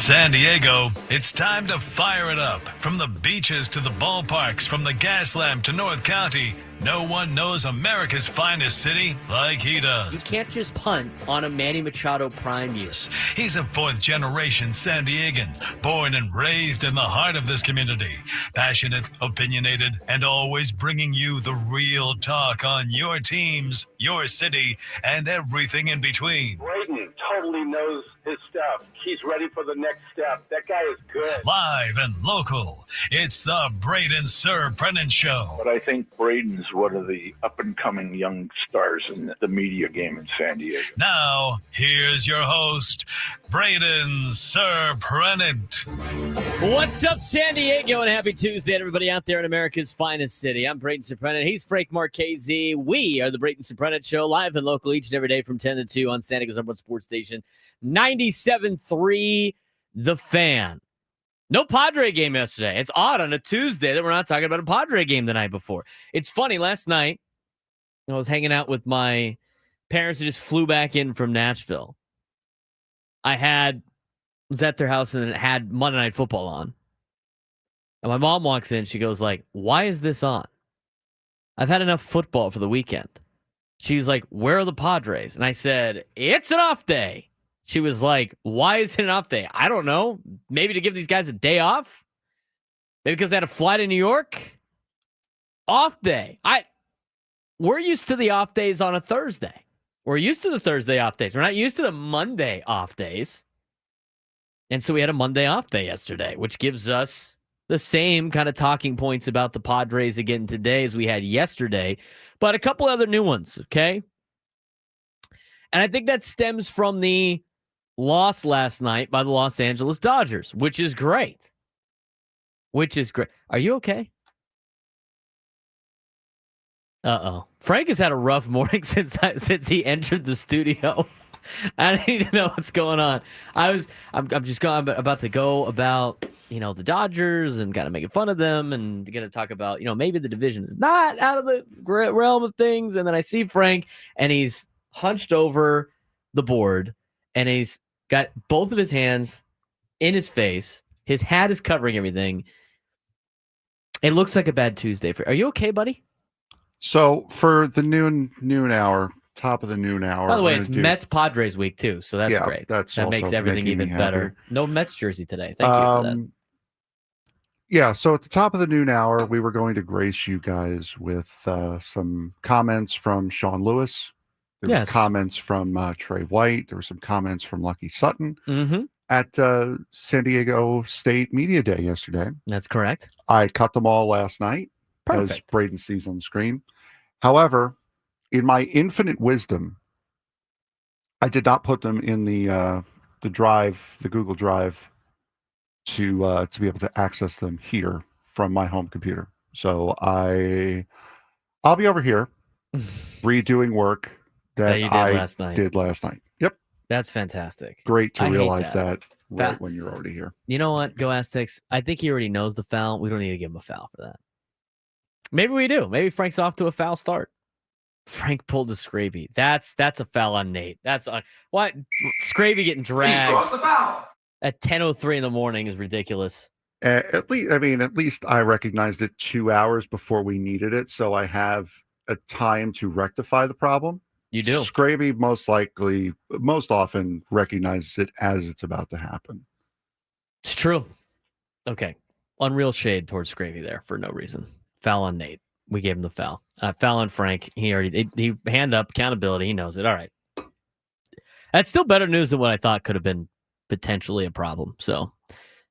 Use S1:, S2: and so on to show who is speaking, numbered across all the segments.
S1: San Diego, it's time to fire it up. From the beaches to the ballparks, from the Gaslamp to North County, no one knows America's finest city like he does.
S2: You can't just punt on a Manny Machado prime years.
S1: He's a fourth-generation San Diegan, born and raised in the heart of this community. Passionate, opinionated, and always bringing you the real talk on your teams, your city, and everything in between.
S3: Braden totally knows his stuff. He's ready for the next step. That guy is good.
S1: Live and local, it's the Braden Surprenant Show.
S4: But I think Braden's one of the up-and-coming young stars in the media game in San Diego.
S1: Now, here's your host, Braden Surprenant.
S2: What's up, San Diego, and happy Tuesday to everybody out there in America's finest city. I'm Braden Surprenant. He's Frank Marchese. We are the Braden Surprenant Show, live and local each and every day from 10 to 2 on San Diego's number one sports station, 97.3 The Fan. No Padre game yesterday. It's odd on a Tuesday that we're not talking about a Padre game the night before. It's funny, last night, I was hanging out with my parents who just flew back in from Nashville. Was at their house and it had Monday Night Football on. And my mom walks in, she goes like, "Why is this on? I've had enough football for the weekend." She's like, "Where are the Padres?" And I said, "It's an off day." She was like, "Why is it an off day?" I don't know. Maybe to give these guys a day off? Maybe because they had to fly to New York? Off day. We're used to the off days on a Thursday. We're used to the Thursday off days. We're not used to the Monday off days. And so we had a Monday off day yesterday, which gives us the same kind of talking points about the Padres again today as we had yesterday, but a couple other new ones, okay? And I think that stems from the loss last night by the Los Angeles Dodgers, which is great. Are you okay? Uh-oh. Frank has had a rough morning since he entered the studio. I don't need to know what's going on. I'm about to go about, the Dodgers and kind of making fun of them and going to talk about, maybe the division is not out of the realm of things. And then I see Frank and he's hunched over the board and he's got both of his hands in his face. His hat is covering everything. It looks like a bad Tuesday. Are you okay, buddy?
S5: So for the noon hour, top of the noon hour.
S2: By the way, it's Mets Padres week too, so that's great. That makes everything even better. No Mets jersey today. Thank you for that.
S5: Yeah, so at the top of the noon hour, we were going to grace you guys with some comments from Sean Lewis. There was comments from Trey White. There were some comments from Lucky Sutton at San Diego State Media Day yesterday.
S2: That's correct.
S5: I cut them all last night, as Braden sees on the screen. However, in my infinite wisdom, I did not put them in the drive, the Google Drive, to be able to access them here from my home computer. So I'll be over here redoing work that
S2: you did last night.
S5: Yep.
S2: That's fantastic.
S5: Great to realize that right when you're already here.
S2: You know what? Go Aztecs. I think he already knows the foul. We don't need to give him a foul for that. Maybe we do. Maybe Frank's off to a foul start. Frank pulled a Scraby. That's a foul on Nate. That's on what? Scraby getting dragged. He draws the foul at 10:03 in the morning is ridiculous.
S5: At least I recognized it 2 hours before we needed it, so I have a time to rectify the problem.
S2: You do.
S5: Scraby most often recognizes it as it's about to happen.
S2: It's true. Okay. Unreal shade towards Scraby there for no reason. Foul on Nate. We gave him the foul. Foul on Frank. He hand up accountability. He knows it. All right. That's still better news than what I thought could have been potentially a problem. So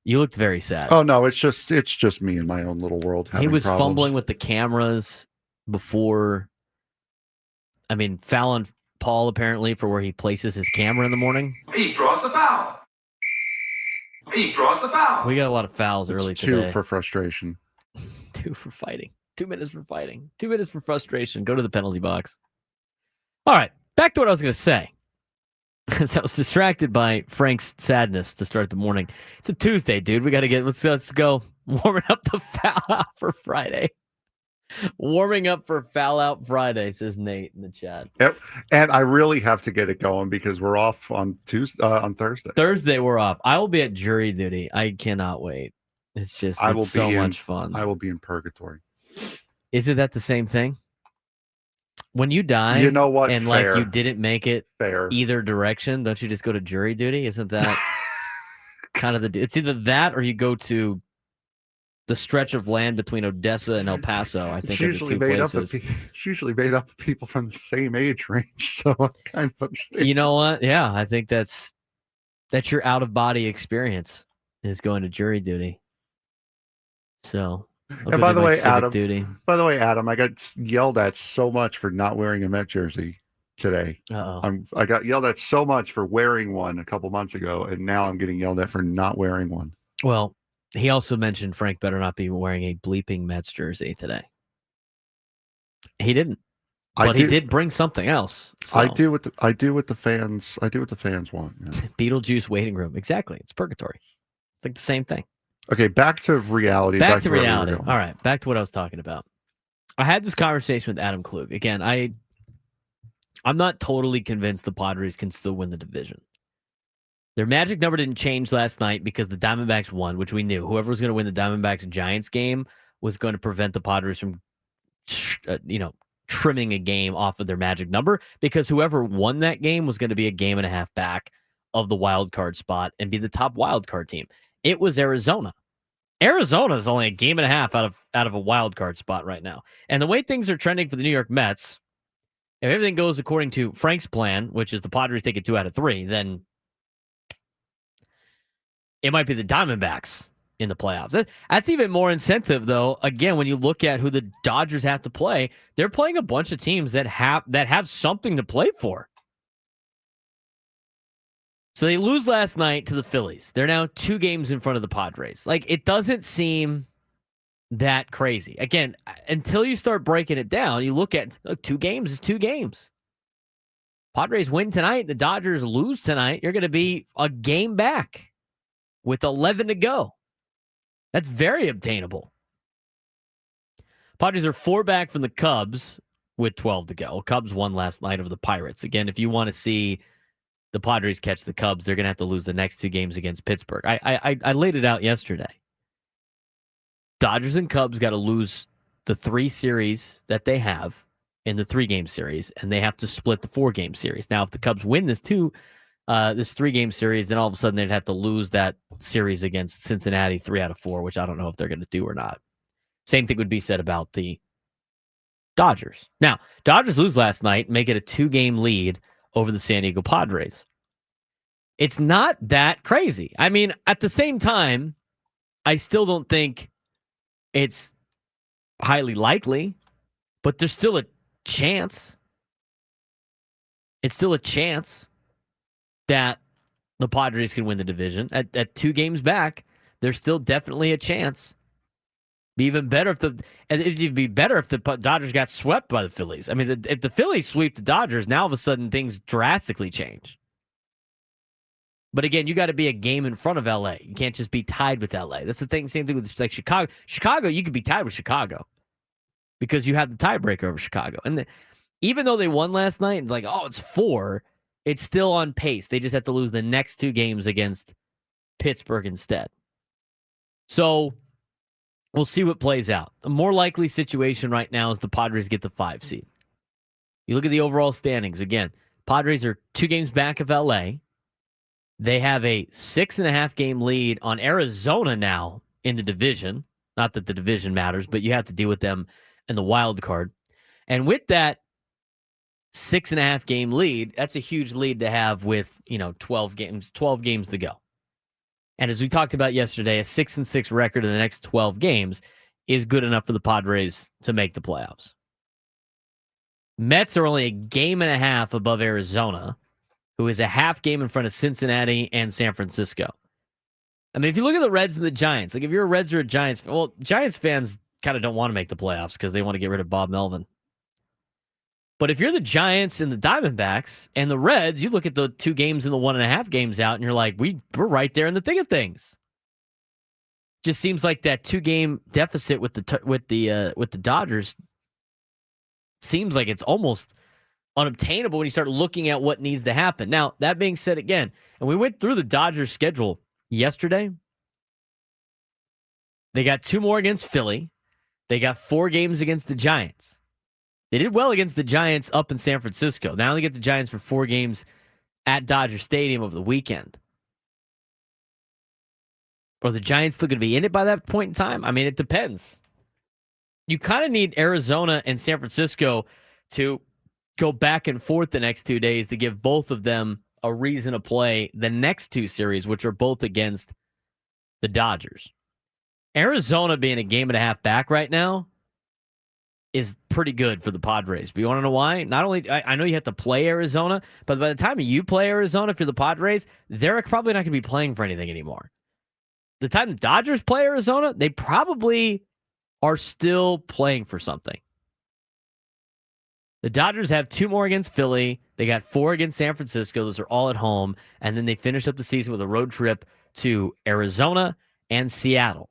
S2: you looked very sad.
S5: Oh no, it's just me in my own little world.
S2: He was
S5: problems.
S2: Fumbling with the cameras before. Foul on Paul apparently for where he places his camera in the morning.
S6: He draws the foul. We
S2: got a lot of fouls early today.
S5: 2 for frustration.
S2: 2 for fighting. 2 minutes for fighting. 2 minutes for frustration. Go to the penalty box. All right. Back to what I was going to say. Because I was distracted by Frank's sadness to start the morning. It's a Tuesday, dude. We got to let's go warming up the foul out for Friday. Warming up for Foul Out Friday, says Nate in the chat.
S5: Yep. And I really have to get it going because we're off on Thursday.
S2: Thursday we're off. I will be at jury duty. I cannot wait. It's just so much fun.
S5: I will be in purgatory.
S2: Isn't that the same thing? When you die,
S5: you know what?
S2: And
S5: Fair.
S2: like you didn't make it
S5: Fair.
S2: either direction, don't you just go to jury duty? Isn't that kind of it's either that or you go to the stretch of land between Odessa and El Paso, I think.
S5: It's usually made up of people from the same age range, so I kind of understand.
S2: You know what? Yeah, I think that's your out of body experience is going to jury duty. So,
S5: and by the way, Adam,
S2: duty.
S5: I got yelled at so much for not wearing a Met jersey today. I got yelled at so much for wearing one a couple months ago, and now I'm getting yelled at for not wearing one.
S2: Well, he also mentioned Frank better not be wearing a bleeping Mets jersey today. He didn't, but he did bring something else. So.
S5: I do what the fans want. Yeah.
S2: Beetlejuice waiting room, exactly. It's purgatory. It's like the same thing.
S5: Okay, back to reality.
S2: Back to reality. All right, back to what I was talking about. I had this conversation with Adam Klug. Again, I'm not totally convinced the Padres can still win the division. Their magic number didn't change last night because the Diamondbacks won, which we knew. Whoever was going to win the Diamondbacks-Giants game was going to prevent the Padres from, trimming a game off of their magic number, because whoever won that game was going to be a game and a half back of the wild card spot and be the top wild card team. It was Arizona. Arizona is only a game and a half out of a wild card spot right now. And the way things are trending for the New York Mets, if everything goes according to Frank's plan, which is the Padres take it 2 out of 3, then it might be the Diamondbacks in the playoffs. That's even more incentive, though. Again, when you look at who the Dodgers have to play, they're playing a bunch of teams that have something to play for. So they lose last night to the Phillies. They're now 2 games in front of the Padres. Like, it doesn't seem that crazy. Again, until you start breaking it down, you look at 2 games is 2 games. Padres win tonight, the Dodgers lose tonight. You're going to be a game back with 11 to go. That's very obtainable. Padres are 4 back from the Cubs with 12 to go. Cubs won last night over the Pirates. Again, if you want to see the Padres catch the Cubs, they're going to have to lose the next 2 games against Pittsburgh. I laid it out yesterday. Dodgers and Cubs got to lose the 3 series that they have in the 3-game series, and they have to split the 4-game series. Now, if the Cubs win this 3-game series, then all of a sudden they'd have to lose that series against Cincinnati 3 out of 4, which I don't know if they're going to do or not. Same thing would be said about the Dodgers. Now, Dodgers lose last night, make it a 2-game lead over the San Diego Padres. It's not that crazy. I mean, at the same time, I still don't think it's highly likely, but there's still a chance. It's still a chance that the Padres can win the division. At 2 games back, there's still definitely a chance. It'd be better if the Dodgers got swept by the Phillies. I mean, if the Phillies sweep the Dodgers, now all of a sudden things drastically change. But again, you got to be a game in front of LA. You can't just be tied with LA. That's the thing. Same thing with like Chicago. Chicago, you could be tied with Chicago because you have the tiebreaker over Chicago. And even though they won last night, it's like, oh, it's 4. It's still on pace. They just have to lose the next 2 games against Pittsburgh instead. So we'll see what plays out. A more likely situation right now is the Padres get the 5 seed. You look at the overall standings. Again, Padres are 2 games back of LA. They have a 6.5 game lead on Arizona now in the division. Not that the division matters, but you have to deal with them in the wild card. And with that 6.5 game lead, that's a huge lead to have with, 12 games to go. And as we talked about yesterday, a 6-6 record in the next 12 games is good enough for the Padres to make the playoffs. Mets are only a game and a half above Arizona, who is a half game in front of Cincinnati and San Francisco. I mean, if you look at the Reds and the Giants, like if you're a Reds or a Giants, well, Giants fans kind of don't want to make the playoffs because they want to get rid of Bob Melvin. But if you're the Giants and the Diamondbacks and the Reds, you look at the 2 games and the 1.5 games out, and you're like, we're right there in the thick of things. Just seems like that 2-game deficit with the Dodgers seems like it's almost unobtainable when you start looking at what needs to happen. Now, that being said again, and we went through the Dodgers schedule yesterday. They got 2 more against Philly. They got 4 games against the Giants. They did well against the Giants up in San Francisco. Now they get the Giants for 4 games at Dodger Stadium over the weekend. Are the Giants still going to be in it by that point in time? I mean, it depends. You kind of need Arizona and San Francisco to go back and forth the next 2 days to give both of them a reason to play the next 2 series, which are both against the Dodgers. Arizona being a game and a half back right now is pretty good for the Padres. But you want to know why? Not only, I know you have to play Arizona, but by the time you play Arizona, if you're the Padres, they're probably not going to be playing for anything anymore. The time the Dodgers play Arizona, they probably are still playing for something. The Dodgers have 2 more against Philly. They got 4 against San Francisco. Those are all at home. And then they finish up the season with a road trip to Arizona and Seattle.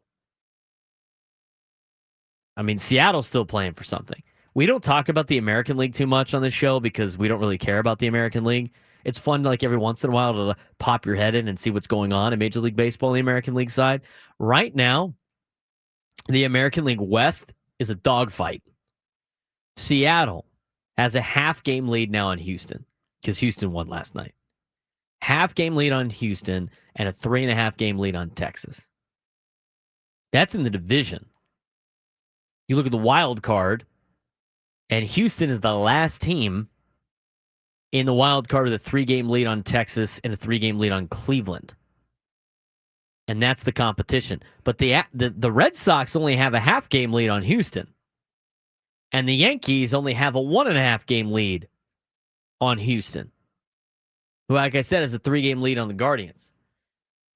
S2: I mean, Seattle's still playing for something. We don't talk about the American League too much on this show because we don't really care about the American League. It's fun, like every once in a while, to pop your head in and see what's going on in Major League Baseball on the American League side. Right now, the American League West is a dogfight. Seattle has a half-game lead now on Houston because Houston won last night. Half-game lead on Houston and a 3.5-game lead on Texas. That's in the division. You look at the wild card, and Houston is the last team in the wild card with a 3-game lead on Texas and a 3-game lead on Cleveland. And that's the competition. But the Red Sox only have a half-game lead on Houston. And the Yankees only have a 1.5-game lead on Houston, who, like I said, has a 3-game lead on the Guardians.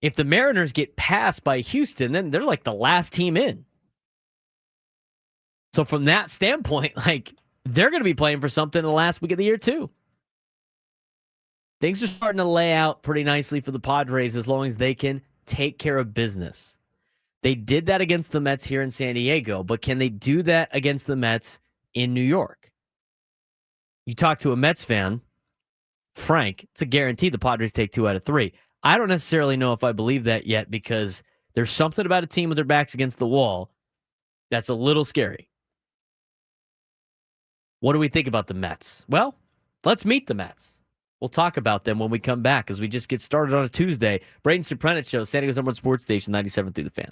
S2: If the Mariners get passed by Houston, then they're like the last team in. So from that standpoint, like, they're going to be playing for something in the last week of the year too. Things are starting to lay out pretty nicely for the Padres as long as they can take care of business. They did that against the Mets here in San Diego, but can they do that against the Mets in New York? You talk to a Mets fan, Frank, it's a guarantee the Padres take 2 out of 3. I don't necessarily know if I believe that yet because there's something about a team with their backs against the wall that's a little scary. What do we think about the Mets? Well, let's meet the Mets. We'll talk about them when we come back as we just get started on a Tuesday. Braden Surprenant Show, San Diego's #1 sports station, 97 through the Fan.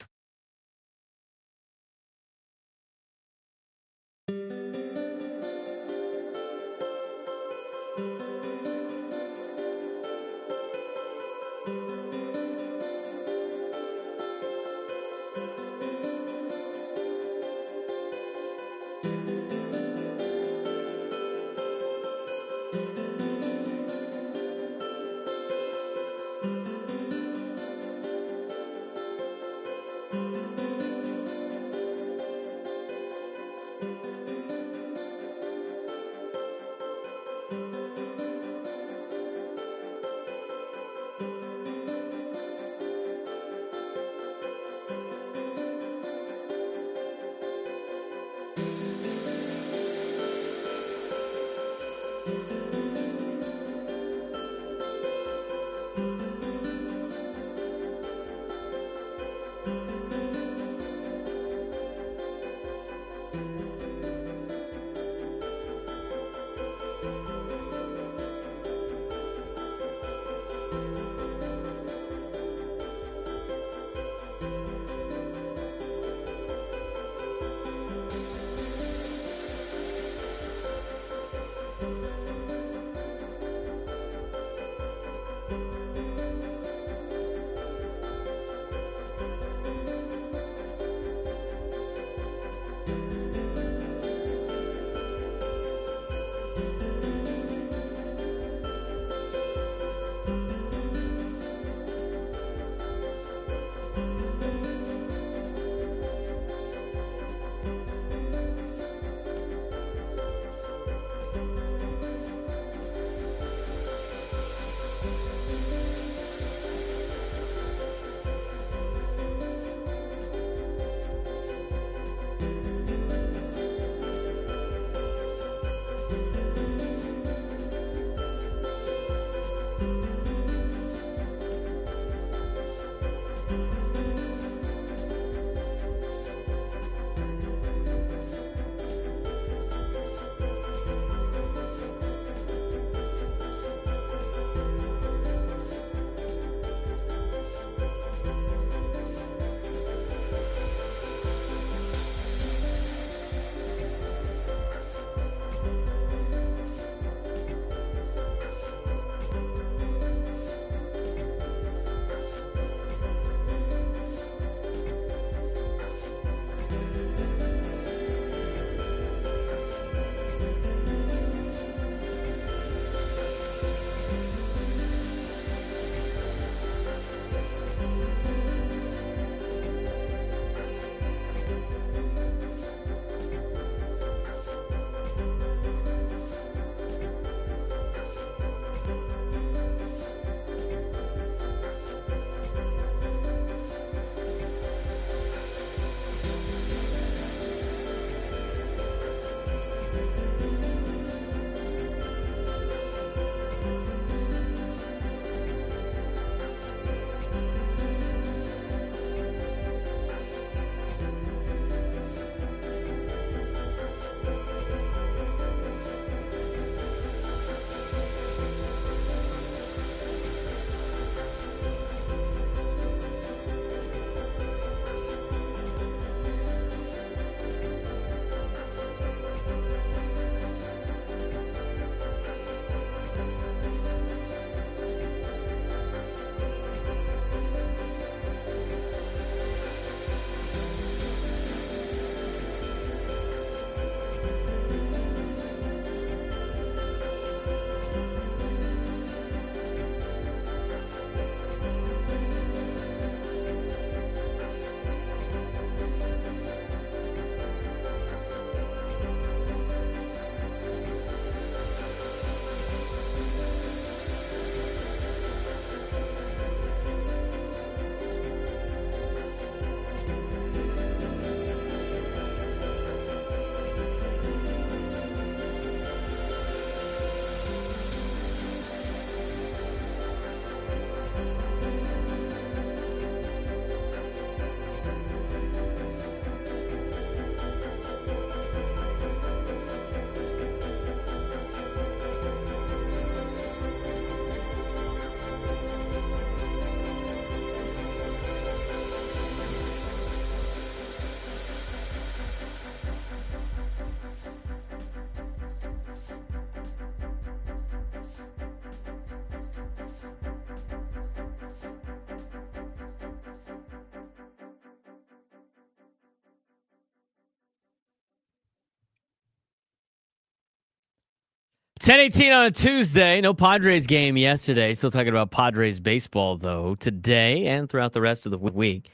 S2: 10:18 on a Tuesday. No Padres game yesterday. Still talking about Padres baseball, though, today and throughout the rest of the week.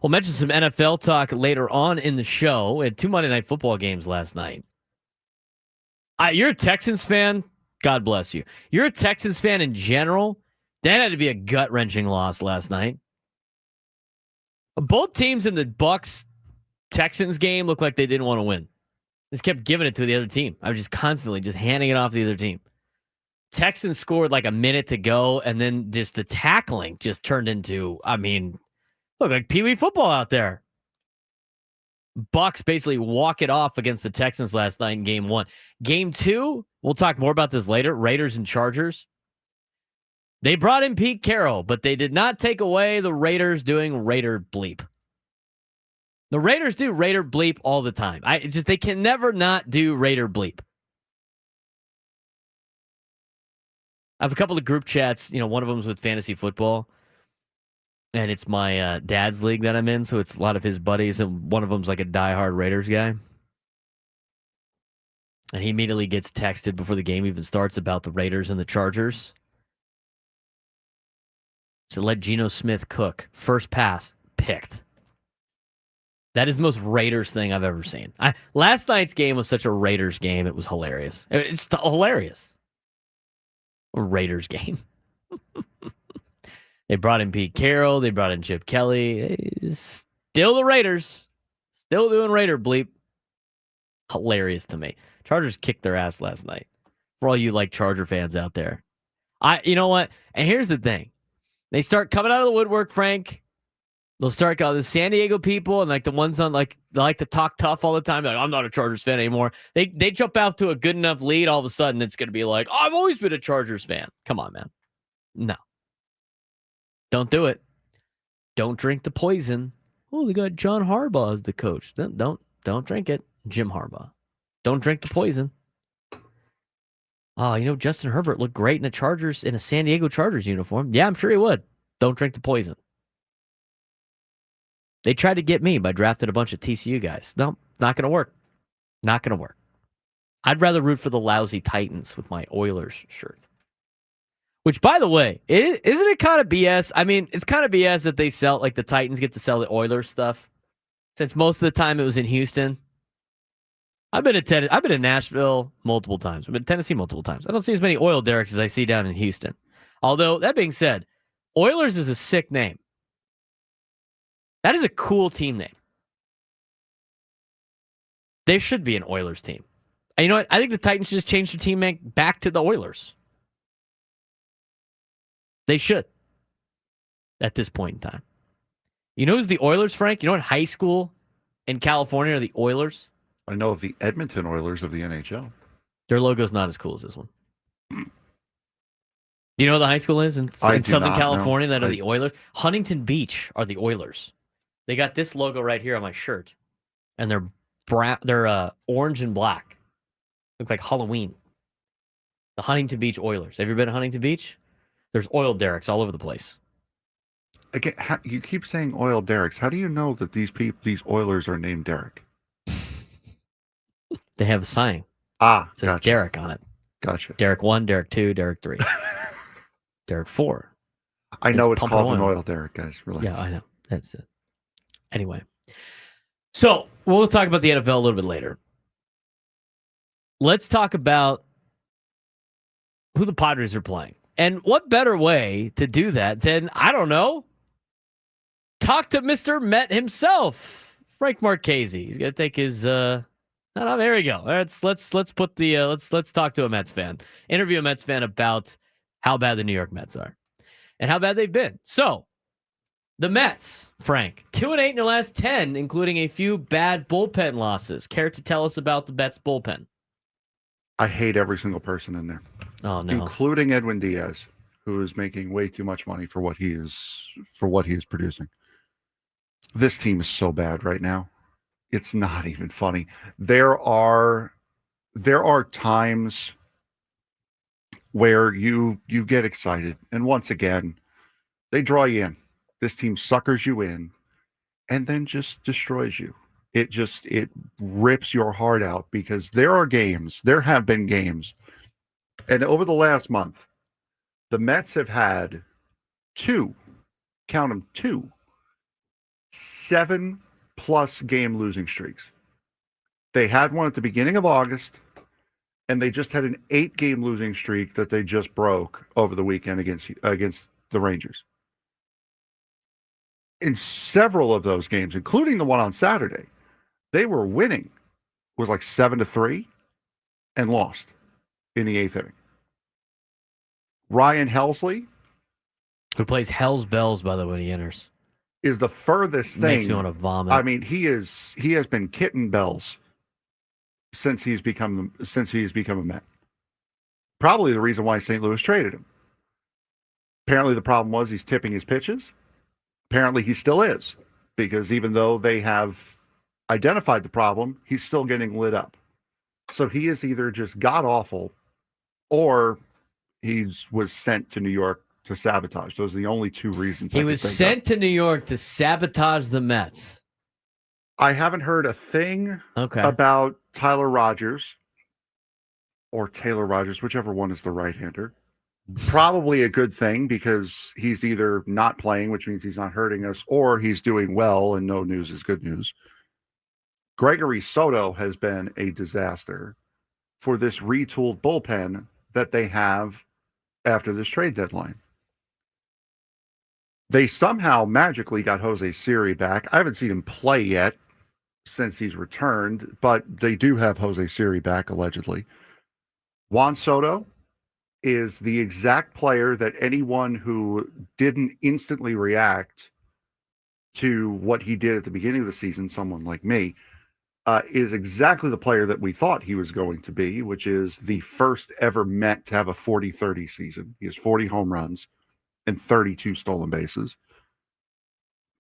S2: We'll mention some NFL talk later on in the show. We had 2 Monday Night Football games last night. You're a Texans fan? God bless you. You're a Texans fan in general? That had to be a gut-wrenching loss last night. Both teams in the Bucs-Texans game looked like they didn't want to win. Just kept giving it to the other team. I was just constantly just handing it off to the other team. Texans scored like a minute to go, and then just the tackling just turned into, look like Pee Wee football out there. Bucs basically walk it off against the Texans last night in game 1. Game 2, we'll talk more about this later, Raiders and Chargers. They brought in Pete Carroll, but they did not take away the Raiders doing Raider bleep. The Raiders do Raider bleep all the time. They can never not do Raider bleep. I have a couple of group chats. One of them's with fantasy football, and it's my dad's league that I'm in, so it's a lot of his buddies, and one of them's like a diehard Raiders guy. And he immediately gets texted before the game even starts about the Raiders and the Chargers. So let Geno Smith cook. First pass, picked. That is the most Raiders thing I've ever seen. Last night's game was such a Raiders game. It was hilarious. It's hilarious. A Raiders game. They brought in Pete Carroll. They brought in Chip Kelly. Still the Raiders. Still doing Raider bleep. Hilarious to me. Chargers kicked their ass last night. For all you Charger fans out there. You know what? And here's the thing. They start coming out of the woodwork, Frank. They'll start the San Diego people and the ones on they like to talk tough all the time. I'm not a Chargers fan anymore. They jump out to a good enough lead. All of a sudden, it's going to be I've always been a Chargers fan. Come on, man. No. Don't do it. Don't drink the poison. Oh, they got John Harbaugh as the coach. Don't drink it. Jim Harbaugh. Don't drink the poison. Oh, Justin Herbert looked great in a San Diego Chargers uniform. Yeah, I'm sure he would. Don't drink the poison. They tried to get me by drafting a bunch of TCU guys. No, not going to work. Not going to work. I'd rather root for the lousy Titans with my Oilers shirt. Which, by the way, isn't it kind of BS? It's kind of BS that they sell, the Titans get to sell the Oilers stuff. Since most of the time it was in Houston. I've been in Nashville multiple times. I've been to Tennessee multiple times. I don't see as many Oil Derricks as I see down in Houston. Although, that being said, Oilers is a sick name. That is a cool team name. There should be an Oilers team. And you know what? I think the Titans should just change their team name back to the Oilers. They should. At this point in time. You know who's the Oilers, Frank? You know what high school in California are the Oilers?
S5: I know of the Edmonton Oilers of the NHL.
S2: Their logo's not as cool as this one. Do you know what the high school is in Southern California that are the Oilers? Huntington Beach are the Oilers. They got this logo right here on my shirt, and they're orange and black. Look like Halloween. The Huntington Beach Oilers. Have you been to Huntington Beach? There's oil derricks all over the place.
S5: Again, you keep saying oil derricks. How do you know that these Oilers are named Derrick?
S2: They have a sign.
S5: It
S2: says
S5: gotcha.
S2: Derrick on it.
S5: Gotcha.
S2: Derrick 1, Derrick 2, Derrick 3. Derrick 4.
S5: I know it's called an oil derrick, guys. Relax.
S2: Yeah, I know. That's it. Anyway. So, we'll talk about the NFL a little bit later. Let's talk about who the Padres are playing. And what better way to do that than, I don't know, talk to Mr. Met himself, Frank Marchese. He's going to take his no, there we go. Let's put the let's talk to a Mets fan. Interview a Mets fan about how bad the New York Mets are and how bad they've been. So, the Mets, Frank, 2-8 in their last 10, including a few bad bullpen losses. Care to tell us about the Mets bullpen?
S5: I hate every single person in there.
S2: Oh no.
S5: Including Edwin Diaz, who is making way too much money for what he is producing. This team is so bad right now. It's not even funny. There are times where you get excited, and once again, they draw you in. This team suckers you in, and then just destroys you. It rips your heart out because there have been games And over the last month, the Mets have had two, count them, 7+ game losing streaks. They had one at the beginning of August, and they just had an 8-game losing streak that they just broke over the weekend against the Rangers. In several of those games, including the one on Saturday, they were winning. It was like 7-3 and lost in the 8th inning. Ryan Helsley,
S2: who plays Hell's Bells, by the way, when he enters,
S5: is the furthest thing.
S2: Makes me want to vomit.
S5: I mean, he has been kitten bells since he's become a Met. Probably the reason why St. Louis traded him. Apparently, the problem was he's tipping his pitches. Apparently, he still is, because even though they have identified the problem, he's still getting lit up. So he is either just god awful, or he was sent to New York to sabotage. Those are the only two reasons.
S2: He was sent to New York to sabotage the Mets.
S5: I haven't heard a thing about Tyler Rogers or Taylor Rogers, whichever one is the right-hander. Probably a good thing, because he's either not playing, which means he's not hurting us, or he's doing well, and no news is good news. Gregory Soto has been a disaster for this retooled bullpen that they have after this trade deadline. They somehow magically got Jose Siri back. I haven't seen him play yet since he's returned, but they do have Jose Siri back, allegedly. Juan Soto is the exact player that anyone who didn't instantly react to what he did at the beginning of the season, someone like me, is exactly the player that we thought he was going to be, which is the first ever Met to have a 40-30 season. He has 40 home runs and 32 stolen bases.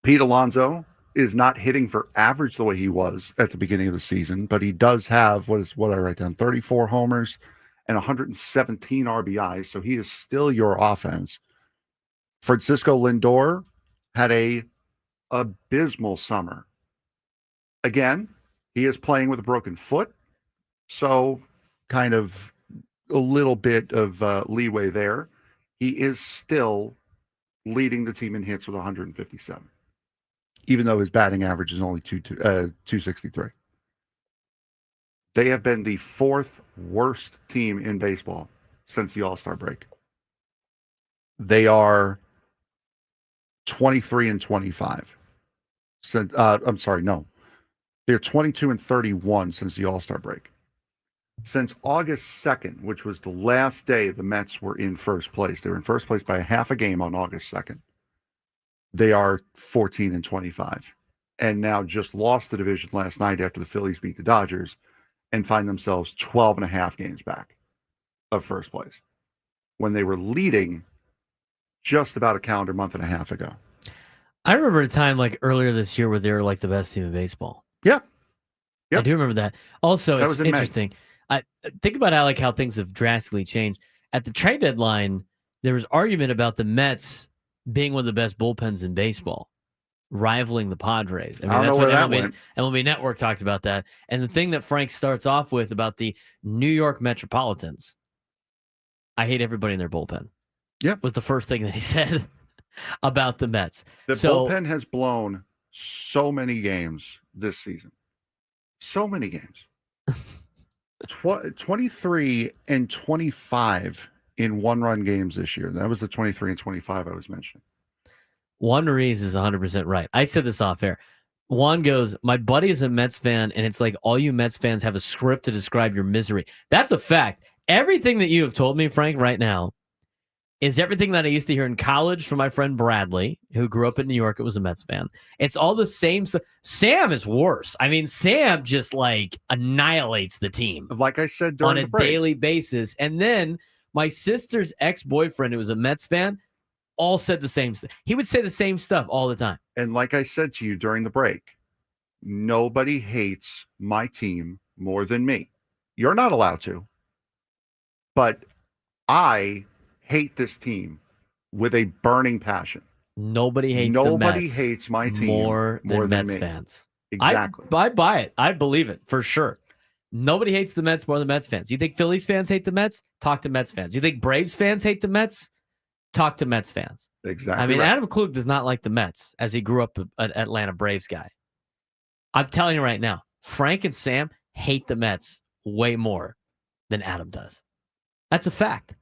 S5: Pete Alonso is not hitting for average the way he was at the beginning of the season, but he does have, what I write down, 34 homers and 117 RBIs, so he is still your offense. Francisco Lindor had a abysmal summer. Again, he is playing with a broken foot, so kind of a little bit of leeway there. He is still leading the team in hits with 157, even though his batting average is only 263. They have been the 4th worst team in baseball since the All-Star break. They are 23-25. I'm sorry, no. They're 22-31 since the All-Star break. Since August 2nd, which was the last day the Mets were in first place, they were in first place by half a game on August 2nd. They are 14-25, and now just lost the division last night after the Phillies beat the Dodgers, and find themselves 12.5 games back of first place, when they were leading just about a calendar month and a half ago.
S2: I remember a time like earlier this year where they were like the best team in baseball.
S5: Yeah. Yep.
S2: I do remember that. Also,
S5: that
S2: it's interesting. I think about how things have drastically changed. At the trade deadline, there was argument about the Mets being one of the best bullpens in baseball, rivaling the Padres. I mean, that's what MLB Network talked about that. And the thing that Frank starts off with about the New York Metropolitans, I hate everybody in their bullpen.
S5: Yeah,
S2: was the first thing that he said about the Mets.
S5: The bullpen has blown so many games this season. So many games. 23-25 in one-run games this year. That was the 23-25 I was mentioning.
S2: Juan Ruiz is 100% right. I said this off air. Juan goes, my buddy is a Mets fan, and it's like all you Mets fans have a script to describe your misery. That's a fact. Everything that you have told me, Frank, right now, is everything that I used to hear in college from my friend Bradley, who grew up in New York and was a Mets fan. It's all the same stuff. Sam is worse. I mean, Sam just like annihilates the team.
S5: Like I said, during
S2: on a daily basis. And then my sister's ex-boyfriend, who was a Mets fan, all said the same stuff. He would say the same stuff all the time.
S5: And like I said to you during the break, nobody hates my team more than me. You're not allowed to. But I hate this team with a burning passion.
S2: Nobody hates the Mets
S5: hates my team
S2: more than Mets
S5: me.
S2: Fans.
S5: Exactly.
S2: I buy it. I believe it for sure. Nobody hates the Mets more than Mets fans. You think Phillies fans hate the Mets? Talk to Mets fans. You think Braves fans hate the Mets? Talk to Mets fans.
S5: Exactly.
S2: I mean,
S5: right.
S2: Adam Klug does not like the Mets as he grew up an Atlanta Braves guy. I'm telling you right now, Frank and Sam hate the Mets way more than Adam does. That's a fact.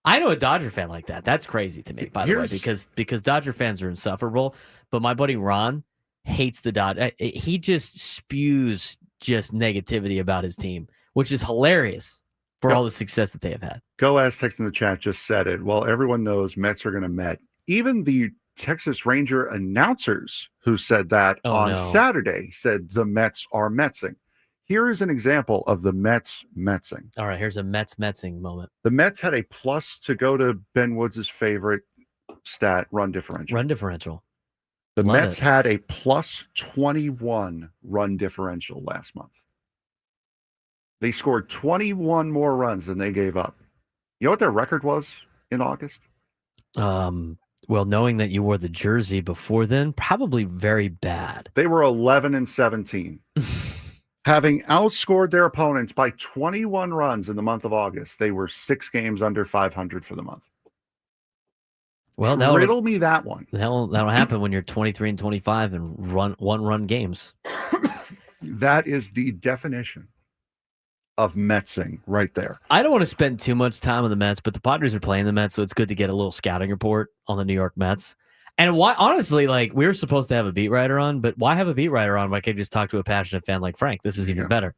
S2: I know a Dodger fan like that. That's crazy to me, by the way, because Dodger fans are insufferable. But my buddy Ron hates the Dodgers. He just spews just negativity about his team, which is hilarious for all the success that they have had.
S5: Go Ask Text in the chat just said it. Well, everyone knows Mets are going to Met. Even the Texas Ranger announcers who said that Saturday said the Mets are Metsing. Here is an example of the Mets Metsing.
S2: All right, here's a Metsing moment.
S5: The Mets had a plus to go to Ben Woods' favorite stat, run differential.
S2: Run differential.
S5: The Mets had a plus 21 run differential last month. They scored 21 more runs than they gave up. You know what their record was in August?
S2: Well, knowing that you wore the jersey before then, probably very bad.
S5: They were 11-17. Having outscored their opponents by 21 runs in the month of August, they were 6 games under 500 for the month.
S2: Well,
S5: riddle me that one.
S2: That'll happen when you're 23-25 and one-run games.
S5: That is the definition of Metsing right there.
S2: I don't want to spend too much time on the Mets, but the Padres are playing the Mets, so it's good to get a little scouting report on the New York Mets. And why, honestly, like we were supposed to have a beat writer on, but why have a beat writer on? Why can't I just talk to a passionate fan like Frank? This is even better.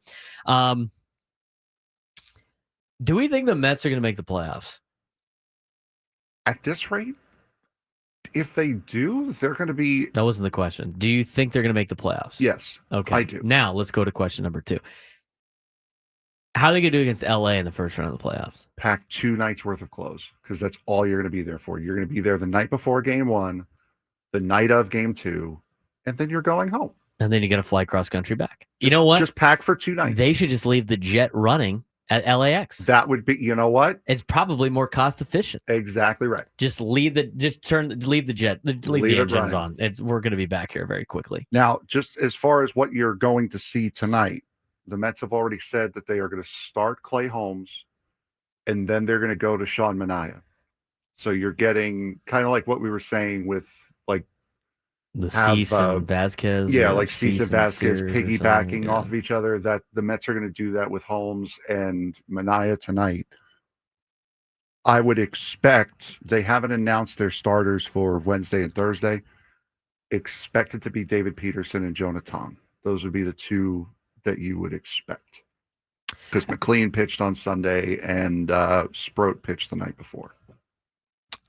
S2: Do we think the Mets are going to make the playoffs?
S5: At this rate, if they do, they're going to be...
S2: That wasn't the question. Do you think they're going to make the playoffs?
S5: Yes,
S2: okay.
S5: I do.
S2: Now, let's go to question number 2. How are they going to do against LA in the first round of the playoffs?
S5: Pack 2 nights worth of clothes, because that's all you're going to be there for. You're going to be there the night before game 1, the night of game 2, and then you're going home.
S2: And then you got to fly cross country back. You know what?
S5: Just pack for 2 nights.
S2: They should just leave the jet running at LAX.
S5: That would be, you know what?
S2: It's probably more cost efficient.
S5: Exactly right.
S2: Leave the jet, leave the engines on. We're going to be back here very quickly.
S5: Now, just as far as what you're going to see tonight, the Mets have already said that they are going to start Clay Holmes, and then they're going to go to Sean Manaea. So you're getting kind of like what we were saying with like
S2: the Cease and Vasquez.
S5: Yeah, like Cease and Vasquez piggybacking off of each other. That the Mets are going to do that with Holmes and Manaea tonight. I would expect, they haven't announced their starters for Wednesday and Thursday. Expect it to be David Peterson and Jonathan. Those would be the 2 that you would expect. Because McLean pitched on Sunday and Sproat pitched the night before.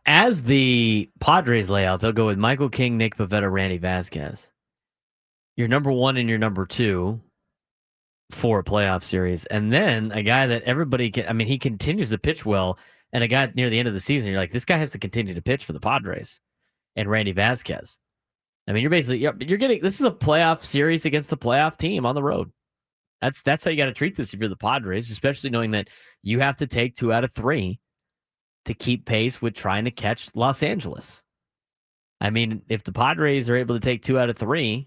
S2: As the Padres layout, they'll go with Michael King, Nick Pivetta, Randy Vasquez. Your number 1 and your number 2 for a playoff series. And then a guy that everybody he continues to pitch well. And a guy near the end of the season, you're like, this guy has to continue to pitch for the Padres. And Randy Vasquez. I mean, you're getting, this is a playoff series against the playoff team on the road. That's how you got to treat this if you're the Padres, especially knowing that you have to take 2 out of 3 to keep pace with trying to catch Los Angeles. I mean, if the Padres are able to take 2 out of 3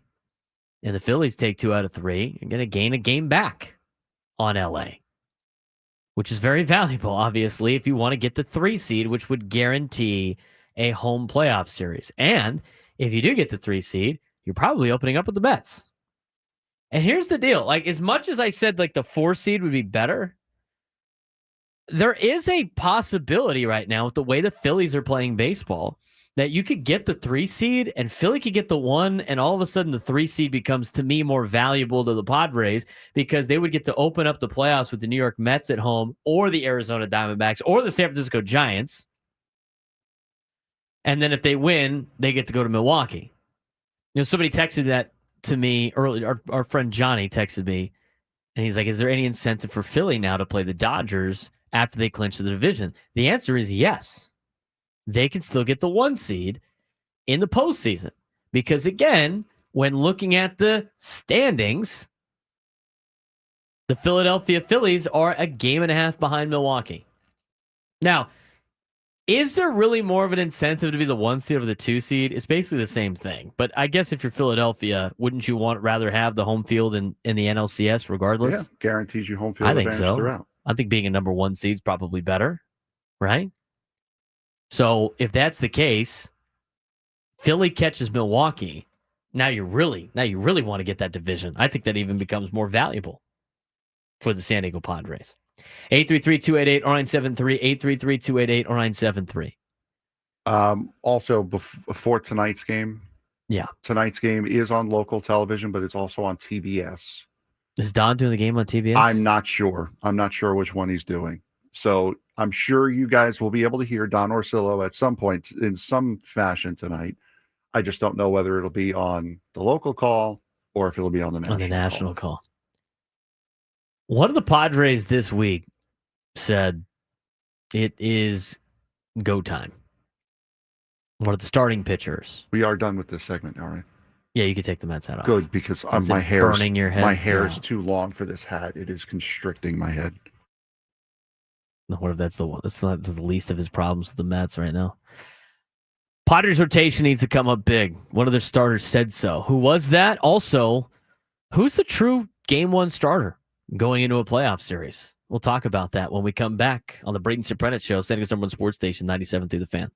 S2: and the Phillies take 2 out of 3, you're going to gain a game back on LA, which is very valuable, obviously, if you want to get the 3 seed, which would guarantee a home playoff series. And if you do get the 3 seed, you're probably opening up with the Mets. And here's the deal. Like, as much as I said, like, the 4 seed would be better, there is a possibility right now with the way the Phillies are playing baseball that you could get the 3 seed and Philly could get the 1, and all of a sudden the 3 seed becomes, to me, more valuable to the Padres because they would get to open up the playoffs with the New York Mets at home or the Arizona Diamondbacks or the San Francisco Giants. And then if they win, they get to go to Milwaukee. You know, somebody texted that to me earlier. Our friend Johnny texted me, and he's like, is there any incentive for Philly now to play the Dodgers after they clinch the division? The answer is yes. They can still get the 1 seed in the postseason. Because, again, when looking at the standings, the Philadelphia Phillies are a 1.5 games behind Milwaukee. Now, Is there really more of an incentive to be the 1 seed over the 2 seed? It's basically the same thing. But I guess if you're Philadelphia, wouldn't you rather have the home field in the NLCS regardless?
S5: Yeah, guarantees you home field
S2: I think
S5: advantage
S2: so.
S5: throughout.
S2: I think being a number 1 seed is probably better, right? So if that's the case, Philly catches Milwaukee. Now you really want to get that division. I think that even becomes more valuable for the San Diego Padres. 833-288-0973, 833-288-0973.
S5: Also, before tonight's game, tonight's game is on local television, but it's also on TBS.
S2: Is Don doing the game on TBS?
S5: I'm not sure. I'm not sure which one he's doing. So I'm sure you guys will be able to hear Don Orsillo at some point in some fashion tonight. I just don't know whether it'll be on the local call or if it'll be on the national
S2: call. One of the Padres this week said it is go time. One of the starting pitchers.
S5: We are done with this segment, all right?
S2: Yeah, you can take the Mets hat off.
S5: Good, because my hair
S2: burning your head.
S5: My hair is too long for this hat. It is constricting my head.
S2: What if that's the one? That's not the least of his problems with the Mets right now. Padres rotation needs to come up big. One of their starters said so. Who was that? Also, who's the true Game 1 starter going into a playoff series? We'll talk about that when we come back on the Braden Surprenant Show, San Diego #1 Sports Station, 97 through the Fan.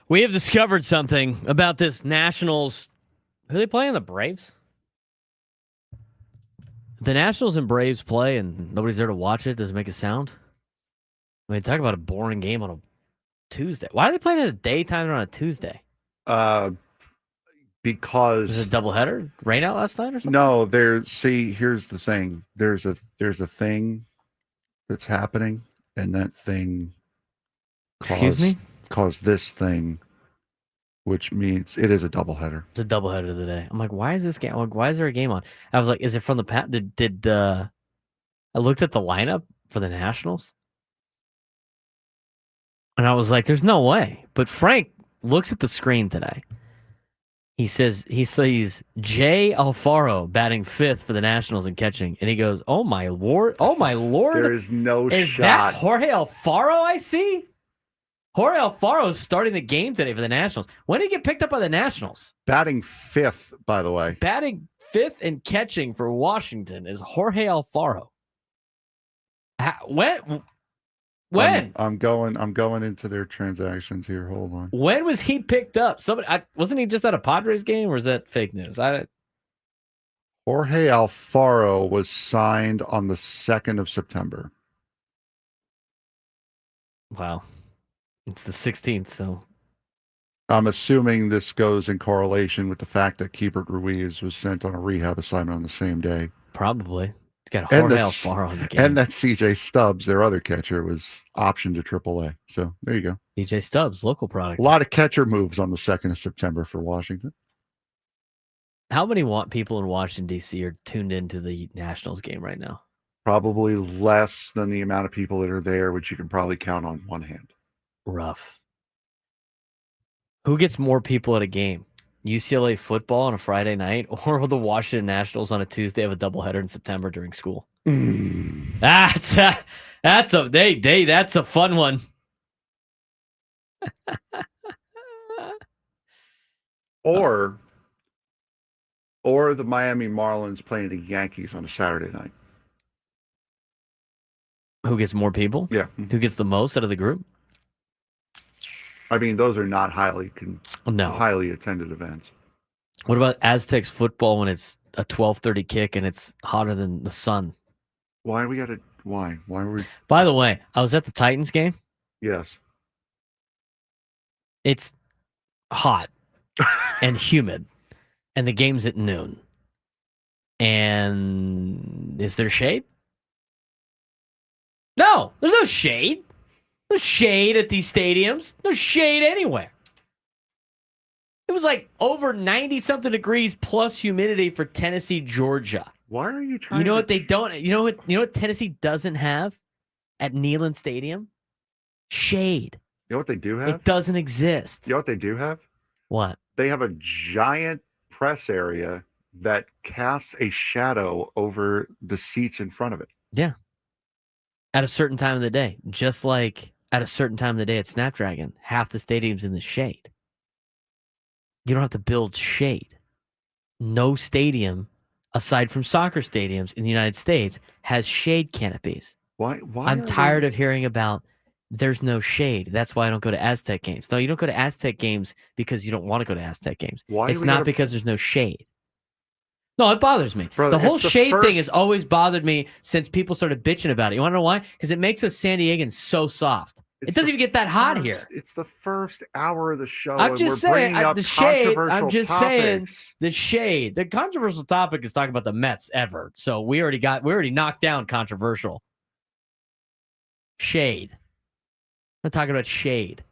S2: We have discovered something about this Nationals. Who are they playing? The Braves? The Nationals and Braves play and nobody's there to watch it. Does it make a sound? I mean, talk about a boring game on a Tuesday. Why are they playing at a daytime on a Tuesday?
S5: Because
S2: was it a doubleheader? Rain out last night or something?
S5: No, here's the thing. There's a thing that's happening, and that thing caused this thing, which means it is a doubleheader.
S2: It's a doubleheader today. I'm like, why is this game? Like, why is there a game on? I was like, is it from the pat? I looked at the lineup for the Nationals, and I was like, there's no way. But Frank looks at the screen today. He says he sees Jay Alfaro batting fifth for the Nationals in catching, and he goes, "Oh my lord! Oh my lord!
S5: There is no
S2: is
S5: shot.
S2: That Jorge Alfaro I see? Jorge Alfaro is starting the game today for the Nationals. When did he get picked up by the Nationals?
S5: Batting fifth, by the way.
S2: Batting fifth and catching for Washington is Jorge Alfaro. When?
S5: I'm going into their transactions here. Hold on.
S2: When was he picked up? Wasn't he just at a Padres game, or is that fake news?
S5: Jorge Alfaro was signed on the 2nd of September.
S2: Wow. It's the 16th, so
S5: I'm assuming this goes in correlation with the fact that Keibert Ruiz was sent on a rehab assignment on the same day.
S2: Probably. Got Jorge Alfaro in the game.
S5: And that CJ Stubbs, their other catcher, was optioned to AAA. So there you go.
S2: CJ Stubbs, local product.
S5: A lot of catcher moves on the 2nd of September for Washington.
S2: How many people in Washington, D.C. are tuned into the Nationals game right now?
S5: Probably less than the amount of people that are there, which you can probably count on one hand.
S2: Rough. Who gets more people at a game? UCLA football on a Friday night, or the Washington Nationals on a Tuesday of a doubleheader in September during school? That's a fun one.
S5: or the Miami Marlins playing the Yankees on a Saturday night.
S2: Who gets more people?
S5: Yeah.
S2: Who gets the most out of the group?
S5: I mean, those are not highly attended events.
S2: What about Aztecs football when it's a 12:30 kick and it's hotter than the sun?
S5: Why were we?
S2: By the way, I was at the Titans game.
S5: Yes.
S2: It's hot and humid, and the game's at noon. And is there shade? No, there's no shade. No shade at these stadiums. No shade anywhere. It was like over 90-something degrees plus humidity for Tennessee, Georgia.
S5: Why are you trying?
S2: You know what they don't? You know what Tennessee doesn't have? at Neyland Stadium? Shade.
S5: You know what they do have?
S2: It doesn't exist.
S5: You know what they do have?
S2: What?
S5: They have a giant press area that casts a shadow over the seats in front of it.
S2: Yeah. At a certain time of the day. Just like at a certain time of the day at Snapdragon, half the stadium's in the shade. You don't have to build shade. No stadium, aside from soccer stadiums in the United States, has shade canopies.
S5: Why
S2: I'm tired of hearing about there's no shade. That's why I don't go to Aztec games. No, you don't go to Aztec games because you don't want to go to Aztec games. It's not because there's no shade. No, it bothers me.
S5: Brother,
S2: the whole shade thing has always bothered me since people started bitching about it. You want to know why? Because it makes us San Diegans so soft. It doesn't even get that hot here.
S5: It's the first hour of the show,
S2: I'm
S5: and
S2: just
S5: we're
S2: saying,
S5: bringing up
S2: the shade.
S5: controversial
S2: I'm just
S5: topics.
S2: saying the shade. The controversial topic is talking about the Mets ever. So we already knocked down controversial. Shade. I'm talking about shade.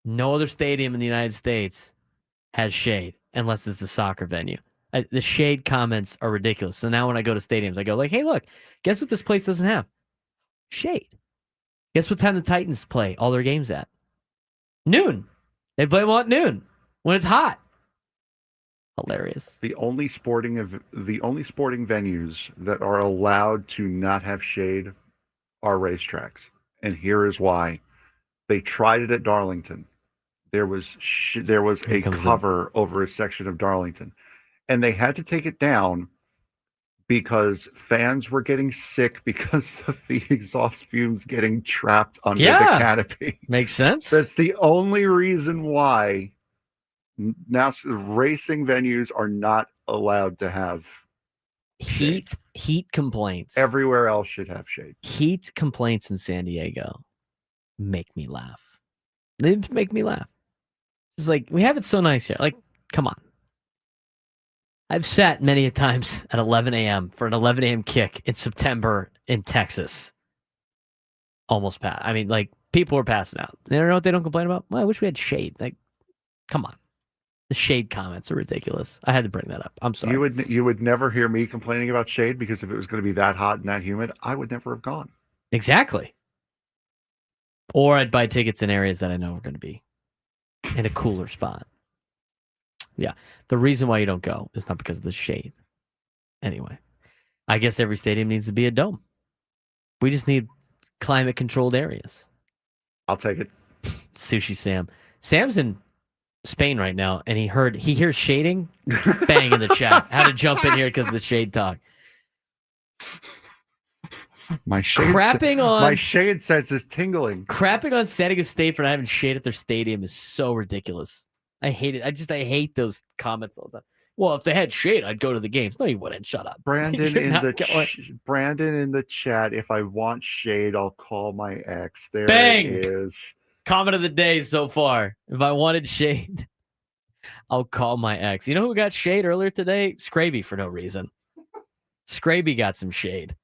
S2: No other stadium in the United States has shade unless it's a soccer venue. The shade comments are ridiculous. So now when I go to stadiums, I go like, hey, look, guess what this place doesn't have? Shade. Guess what time the Titans play all their games at? Noon. They play them all at noon when it's hot. Hilarious.
S5: The only sporting venues that are allowed to not have shade are racetracks. And here is why. They tried it at Darlington. There was a cover over a section of Darlington. And they had to take it down because fans were getting sick because of the exhaust fumes getting trapped under the canopy.
S2: Makes sense.
S5: That's the only reason why now racing venues are not allowed to have shade.
S2: Heat complaints.
S5: Everywhere else should have shade.
S2: Heat complaints in San Diego make me laugh. They make me laugh. It's like, we have it so nice here. Like, come on. I've sat many a times at 11 a.m. for an 11 a.m. kick in September in Texas. Almost passed. I mean, like, people are passing out. They don't know what they don't complain about? Well, I wish we had shade. Like, come on. The shade comments are ridiculous. I had to bring that up. I'm sorry.
S5: You would never hear me complaining about shade because if it was going to be that hot and that humid, I would never have gone.
S2: Exactly. Or I'd buy tickets in areas that I know are going to be in a cooler spot. Yeah. The reason why you don't go is not because of the shade. Anyway, I guess every stadium needs to be a dome. We just need climate-controlled areas.
S5: I'll take it.
S2: Sushi Sam. Sam's in Spain right now, and he hears shading. Bang in the chat. Had to jump in here because of the shade talk.
S5: My shade sense is tingling.
S2: Crapping on San Diego State for not having shade at their stadium is so ridiculous. I hate it. I hate those comments all the time. Well, if they had shade, I'd go to the games. No, you wouldn't. Shut up.
S5: Brandon in the chat. If I want shade, I'll call my ex. There
S2: Bang!
S5: it is.
S2: Comment of the day so far. If I wanted shade, I'll call my ex. You know who got shade earlier today? Scraby for no reason. Scraby got some shade.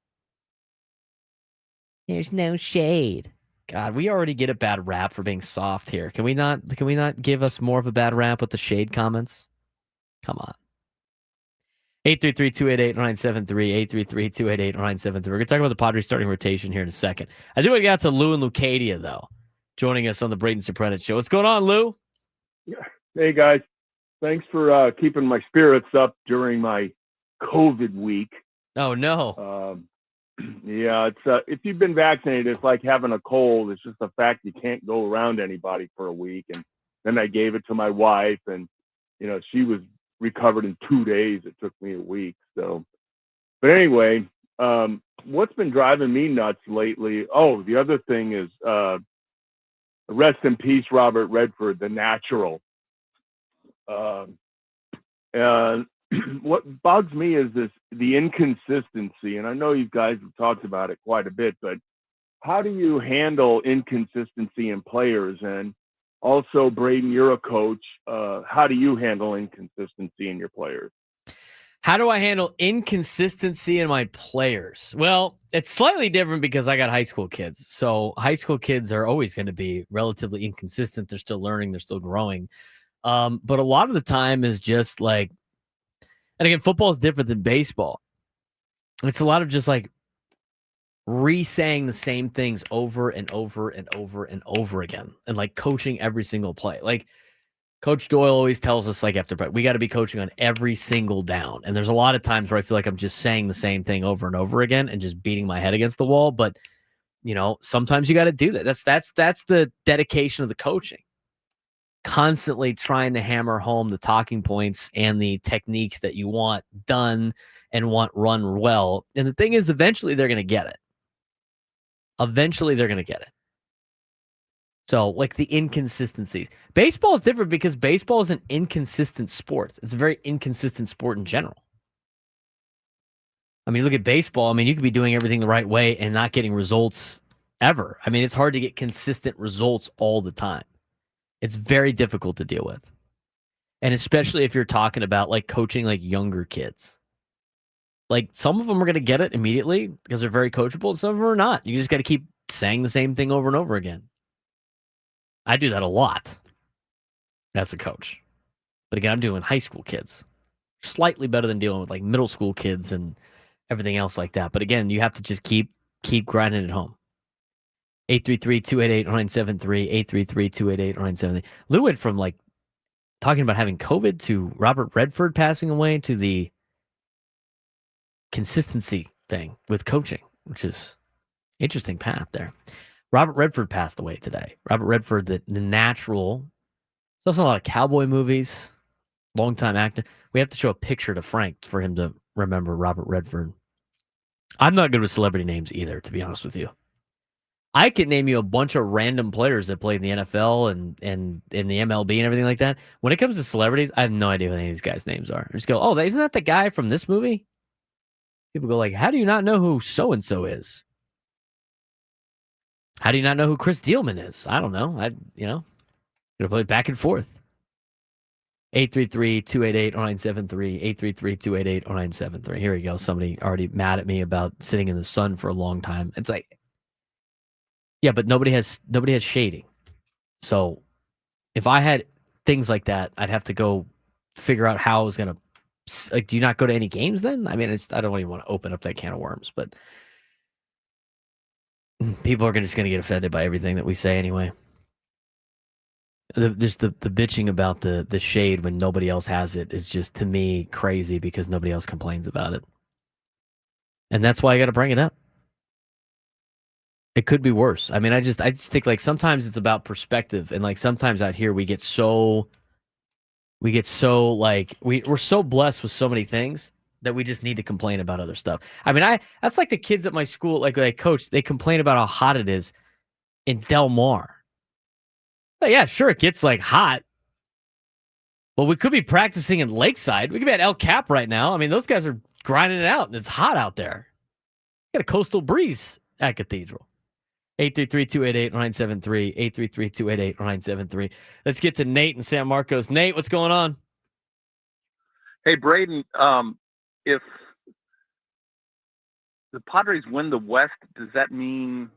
S2: There's no shade. God, we already get a bad rap for being soft here. Can we not give us more of a bad rap with the shade comments? Come on. 833-288-973, 833-288-973. We're going to talk about the Padres starting rotation here in a second. I do want to get out to Lou and Lucadia, though, joining us on the Braden Surprenant show. What's going on, Lou?
S7: Hey, guys. Thanks for keeping my spirits up during my COVID week.
S2: Oh, no.
S7: Yeah, it's if you've been vaccinated, it's like having a cold. It's just the fact you can't go around anybody for a week. And then I gave it to my wife, and she was recovered in 2 days. It took me a week. So, but anyway, what's been driving me nuts lately? Oh, the other thing is rest in peace, Robert Redford, the natural. And what bugs me is the inconsistency, and I know you guys have talked about it quite a bit, but how do you handle inconsistency in players? And also, Braden, you're a coach. How do you handle inconsistency in your players?
S2: How do I handle inconsistency in my players? Well, it's slightly different because I got high school kids. So high school kids are always going to be relatively inconsistent. They're still learning. They're still growing. But a lot of the time is just like, and again, football is different than baseball. It's a lot of just like re-saying the same things over and over and over and over again, and like coaching every single play. Like Coach Doyle always tells us, like after we got to be coaching on every single down. And there's a lot of times where I feel like I'm just saying the same thing over and over again and just beating my head against the wall. But sometimes you got to do that. That's the dedication of the coaching. Constantly trying to hammer home the talking points and the techniques that you want done and want run well. And the thing is, eventually they're going to get it. Eventually they're going to get it. So, like the inconsistencies. Baseball is different because baseball is an inconsistent sport. It's a very inconsistent sport in general. I mean, look at baseball. I mean, you could be doing everything the right way and not getting results ever. I mean, it's hard to get consistent results all the time. It's very difficult to deal with. And especially if you're talking about like coaching like younger kids. Like some of them are going to get it immediately because they're very coachable, and some of them are not. You just got to keep saying the same thing over and over again. I do that a lot as a coach. But again, I'm doing high school kids. Slightly better than dealing with like middle school kids and everything else like that. But again, you have to just keep grinding it home. 833-288-0973, 833-288-0973. Lou went from like talking about having COVID to Robert Redford passing away to the consistency thing with coaching, which is interesting path there. Robert Redford passed away today. Robert Redford, the natural. There's also a lot of cowboy movies. Longtime actor. We have to show a picture to Frank for him to remember Robert Redford. I'm not good with celebrity names either, to be honest with you. I can name you a bunch of random players that played in the NFL and in the MLB and everything like that. When it comes to celebrities, I have no idea what any of these guys' names are. I just go, oh, isn't that the guy from this movie? People go like, how do you not know who so-and-so is? How do you not know who Chris Dealman is? I don't know. Gonna play back and forth. 833-288-0973, 833-288-0973. Here we go. Somebody already mad at me about sitting in the sun for a long time. It's like, yeah, but nobody has shading. So if I had things like that, I'd have to go figure out how I was gonna. Like, do you not go to any games then? I mean, I don't even want to open up that can of worms, but people are just going to get offended by everything that we say anyway. There's the bitching about the shade when nobody else has it is just, to me, crazy because nobody else complains about it. And that's why I got to bring it up. It could be worse. I mean, I just think like sometimes it's about perspective, and like sometimes out here we get so like we're so blessed with so many things that we just need to complain about other stuff. I mean, that's like the kids at my school, like I coach, they complain about how hot it is in Del Mar. But yeah, sure, it gets like hot. But we could be practicing in Lakeside. We could be at El Cap right now. I mean, those guys are grinding it out, and it's hot out there. Got a coastal breeze at Cathedral. 833-288-0973, 833-288-0973. Let's get to Nate in San Marcos. Nate, what's going on?
S8: Hey, Braden, if the Padres win the West, does that mean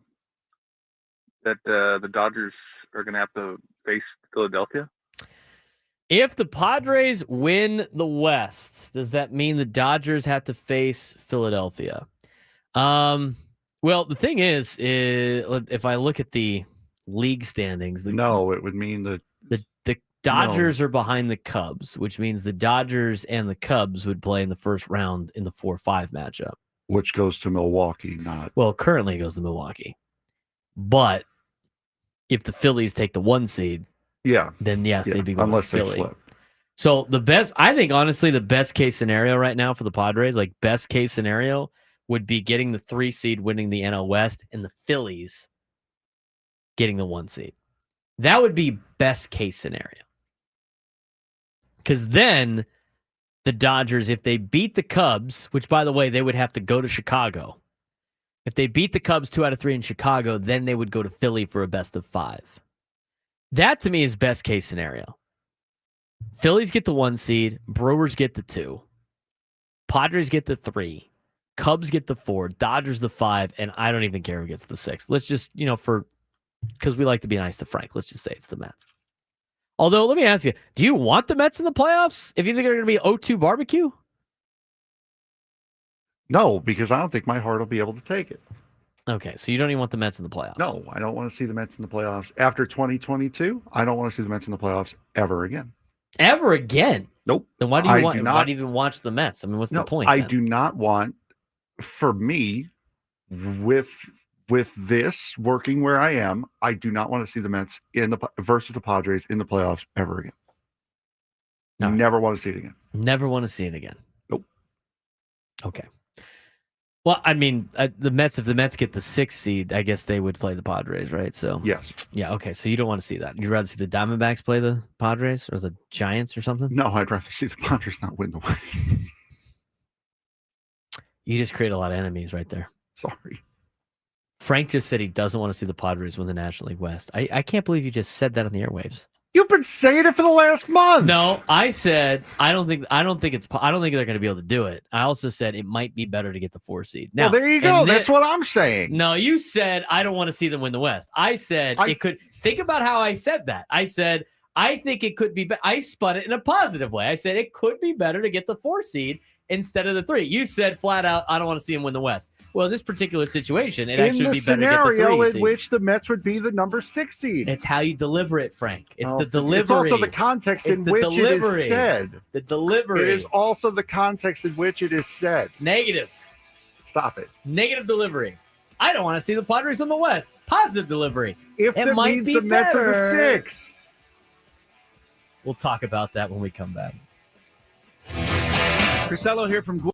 S8: that the Dodgers are going to have to face Philadelphia?
S2: If the Padres win the West, does that mean the Dodgers have to face Philadelphia? Well, the thing is, if I look at the league standings,
S5: no, it would mean that
S2: the Dodgers are behind the Cubs, which means the Dodgers and the Cubs would play in the first round in the 4-5 matchup.
S5: Which goes to Milwaukee,
S2: Well, currently it goes to Milwaukee. But if the Phillies take the 1 seed, then yes, they'd be going
S5: unless
S2: to Philly.
S5: they flip.
S2: So I think honestly, the best case scenario right now for the Padres, like best case scenario, would be getting the 3 seed, winning the NL West, and the Phillies getting the 1 seed. That would be best case scenario. Because then the Dodgers, if they beat the Cubs, which by the way, they would have to go to Chicago. If they beat the Cubs 2 out of 3 in Chicago, then they would go to Philly for a best of 5. That to me is best case scenario. Phillies get the 1 seed, Brewers get the 2, Padres get the 3, Cubs get the 4, Dodgers the 5, and I don't even care who gets the 6. Let's just, because we like to be nice to Frank, let's just say it's the Mets. Although, let me ask you, do you want the Mets in the playoffs if you think they're going to be 0-2 barbecue?
S5: No, because I don't think my heart will be able to take it.
S2: Okay, so you don't even want the Mets in the playoffs.
S5: No, I don't want to see the Mets in the playoffs. After 2022, I don't want to see the Mets in the playoffs ever again.
S2: Ever again?
S5: Nope.
S2: Then why do you want? Why do you even watch the Mets? I mean, what's the point?
S5: I do not want. For me, with this working where I am, I do not want to see the Mets versus the Padres in the playoffs ever again. Right. Never want to see it again.
S2: Never want to see it again.
S5: Nope.
S2: Okay. Well, I mean, the Mets. If the Mets get the 6th seed, I guess they would play the Padres, right? So
S5: yes.
S2: Yeah. Okay. So you don't want to see that. You'd rather see the Diamondbacks play the Padres or the Giants or something?
S5: No, I'd rather see the Padres not win the West.
S2: You just create a lot of enemies right there.
S5: Sorry.
S2: Frank just said he doesn't want to see the Padres win the National League West. I can't believe you just said that on the airwaves.
S5: You've been saying it for the last month.
S2: No, I said I don't think they're going to be able to do it. I also said it might be better to get the 4 seed. Now,
S5: well, there you go. That's what I'm saying.
S2: No, you said I don't want to see them win the West. I said it could. Think about how I said that. I said I think it could be. I spun it in a positive way. I said it could be better to get the 4 seed instead of the 3. You said flat out, I don't want to see them win the West. Well, in this particular situation, it actually would be better to get the 3 seed. In the scenario
S5: in which the Mets would be the number 6 seed.
S2: It's how you deliver it, Frank. It's the delivery.
S5: It's also the context in which it is said.
S2: The delivery.
S5: It is also the context in which it is said.
S2: Negative.
S5: Stop it.
S2: Negative delivery. I don't want to see the Padres in the West. Positive delivery.
S5: If it means the Mets are the 6.
S2: We'll talk about that when we come back.
S9: Crisello here from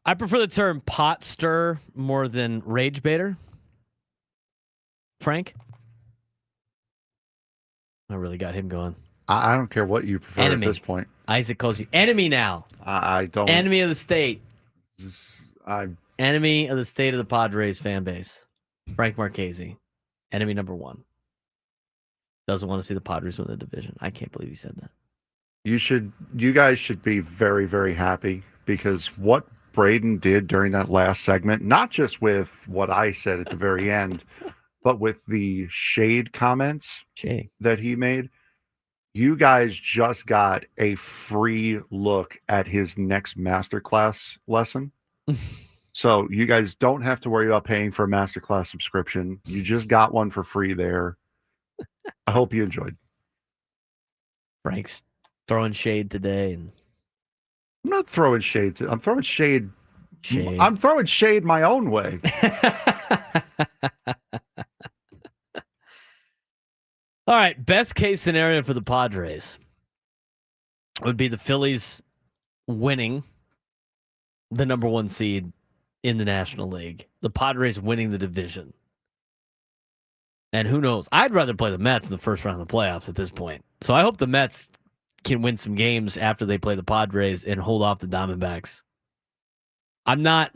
S2: I prefer the term pot stir more than rage baiter. Frank? I really got him going.
S5: I don't care what you prefer
S2: Enemy.
S5: at this point.
S2: Isaac calls you enemy now.
S5: I don't.
S2: Enemy of the state.
S5: I'm
S2: Enemy of the state of the Padres fan base. Frank Marchese. Enemy number one. Doesn't want to see the Padres win the division. I can't believe he said that.
S5: You guys should be very, very happy because what Braden did during that last segment, not just with what I said at the very end, but with the shade comments that he made, you guys just got a free look at his next masterclass lesson. So you guys don't have to worry about paying for a masterclass subscription. You just got one for free there. I hope you enjoyed.
S2: Frank's throwing shade today, and
S5: I'm not throwing shade. I'm throwing shade. I'm throwing shade my own way.
S2: All right, best case scenario for the Padres would be the Phillies winning the number one seed in the National League, the Padres winning the division. And who knows? I'd rather play the Mets in the first round of the playoffs at this point. So I hope the Mets can win some games after they play the Padres and hold off the Diamondbacks. I'm not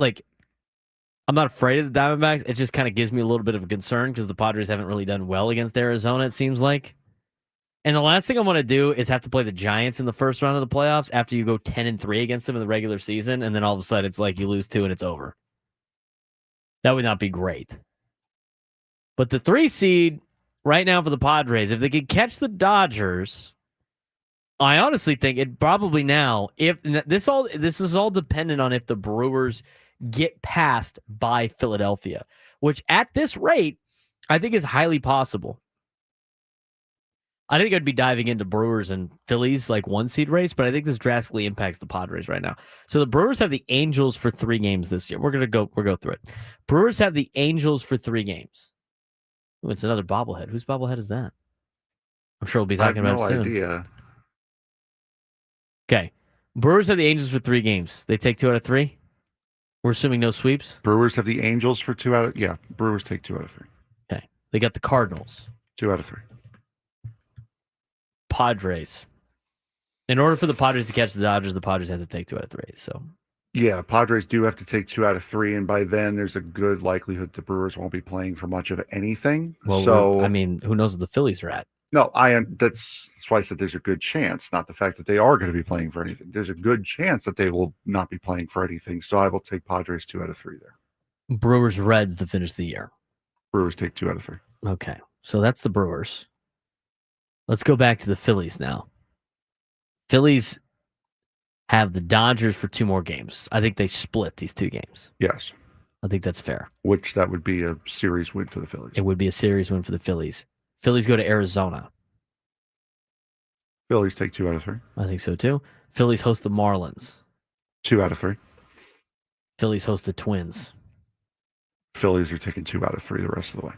S2: afraid of the Diamondbacks. It just kind of gives me a little bit of a concern because the Padres haven't really done well against Arizona, it seems like. And the last thing I want to do is have to play the Giants in the first round of the playoffs after you go 10-3 against them in the regular season, and then all of a sudden it's like you lose 2 and it's over. That would not be great. But the 3 seed right now for the Padres, if they could catch the Dodgers, I honestly think it probably now, if this is all dependent on if the Brewers get passed by Philadelphia, which at this rate, I think is highly possible. I think I'd be diving into Brewers and Phillies like 1 seed race, but I think this drastically impacts the Padres right now. So the Brewers have the Angels for 3 games this year. We'll go through it. Brewers have the Angels for 3 games. Ooh, it's another bobblehead. Whose bobblehead is that? I'm sure we'll be talking about it soon.
S5: I have no idea.
S2: Okay. Brewers have the Angels for 3 games. They take 2 out of 3. We're assuming no sweeps.
S5: Brewers have the Angels for 2 out of... Yeah, Brewers take 2 out of 3.
S2: Okay. They got the Cardinals.
S5: 2 out of 3.
S2: Padres. In order for the Padres to catch the Dodgers, the Padres have to take 2 out of 3. So,
S5: yeah, Padres do have to take 2 out of 3, and by then there's a good likelihood the Brewers won't be playing for much of anything.
S2: Well,
S5: so
S2: I mean, who knows what the Phillies are at?
S5: No, that's why I said there's a good chance, not the fact that they are going to be playing for anything. There's a good chance that they will not be playing for anything. So I will take Padres 2 out of 3 there.
S2: Brewers Reds to finish the year.
S5: Brewers take 2 out of 3.
S2: Okay, so that's the Brewers. Let's go back to the Phillies now. Phillies have the Dodgers for 2 more games. I think they split these 2 games.
S5: Yes.
S2: I think that's fair.
S5: Which that would be a series win for the Phillies.
S2: It would be a series win for the Phillies. Phillies go to Arizona.
S5: Phillies take 2 out of 3.
S2: I think so too. Phillies host the Marlins.
S5: 2 out of 3.
S2: Phillies host the Twins.
S5: Phillies are taking 2 out of 3 the rest of the way.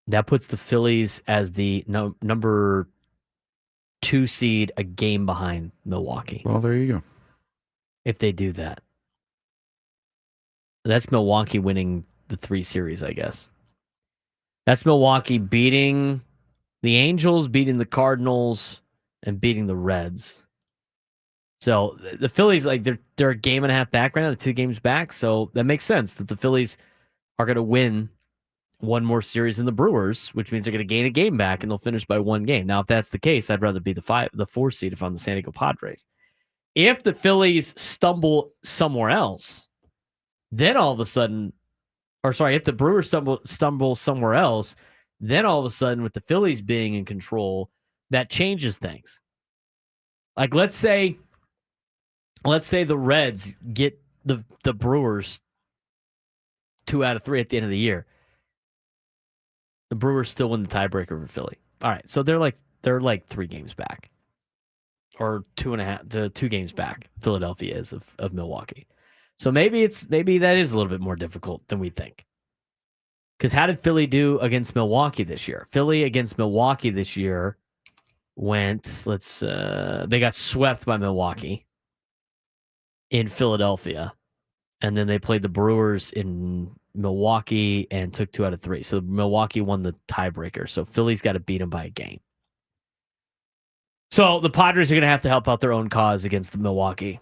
S2: That puts the Phillies as the number 2 seed, a game behind Milwaukee.
S5: Well, there you go.
S2: If they do that. That's Milwaukee winning the 3 series, I guess. That's Milwaukee beating the Angels, beating the Cardinals, and beating the Reds. So the Phillies, like they're a game and a half back right now, 2 games back. So that makes sense that the Phillies are going to win 1 more series than the Brewers, which means they're going to gain a game back and they'll finish by 1 game. Now, if that's the case, I'd rather be the 4 seed if I'm the San Diego Padres. If the Phillies stumble somewhere else, then all of a sudden, if the Brewers stumble somewhere else, then all of a sudden with the Phillies being in control, that changes things. Like let's say the Reds get the Brewers 2 out of 3 at the end of the year. The Brewers still win the tiebreaker over Philly. All right, so they're like 3 games back, or 2.5 to 2 games back. Philadelphia is of Milwaukee. So maybe that is a little bit more difficult than we think. Because how did Philly do against Milwaukee this year? Philly against Milwaukee this year went. They got swept by Milwaukee in Philadelphia. and then they played the Brewers in Milwaukee and took 2 out of 3. So Milwaukee won the tiebreaker. So Philly's got to beat them by a game. So the Padres are going to have to help out their own cause against the Milwaukee.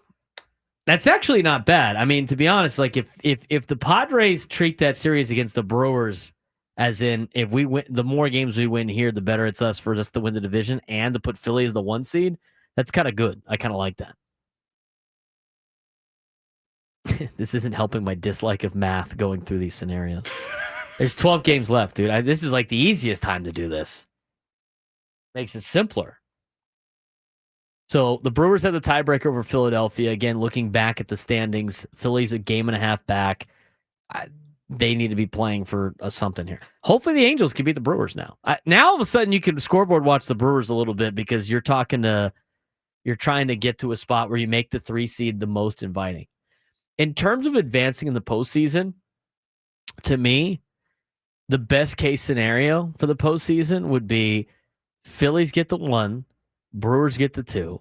S2: That's actually not bad. I mean, to be honest, like if the Padres treat that series against the Brewers as in if we win, the more games we win here, the better it's us for us to win the division and to put Philly as the 1 seed, that's kind of good. I kind of like that. This isn't helping my dislike of math going through these scenarios. There's 12 games left, dude. This is like the easiest time to do this. Makes it simpler. So the Brewers have the tiebreaker over Philadelphia. Again, looking back at the standings, Philly's a game and a half back. They need to be playing for something here. Hopefully the Angels can beat the Brewers now. Now all of a sudden you can scoreboard watch the Brewers a little bit because you're trying to get to a spot where you make the 3 seed the most inviting. In terms of advancing in the postseason, to me, the best case scenario for the postseason would be Phillies get the 1, Brewers get the 2,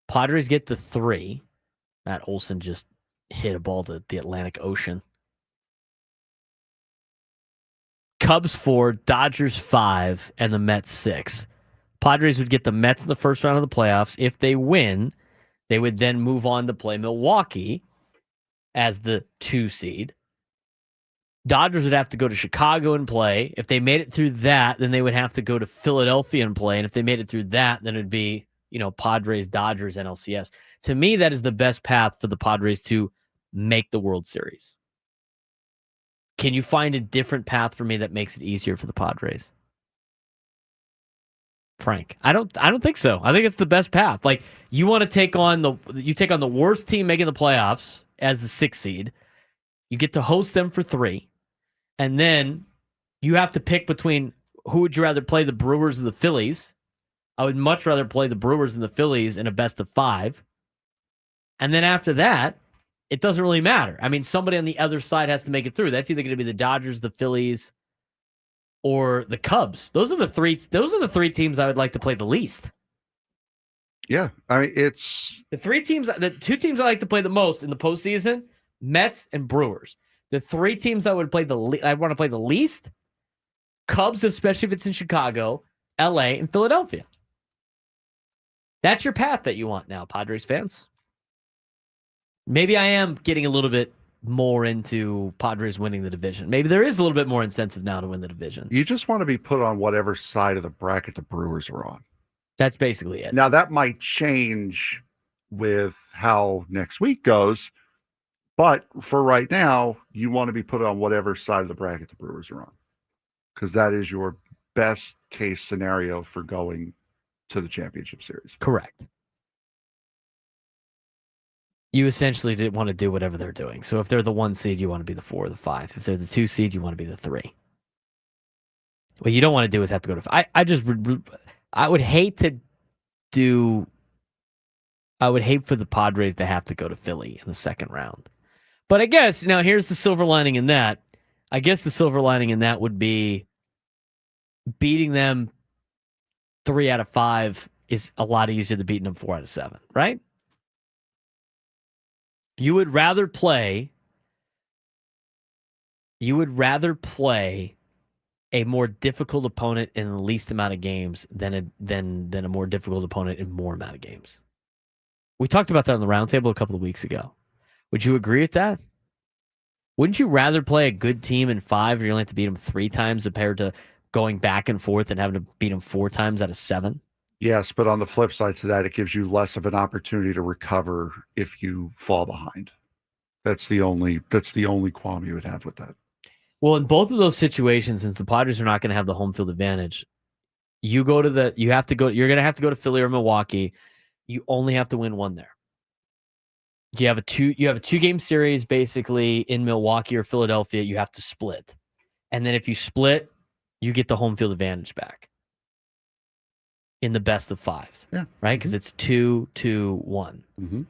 S2: Padres get the 3. Matt Olson just hit a ball to the Atlantic Ocean. Cubs 4, Dodgers 5, and the Mets 6. Padres would get the Mets in the first round of the playoffs. If they win, they would then move on to play Milwaukee as the 2 seed. Dodgers would have to go to Chicago and play. If they made it through that, then they would have to go to Philadelphia and play. And if they made it through that, then it would be, Padres, Dodgers, NLCS. To me, that is the best path for the Padres to make the World Series. Can you find a different path for me that makes it easier for the Padres? Frank, I don't think so. I think it's the best path. Like you want to take on the worst team making the playoffs as the 6th seed. You get to host them for 3. And then you have to pick between who would you rather play, the Brewers or the Phillies. I would much rather play the Brewers and the Phillies in a best of 5. And then after that, it doesn't really matter. I mean, somebody on the other side has to make it through. That's either going to be the Dodgers, the Phillies, or the Cubs. Those are the 3 teams I would like to play the least.
S5: Yeah, I mean, it's
S2: the 2 teams I like to play the most in the postseason: Mets and Brewers. The 3 teams I would play I want to play the least: Cubs, especially if it's in Chicago, LA, and Philadelphia. That's your path that you want now, Padres fans. Maybe I am getting a little bit more into Padres winning the division. Maybe there is a little bit more incentive now to win the division.
S5: You just want to be put on whatever side of the bracket the Brewers are on.
S2: That's basically it.
S5: Now, that might change with how next week goes, but for right now, you want to be put on whatever side of the bracket the Brewers are on, because that is your best case scenario for going to the championship series.
S2: Correct. You essentially didn't want to do whatever they're doing. So if they're the 1 seed, you want to be the 4 or the 5. If they're the 2 seed, you want to be the 3. What you don't want to do is have to go to... I would hate for the Padres to have to go to Philly in the second round. But I guess, now here's the silver lining in that. I guess the silver lining in that would be beating them 3 out of 5 is a lot easier than beating them 4 out of 7, right? You would rather play a more difficult opponent in the least amount of games than a more difficult opponent in more amount of games. We talked about that on the roundtable a couple of weeks ago. Would you agree with that? Wouldn't you rather play a good team in 5 where you only have to beat them 3 times compared to going back and forth and having to beat them 4 times out of 7?
S5: Yes, but on the flip side to that, it gives you less of an opportunity to recover if you fall behind. That's the only qualm you would have with that.
S2: Well, in both of those situations, since the Padres are not going to have the home field advantage, you're going to have to go to Philly or Milwaukee. You only have to win 1 there. You have a 2-game series basically in Milwaukee or Philadelphia. You have to split. And then if you split, you get the home field advantage back in the best of 5.
S5: Yeah.
S2: Right? Because it's 2-2-1.
S5: Mm-hmm.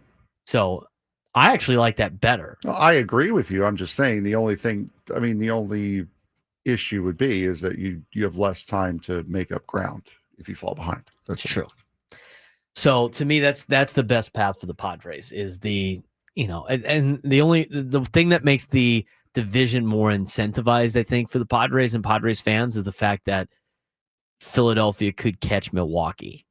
S2: So I actually like that better.
S5: Well, I agree with you. I'm just saying the only issue would be is that you have less time to make up ground if you fall behind. That's
S2: true. So to me, that's the best path for the Padres is the and the thing that makes the division more incentivized, I think, for the Padres and Padres fans is the fact that Philadelphia could catch Milwaukee.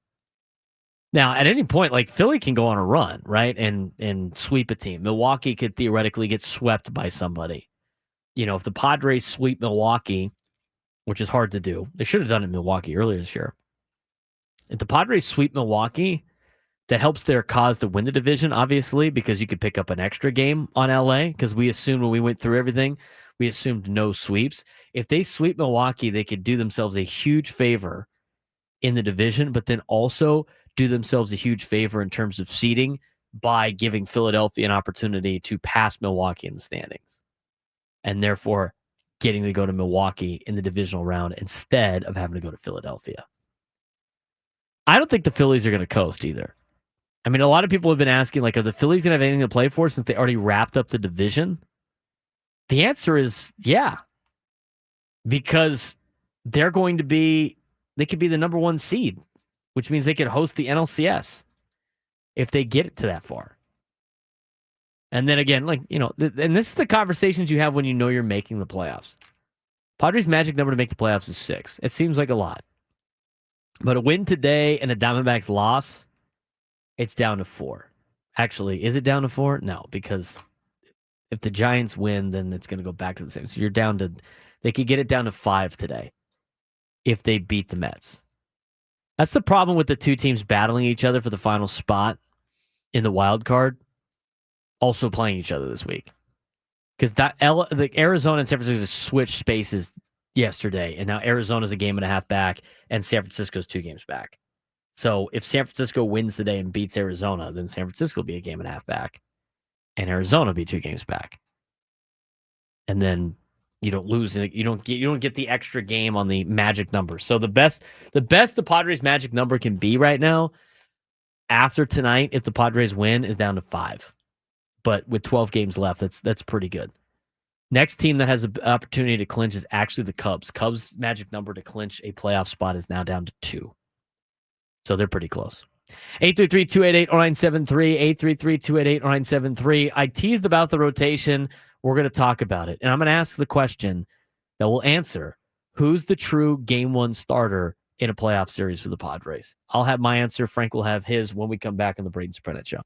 S2: Now, at any point, like Philly can go on a run, right, and sweep a team. Milwaukee could theoretically get swept by somebody. If the Padres sweep Milwaukee, which is hard to do, they should have done it in Milwaukee earlier this year. If the Padres sweep Milwaukee, that helps their cause to win the division, obviously, because you could pick up an extra game on LA, because we assumed when we went through everything, we assumed no sweeps. If they sweep Milwaukee, they could do themselves a huge favor in the division, but then also do themselves a huge favor in terms of seeding by giving Philadelphia an opportunity to pass Milwaukee in the standings, and therefore getting to go to Milwaukee in the divisional round instead of having to go to Philadelphia. I don't think the Phillies are going to coast either. I mean, a lot of people have been asking, like, are the Phillies going to have anything to play for since they already wrapped up the division? The answer is yeah, because they could be the number one seed, which means they could host the NLCS if they get it to that far. And then again, and this is the conversations you have when you know you're making the playoffs. Padres' magic number to make the playoffs is 6. It seems like a lot. But a win today and a Diamondbacks loss, it's down to 4. Actually, is it down to 4? No, because if the Giants win, then it's going to go back to the same. So you're down to, they could get it down to 5 today if they beat the Mets. That's the problem with the two teams battling each other for the final spot in the wild card, also playing each other this week. Because the Arizona and San Francisco switched spaces yesterday, and now Arizona's a game and a half back, and San Francisco's 2 games back. So if San Francisco wins today and beats Arizona, then San Francisco will be a game and a half back, and Arizona will be 2 games back. And then you don't lose it. You don't get the extra game on the magic number. So the best the Padres magic number can be right now after tonight, if the Padres win, is down to 5. But with 12 games left, that's pretty good. Next team that has an opportunity to clinch is actually the Cubs. Cubs' magic number to clinch a playoff spot is now down to 2. So they're pretty close. 833-288-0973, 833-288-0973. I teased about the rotation. We're going to talk about it. And I'm going to ask the question that will answer, who's the true game 1 starter in a playoff series for the Padres? I'll have my answer. Frank will have his when we come back on the Braden Surprenant Show.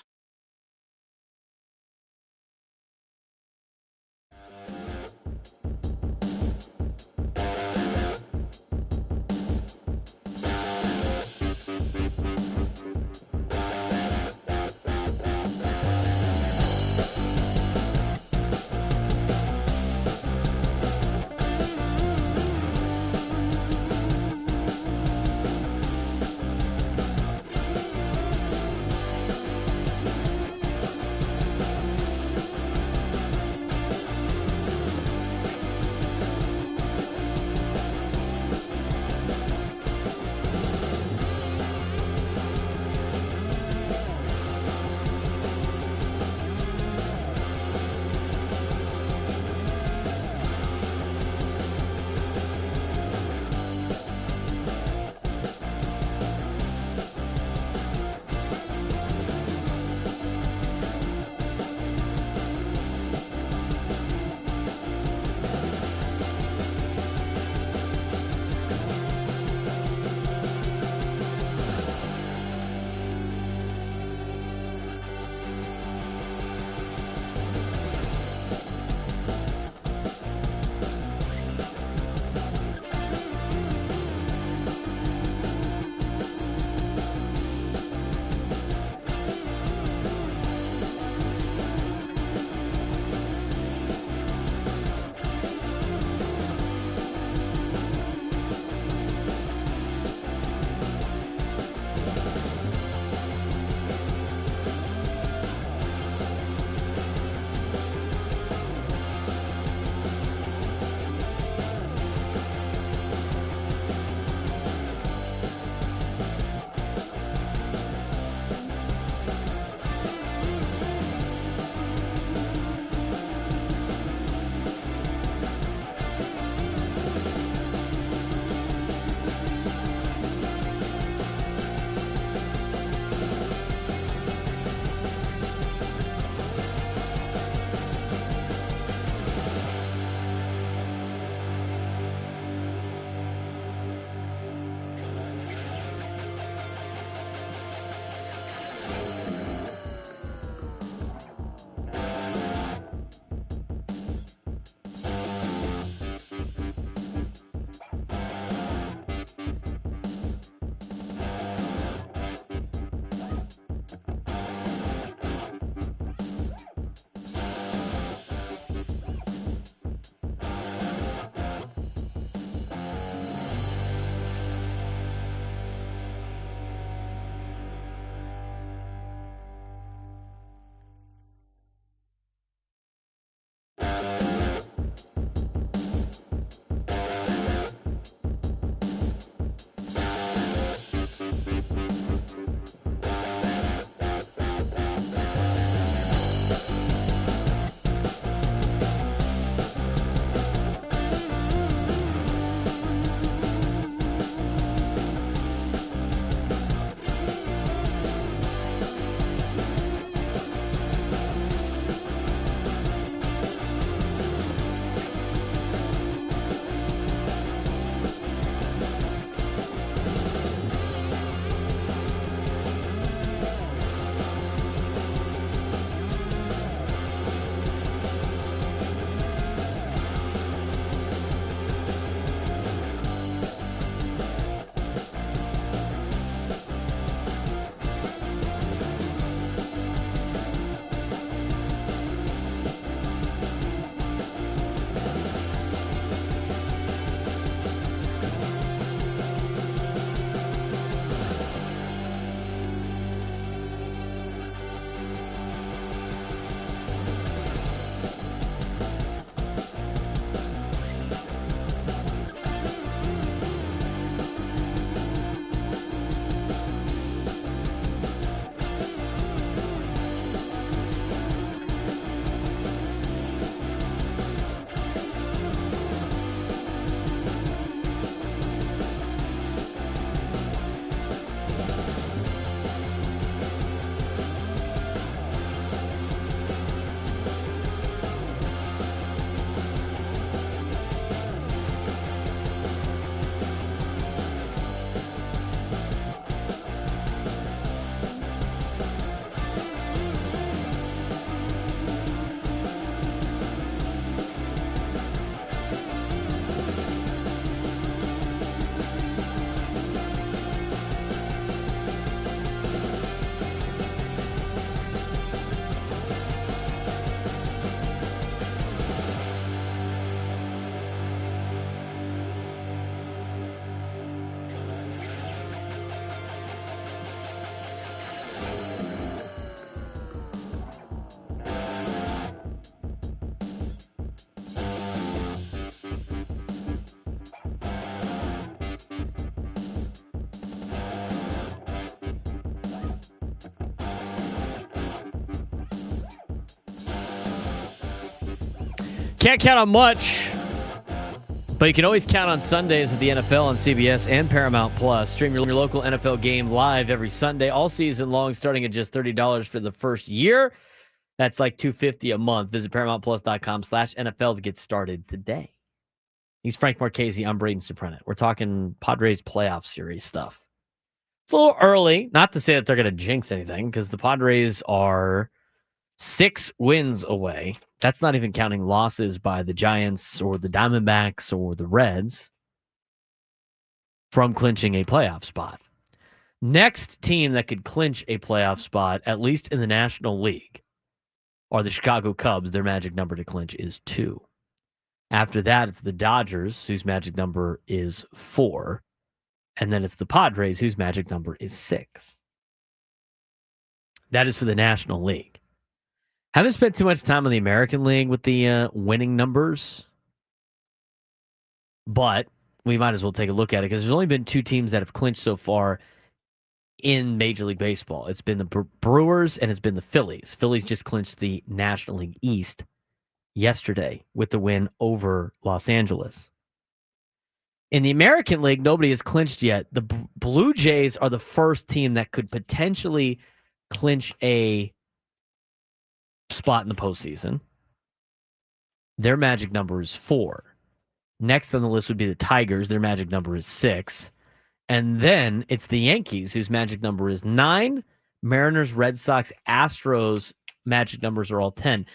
S2: Can't count on much, but you can always count on Sundays with the NFL on CBS and Paramount Plus. Stream your local NFL game live every Sunday, all season long, starting at just $30 for the first year. That's like $250 a month. Visit ParamountPlus.com/NFL to get started today. He's Frank Marchese. I'm Braden Surprenant. We're talking Padres playoff series stuff. It's a little early, not to say that they're going to jinx anything, because the Padres are 6 wins away. That's not even counting losses by the Giants or the Diamondbacks or the Reds from clinching a playoff spot. Next team that could clinch a playoff spot, at least in the National League, are the Chicago Cubs. Their magic number to clinch is 2. After that, it's the Dodgers, whose magic number is 4. And then it's the Padres, whose magic number is 6. That is for the National League. Haven't spent too much time on the American League with the winning numbers, but we might as well take a look at it because there's only been 2 teams that have clinched so far in Major League Baseball. It's been the Brewers and it's been the Phillies. Phillies just clinched the National League East yesterday with the win over Los Angeles. In the American League, nobody has clinched yet. The Blue Jays are the first team that could potentially clinch a spot in the postseason. Their magic number is 4. Next on the list would be the Tigers. Their magic number is 6. And then it's the Yankees, whose magic number is 9. Mariners, Red Sox, Astros, magic numbers are all 10.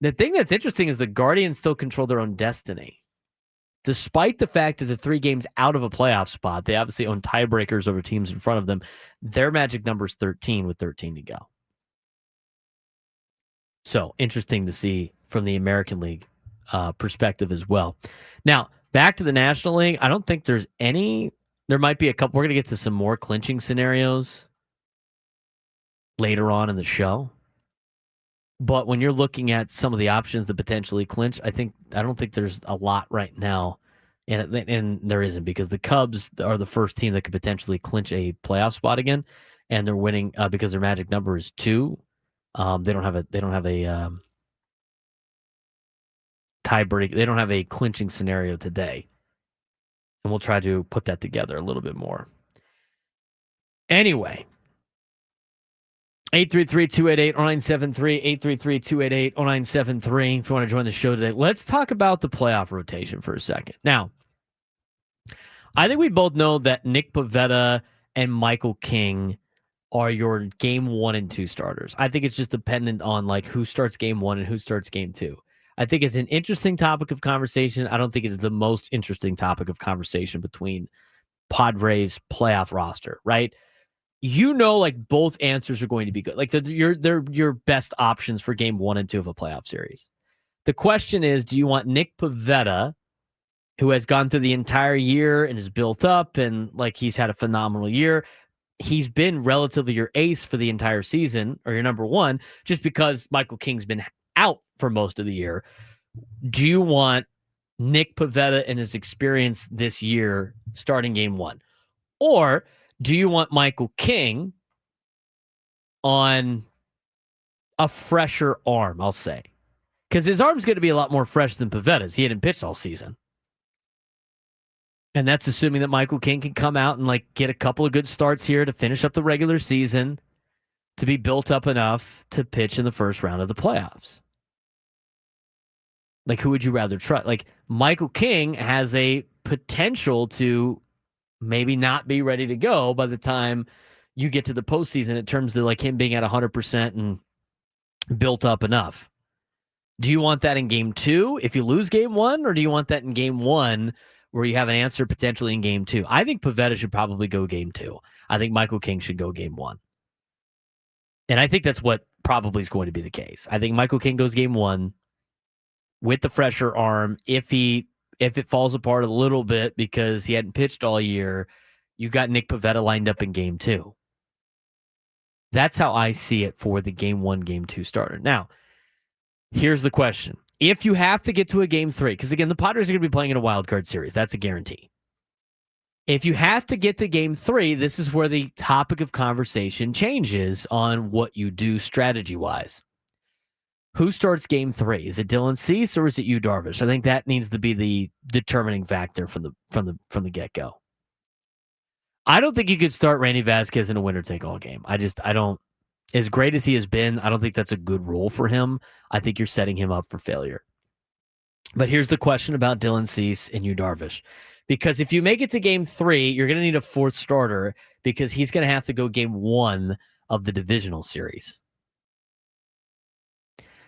S2: The thing that's interesting is the Guardians still control their own destiny. Despite the fact that they're 3 games out of a playoff spot, they obviously own tiebreakers over teams in front of them. Their magic number is 13 with 13 to go. So interesting to see from the American League perspective as well. Now, back to the National League. I don't think there's any. There might be a couple. We're going to get to some more clinching scenarios later on in the show. But when you're looking at some of the options that potentially clinch, I don't think there's a lot right now. And there isn't, because the Cubs are the first team that could potentially clinch a playoff spot again. And they're winning because their magic number is 2. They don't have a tie break. They don't have a clinching scenario today. And we'll try to put that together a little bit more. Anyway, 833-288-0973, 833-288-0973 if you want to join the show today. Let's talk about the playoff rotation for a second. Now, I think we both know that Nick Pivetta and Michael King are your game 1 and 2 starters. I think it's just dependent on like who starts game 1 and who starts game 2. I think it's an interesting topic of conversation. I don't think it's the most interesting topic of conversation between Padres playoff roster, right? You know, like both answers are going to be good. Like they're your best options for game 1 and 2 of a playoff series. The question is, do you want Nick Pivetta, who has gone through the entire year and is built up and like he's had a phenomenal year? He's been relatively your ace for the entire season, or your number 1, just because Michael King's been out for most of the year. Do you want Nick Pivetta and his experience this year starting game 1? Or do you want Michael King on a fresher arm, I'll say? Because his arm's going to be a lot more fresh than Pivetta's. He hadn't pitched all season. And that's assuming that Michael King can come out and like get a couple of good starts here to finish up the regular season, to be built up enough to pitch in the first round of the playoffs. Like, who would you rather trust? Like, Michael King has a potential to maybe not be ready to go by the time you get to the postseason in terms of like him being at 100% and built up enough. Do you want that in game 2 if you lose game 1, or do you want that in game 1 where you have an answer potentially in game 2? I think Pivetta should probably go game 2. I think Michael King should go game 1. And I think that's what probably is going to be the case. I think Michael King goes game 1 with the fresher arm. If it falls apart a little bit because he hadn't pitched all year, you got Nick Pivetta lined up in game 2. That's how I see it for the game 1, game 2 starter. Now, here's the question. If you have to get to a game 3, because again, the Padres are going to be playing in a wild card series. That's a guarantee. If you have to get to game 3, this is where the topic of conversation changes on what you do strategy-wise. Who starts game 3? Is it Dylan Cease or is it Yu Darvish? I think that needs to be the determining factor from the get-go. I don't think you could start Randy Vasquez in a winner-take-all game. I don't. As great as he has been, I don't think that's a good role for him. I think you're setting him up for failure. But here's the question about Dylan Cease and Yu Darvish. Because if you make it to game 3, you're going to need a fourth starter because he's going to have to go game 1 of the divisional series.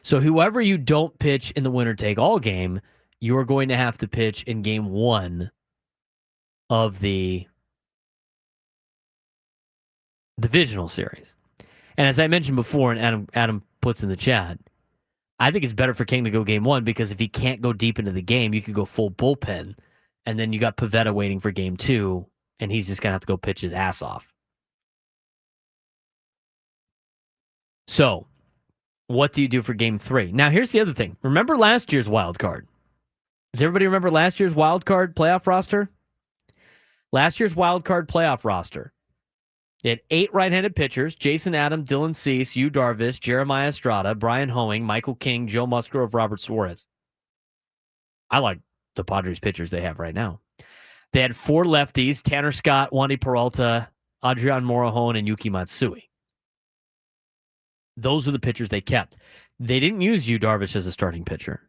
S2: So whoever you don't pitch in the winner-take-all game, you're going to have to pitch in game 1 of the divisional series. And as I mentioned before, and Adam puts in the chat, I think it's better for King to go game 1 because if he can't go deep into the game, you could go full bullpen, and then you got Pivetta waiting for game 2, and he's just going to have to go pitch his ass off. So, what do you do for game 3? Now, here's the other thing. Remember last year's wild card? Does everybody remember last year's wild card playoff roster? Last year's wild card playoff roster. They had 8 right-handed pitchers: Jason Adam, Dylan Cease, Yu Darvish, Jeremiah Estrada, Brian Hoeing, Michael King, Joe Musgrove, Robert Suarez. I like the Padres pitchers they have right now. They had 4 lefties: Tanner Scott, Wandy Peralta, Adrian Morejon, and Yuki Matsui. Those are the pitchers they kept. They didn't use Yu Darvish as a starting pitcher.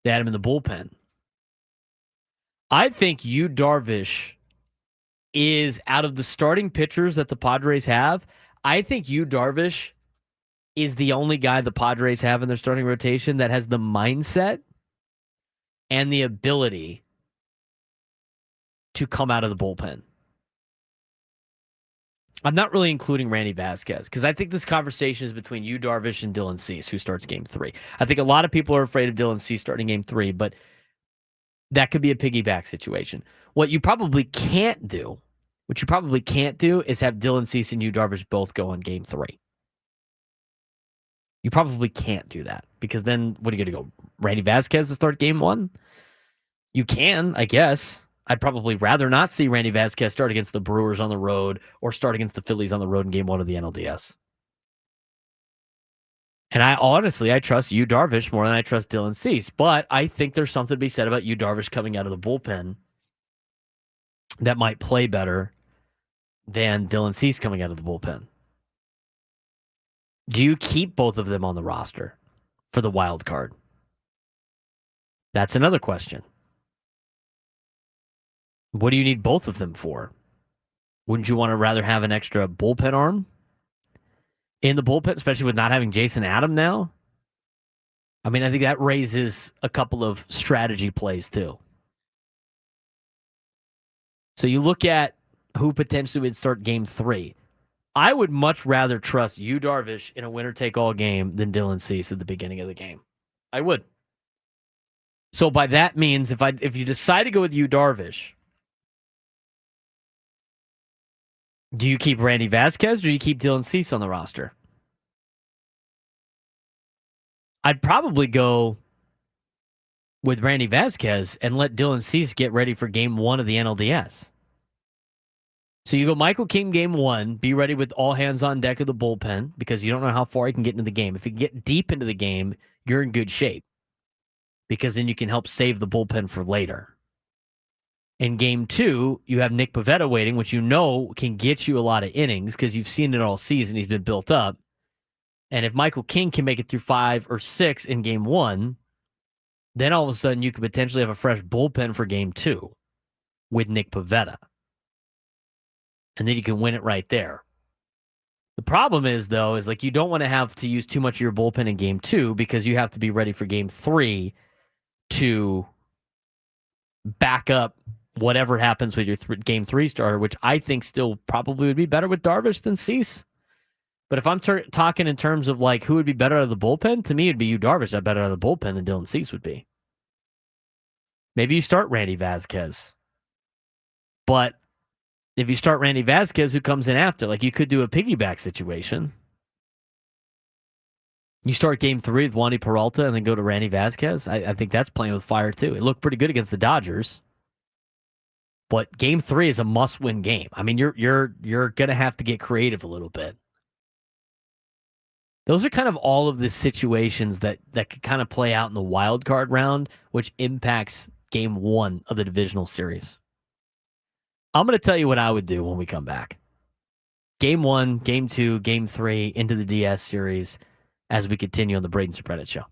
S2: They had him in the bullpen. I think Yu Darvish is, out of the starting pitchers that the Padres have, I think Yu Darvish is the only guy the Padres have in their starting rotation that has the mindset and the ability to come out of the bullpen. I'm not really including Randy Vasquez because I think this conversation is between Yu Darvish and Dylan Cease, who starts game 3. I think a lot of people are afraid of Dylan Cease starting game 3, but that could be a piggyback situation. What you probably can't do is have Dylan Cease and Yu Darvish both go on game 3. You probably can't do that because then what are you going to go? Randy Vasquez to start game 1? You can, I guess. I'd probably rather not see Randy Vasquez start against the Brewers on the road or start against the Phillies on the road in game 1 of the NLDS. And I trust Yu Darvish more than I trust Dylan Cease. But I think there's something to be said about Yu Darvish coming out of the bullpen that might play better than Dylan Cease coming out of the bullpen. Do you keep both of them on the roster for the wild card? That's another question. What do you need both of them for? Wouldn't you want to rather have an extra bullpen arm in the bullpen, especially with not having Jason Adam now? I mean, I think that raises a couple of strategy plays too. So you look at who potentially would start game 3. I would much rather trust Yu Darvish in a winner-take-all game than Dylan Cease at the beginning of the game. I would. So by that means, if you decide to go with Yu Darvish, do you keep Randy Vasquez or do you keep Dylan Cease on the roster? I'd probably go with Randy Vasquez and let Dylan Cease get ready for game 1 of the NLDS. So you go Michael King game 1, be ready with all hands on deck of the bullpen because you don't know how far he can get into the game. If you get deep into the game, you're in good shape because then you can help save the bullpen for later. In game 2, you have Nick Pivetta waiting, which you know can get you a lot of innings because you've seen it all season. He's been built up. And if Michael King can make it through 5 or 6 in game 1, then all of a sudden you could potentially have a fresh bullpen for game 2 with Nick Pivetta. And then you can win it right there. The problem is, though, is like you don't want to have to use too much of your bullpen in game 2 because you have to be ready for game 3 to back up whatever happens with your game 3 starter, which I think still probably would be better with Darvish than Cease. But if I'm talking in terms of like who would be better out of the bullpen, to me it'd be Yu Darvish that better out of the bullpen than Dylan Cease would be. Maybe you start Randy Vasquez. But if you start Randy Vasquez, who comes in after? Like you could do a piggyback situation. You start game 3 with Wandy Peralta and then go to Randy Vasquez. I think that's playing with fire too. It looked pretty good against the Dodgers. But game 3 is a must-win game. I mean, you're gonna have to get creative a little bit. Those are kind of all of the situations that could kind of play out in the wild card round, which impacts game 1 of the divisional series. I'm going to tell you what I would do when we come back. Game 1, game 2, game 3 into the DS series as we continue on the Braden Surprenant Show.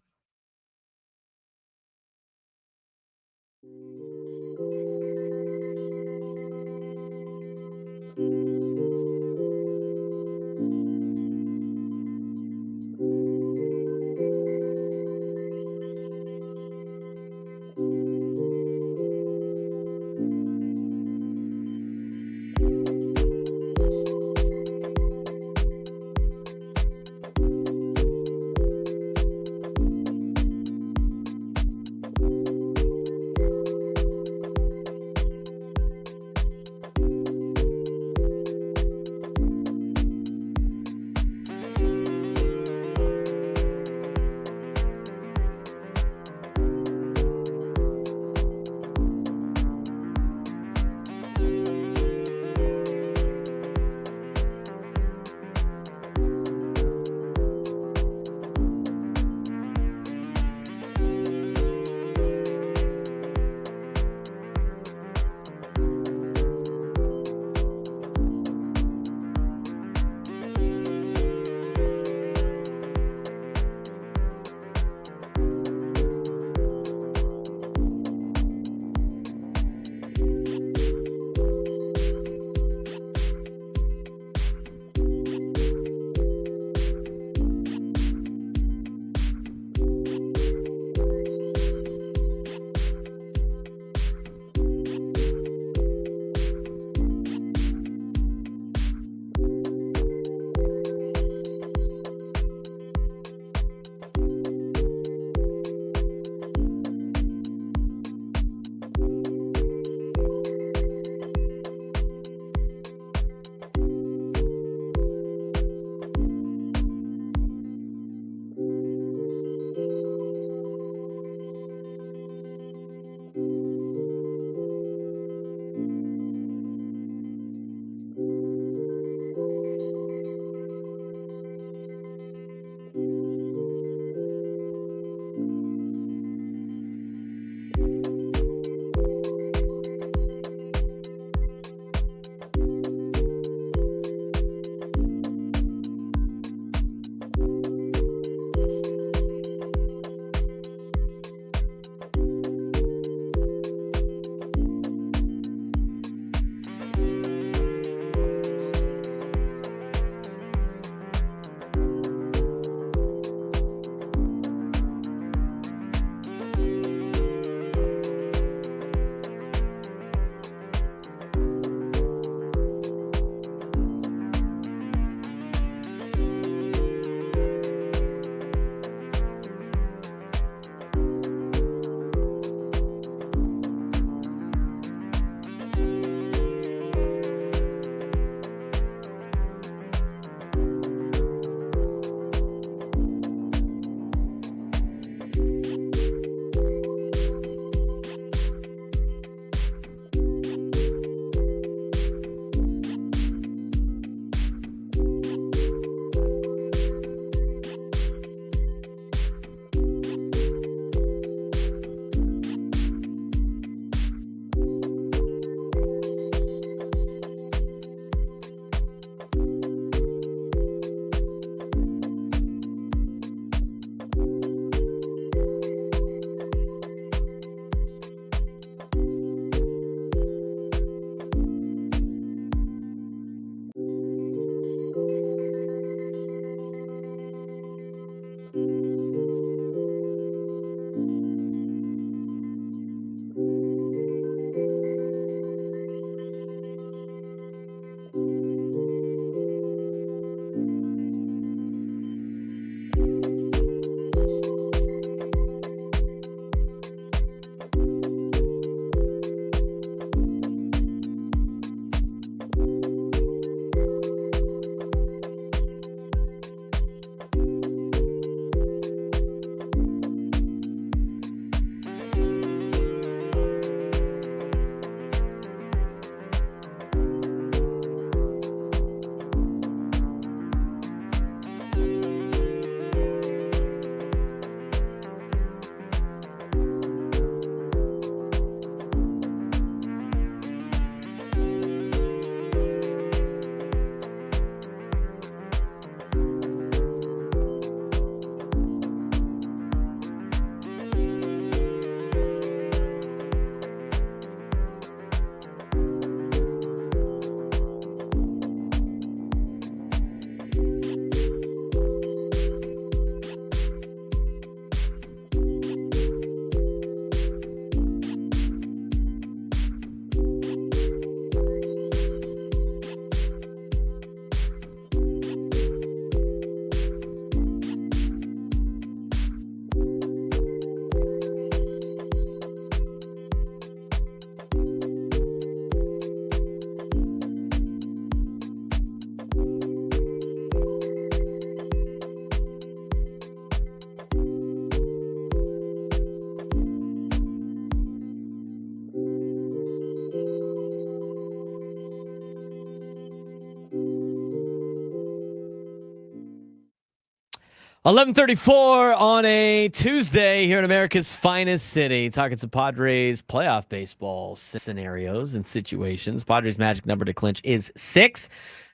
S2: 11:34 on a Tuesday here in America's finest city, talking some Padres playoff baseball scenarios and situations. Padres' magic number to clinch is 6.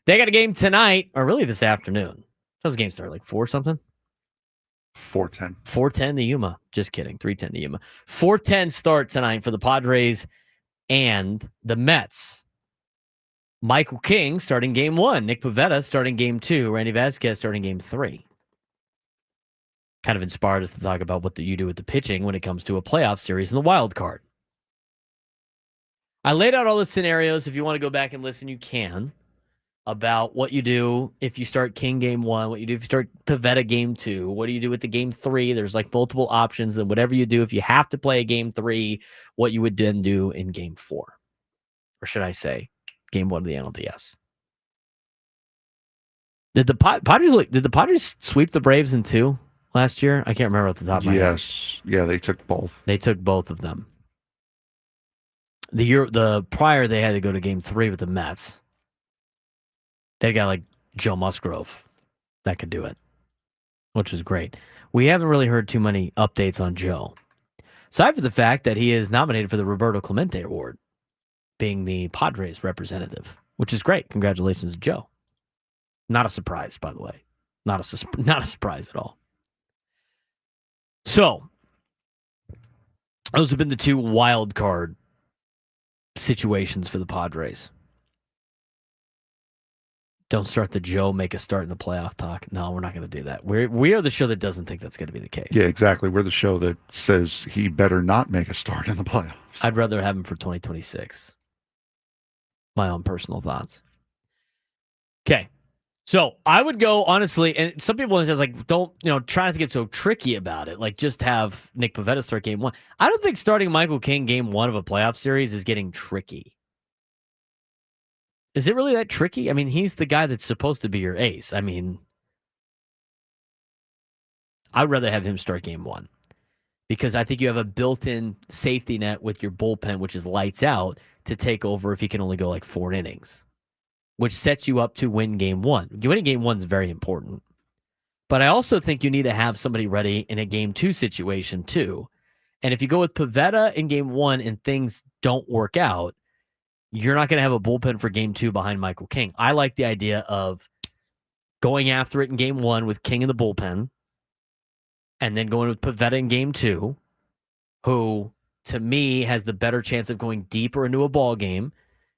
S2: They got a game tonight, or really this afternoon. Those games start like 4 something.
S5: 4:10.
S2: 4:10 to Yuma. Just kidding. 3:10 to Yuma. 4:10 start tonight for the Padres and the Mets. Michael King starting game 1. Nick Pivetta starting game 2. Randy Vasquez starting game 3. Kind of inspired us to talk about what you do with the pitching when it comes to a playoff series in the wild card. I laid out all the scenarios. If you want to go back and listen, you can. About what you do if you start King game 1, what you do if you start Pivetta game 2, what do you do with the game 3? There's like multiple options, and whatever you do, if you have to play a game 3, what you would then do in game 4. Or should I say, game 1 of the NLDS. Did the Padres sweep the Braves in 2? Last year? I can't remember off the top of my head.
S5: Yes. Yeah, they took both.
S2: They took both of them. The prior, they had to go to game 3 with the Mets. They got like Joe Musgrove that could do it, which was great. We haven't really heard too many updates on Joe. Aside from the fact that he is nominated for the Roberto Clemente Award, being the Padres representative, which is great. Congratulations to Joe. Not a surprise, by the way. Not a surprise at all. So, those have been the 2 wild card situations for the Padres. Don't start the Joe, make a start in the playoff talk. No, we're not going to do that. We are the show that doesn't think that's going to be the case.
S5: Yeah, exactly. We're the show that says he better not make a start in the playoffs.
S2: I'd rather have him for 2026. My own personal thoughts. Okay. So I would go, honestly, and some people are just like, don't, try not to get so tricky about it. Like, just have Nick Pivetta start game 1. I don't think starting Michael King game 1 of a playoff series is getting tricky. Is it really that tricky? I mean, he's the guy that's supposed to be your ace. I mean, I'd rather have him start game 1 because I think you have a built-in safety net with your bullpen, which is lights out, to take over if he can only go like 4 innings. Which sets you up to win game 1. Winning game 1 is very important. But I also think you need to have somebody ready in a game 2 situation too. And if you go with Pivetta in game 1 and things don't work out, you're not going to have a bullpen for game 2 behind Michael King. I like the idea of going after it in game 1 with King in the bullpen and then going with Pivetta in game 2, who to me has the better chance of going deeper into a ball game.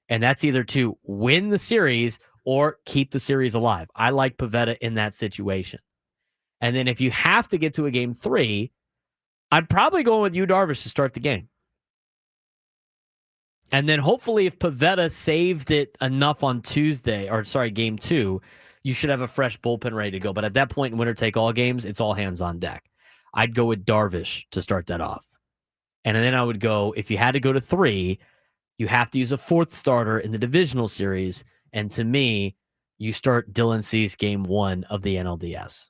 S2: And that's either to win the series or keep the series alive. I like Pivetta in that situation. And then if you have to get to a game 3, I'd probably go with Yu Darvish to start the game. And then hopefully if Pivetta saved it enough on game 2, you should have a fresh bullpen ready to go. But at that point in winner-take-all games, it's all hands on deck. I'd go with Darvish to start that off. And then I would go, if you had to go to 3, you have to use a 4th starter in the divisional series. And to me, you start Dylan Cease game 1 of the NLDS.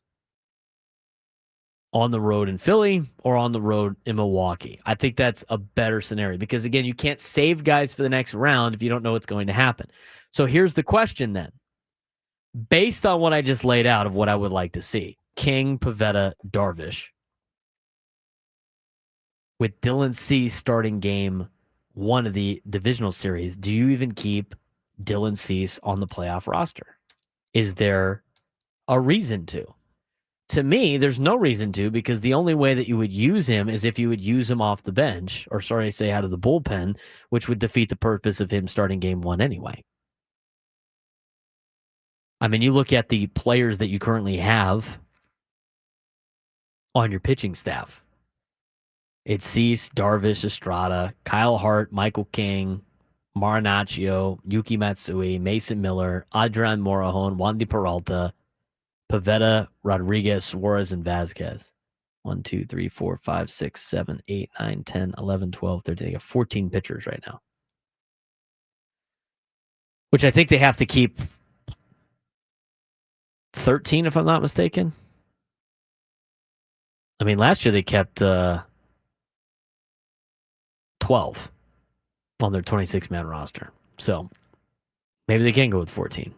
S2: On the road in Philly or on the road in Milwaukee. I think that's a better scenario because, again, you can't save guys for the next round if you don't know what's going to happen. So here's the question then. Based on what I just laid out of what I would like to see, King, Pivetta, Darvish, with Dylan Cease starting game 1 of the divisional series, do you even keep Dylan Cease on the playoff roster? Is there a reason to? To me, there's no reason to, because the only way that you would use him is if you would use him off the bench, or out of the bullpen, which would defeat the purpose of him starting game 1 anyway. I mean, you look at the players that you currently have on your pitching staff. It's Cease, Darvish, Estrada, Kyle Hart, Michael King, Marinaccio, Yuki Matsui, Mason Miller, Adrian Morejon, Wandy Peralta, Pivetta, Rodriguez, Suarez, and Vasquez. 1, 2, 3, 4, 5, 6, 7, 8, 9, 10, 11, 12, 13. They got 14 pitchers right now. Which I think they have to keep 13, if I'm not mistaken. I mean, last year they kept 12 on their 26-man roster. So maybe they can go with 14.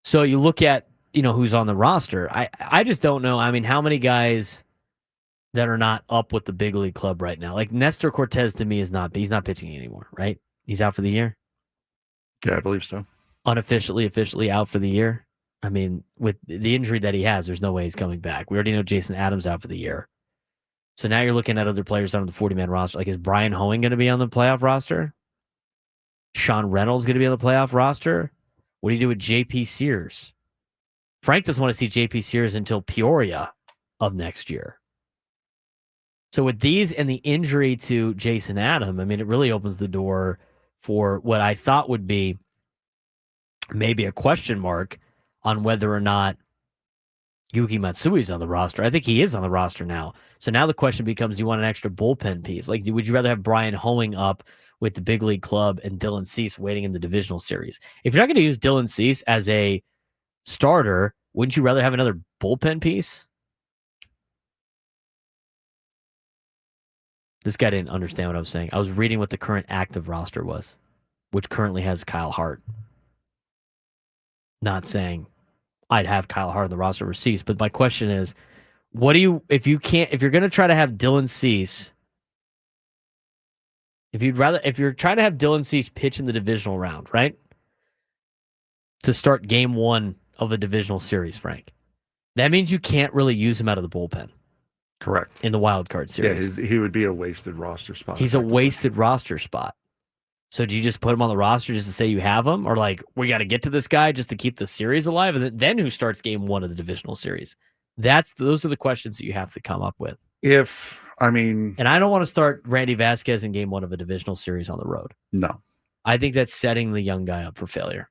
S2: So you look at who's on the roster. I just don't know. I mean, how many guys that are not up with the big league club right now? Like Nestor Cortez to me he's not pitching anymore, right? He's out for the year.
S5: Yeah, I believe so.
S2: Officially out for the year. I mean, with the injury that he has, there's no way he's coming back. We already know Jason Adams out for the year. So now you're looking at other players on the 40-man roster. Like, is Brian Hoeing going to be on the playoff roster? Sean Reynolds going to be on the playoff roster? What do you do with J.P. Sears? Frank doesn't want to see J.P. Sears until Peoria of next year. So with these and the injury to Jason Adam, I mean, it really opens the door for what I thought would be maybe a question mark on whether or not Yuki Matsui's on the roster. I think he is on the roster now. So now the question becomes, do you want an extra bullpen piece? Like, would you rather have Brian Hoeing up with the big league club and Dylan Cease waiting in the divisional series? If you're not going to use Dylan Cease as a starter, wouldn't you rather have another bullpen piece? This guy didn't understand what I was saying. I was reading what the current active roster was, which currently has Kyle Hart. Not saying I'd have Kyle Hart on the roster over Cease, but my question is, if you're going to try to have Dylan Cease, if you're trying to have Dylan Cease pitch in the divisional round, right? To start game 1 of a divisional series, Frank, that means you can't really use him out of the bullpen.
S5: Correct.
S2: In the wild card series.
S5: Yeah, he would be a wasted roster spot.
S2: He's a wasted roster spot. So do you just put him on the roster just to say you have him? Or like, we got to get to this guy just to keep the series alive? And then who starts game 1 of the divisional series? Those are the questions that you have to come up with. And I don't want to start Randy Vasquez in game 1 of a divisional series on the road.
S5: No.
S2: I think that's setting the young guy up for failure.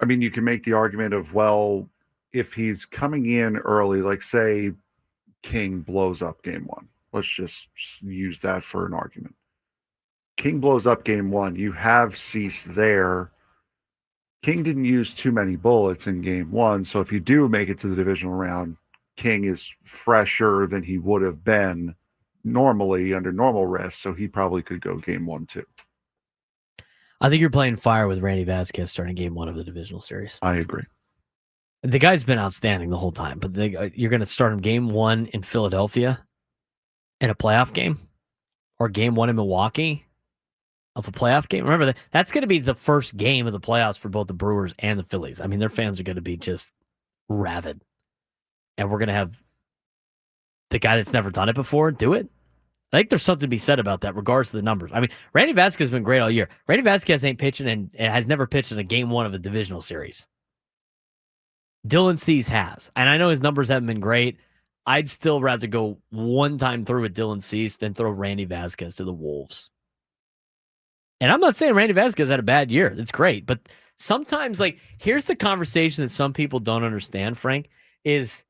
S5: I mean, you can make the argument of, well, if he's coming in early, like say King blows up game 1. Let's just use that for an argument. King blows up game 1. You have Cease there. King didn't use too many bullets in game 1. So if you do make it to the divisional round, King is fresher than he would have been normally under normal rest. So he probably could go game 1 too.
S2: I think you're playing fire with Randy Vasquez starting game 1 of the divisional series.
S5: I agree.
S2: The guy's been outstanding the whole time, but you're going to start him game 1 in Philadelphia in a playoff game, or game 1 in Milwaukee of a playoff game. Remember that's going to be the first game of the playoffs for both the Brewers and the Phillies. I mean, their fans are going to be just rabid, and we're going to have the guy that's never done it before do it. I think there's something to be said about that, regards to the numbers. I mean, Randy Vasquez has been great all year. Randy Vasquez ain't pitching and has never pitched in a game 1 of a divisional series. Dylan Cease has. And I know his numbers haven't been great. I'd still rather go one time through with Dylan Cease than throw Randy Vasquez to the Wolves. And I'm not saying Randy Vasquez had a bad year. It's great. But sometimes, like, here's the conversation that some people don't understand, Frank, is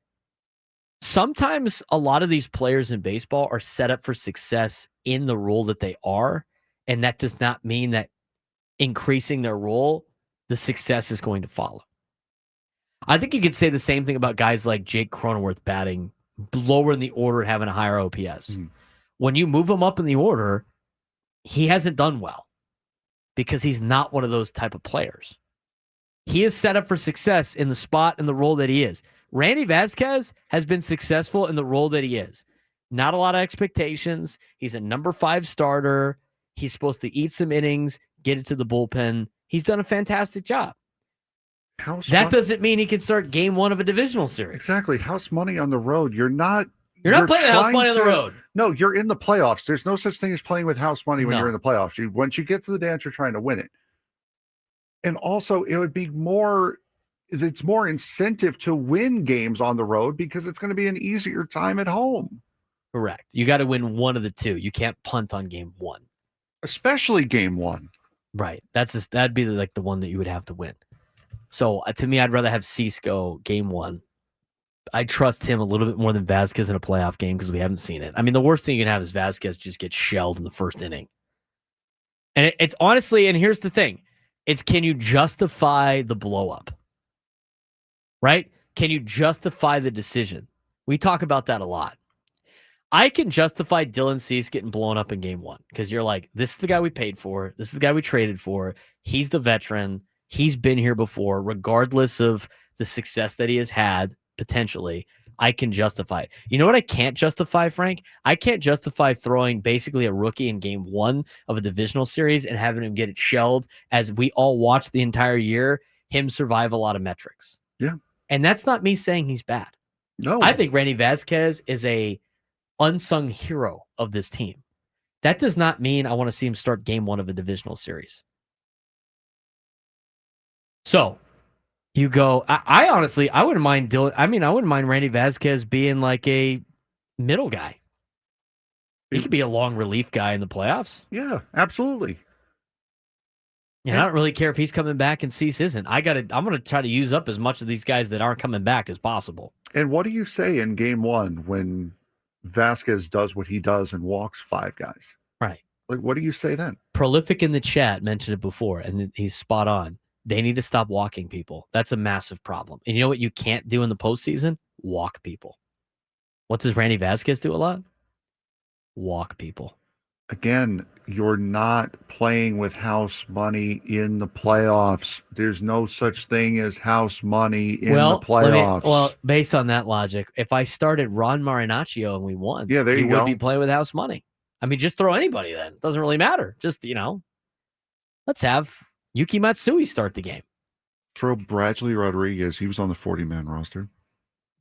S2: sometimes a lot of these players in baseball are set up for success in the role that they are. And that does not mean that increasing their role, the success is going to follow. I think you could say the same thing about guys like Jake Cronenworth batting lower in the order and having a higher OPS. When you move him up in the order, he hasn't done well because he's not one of those type of players. He is set up for success in the spot and the role that he is. Randy Vasquez has been successful in the role that he is. Not a lot of expectations. He's a number 5 starter. He's supposed to eat some innings, get it to the bullpen. He's done a fantastic job. That doesn't mean he can start game 1 of a divisional series.
S5: Exactly. House money on the road. You're not
S2: playing house money on the road.
S5: No, you're in the playoffs. There's no such thing as playing with house money when you're in the playoffs. Once you get to the dance, you're trying to win it. And also, it would be it's more incentive to win games on the road because it's going to be an easier time at home.
S2: Correct. You got to win one of the two. You can't punt on game 1.
S5: Especially game 1.
S2: Right. That'd be like the one that you would have to win. So to me, I'd rather have Cease go game 1. I trust him a little bit more than Vasquez in a playoff game because we haven't seen it. I mean, the worst thing you can have is Vasquez just get shelled in the first inning. And it's honestly, and here's the thing, it's can you justify the blow up? Right? Can you justify the decision? We talk about that a lot. I can justify Dylan Cease getting blown up in game 1 because you're like, this is the guy we paid for. This is the guy we traded for. He's the veteran. He's been here before, regardless of the success that he has had potentially, I can justify it. You know what I can't justify, Frank? I can't justify throwing basically a rookie in game 1 of a divisional series and having him get it shelled as we all watched the entire year, him survive a lot of metrics.
S5: Yeah.
S2: And that's not me saying he's bad.
S5: No.
S2: I think Randy Vasquez is a unsung hero of this team. That does not mean I want to see him start game 1 of a divisional series. So you go, I honestly, I wouldn't mind Dylan. I mean, I wouldn't mind Randy Vasquez being like a middle guy. He could be a long relief guy in the playoffs.
S5: Yeah, absolutely.
S2: Yeah, I don't really care if he's coming back and Cease isn't. I'm going to try to use up as much of these guys that aren't coming back as possible.
S5: And what do you say in game 1 when Vasquez does what he does and walks 5 guys?
S2: Right.
S5: Like, what do you say then?
S2: Prolific in the chat mentioned it before, and he's spot on. They need to stop walking people. That's a massive problem. And you know what you can't do in the postseason? Walk people. What does Randy Vasquez do a lot? Walk people.
S5: Again, you're not playing with house money in the playoffs. There's no such thing as house money in the playoffs.
S2: Based on that logic, if I started Ron Marinaccio and we won,
S5: yeah, there you
S2: would
S5: go.
S2: be playing with house money. I mean, just throw anybody then. It doesn't really matter. Just, let's have Yuki Matsui start the game.
S5: Throw Bradley Rodriguez. He was on the 40-man roster.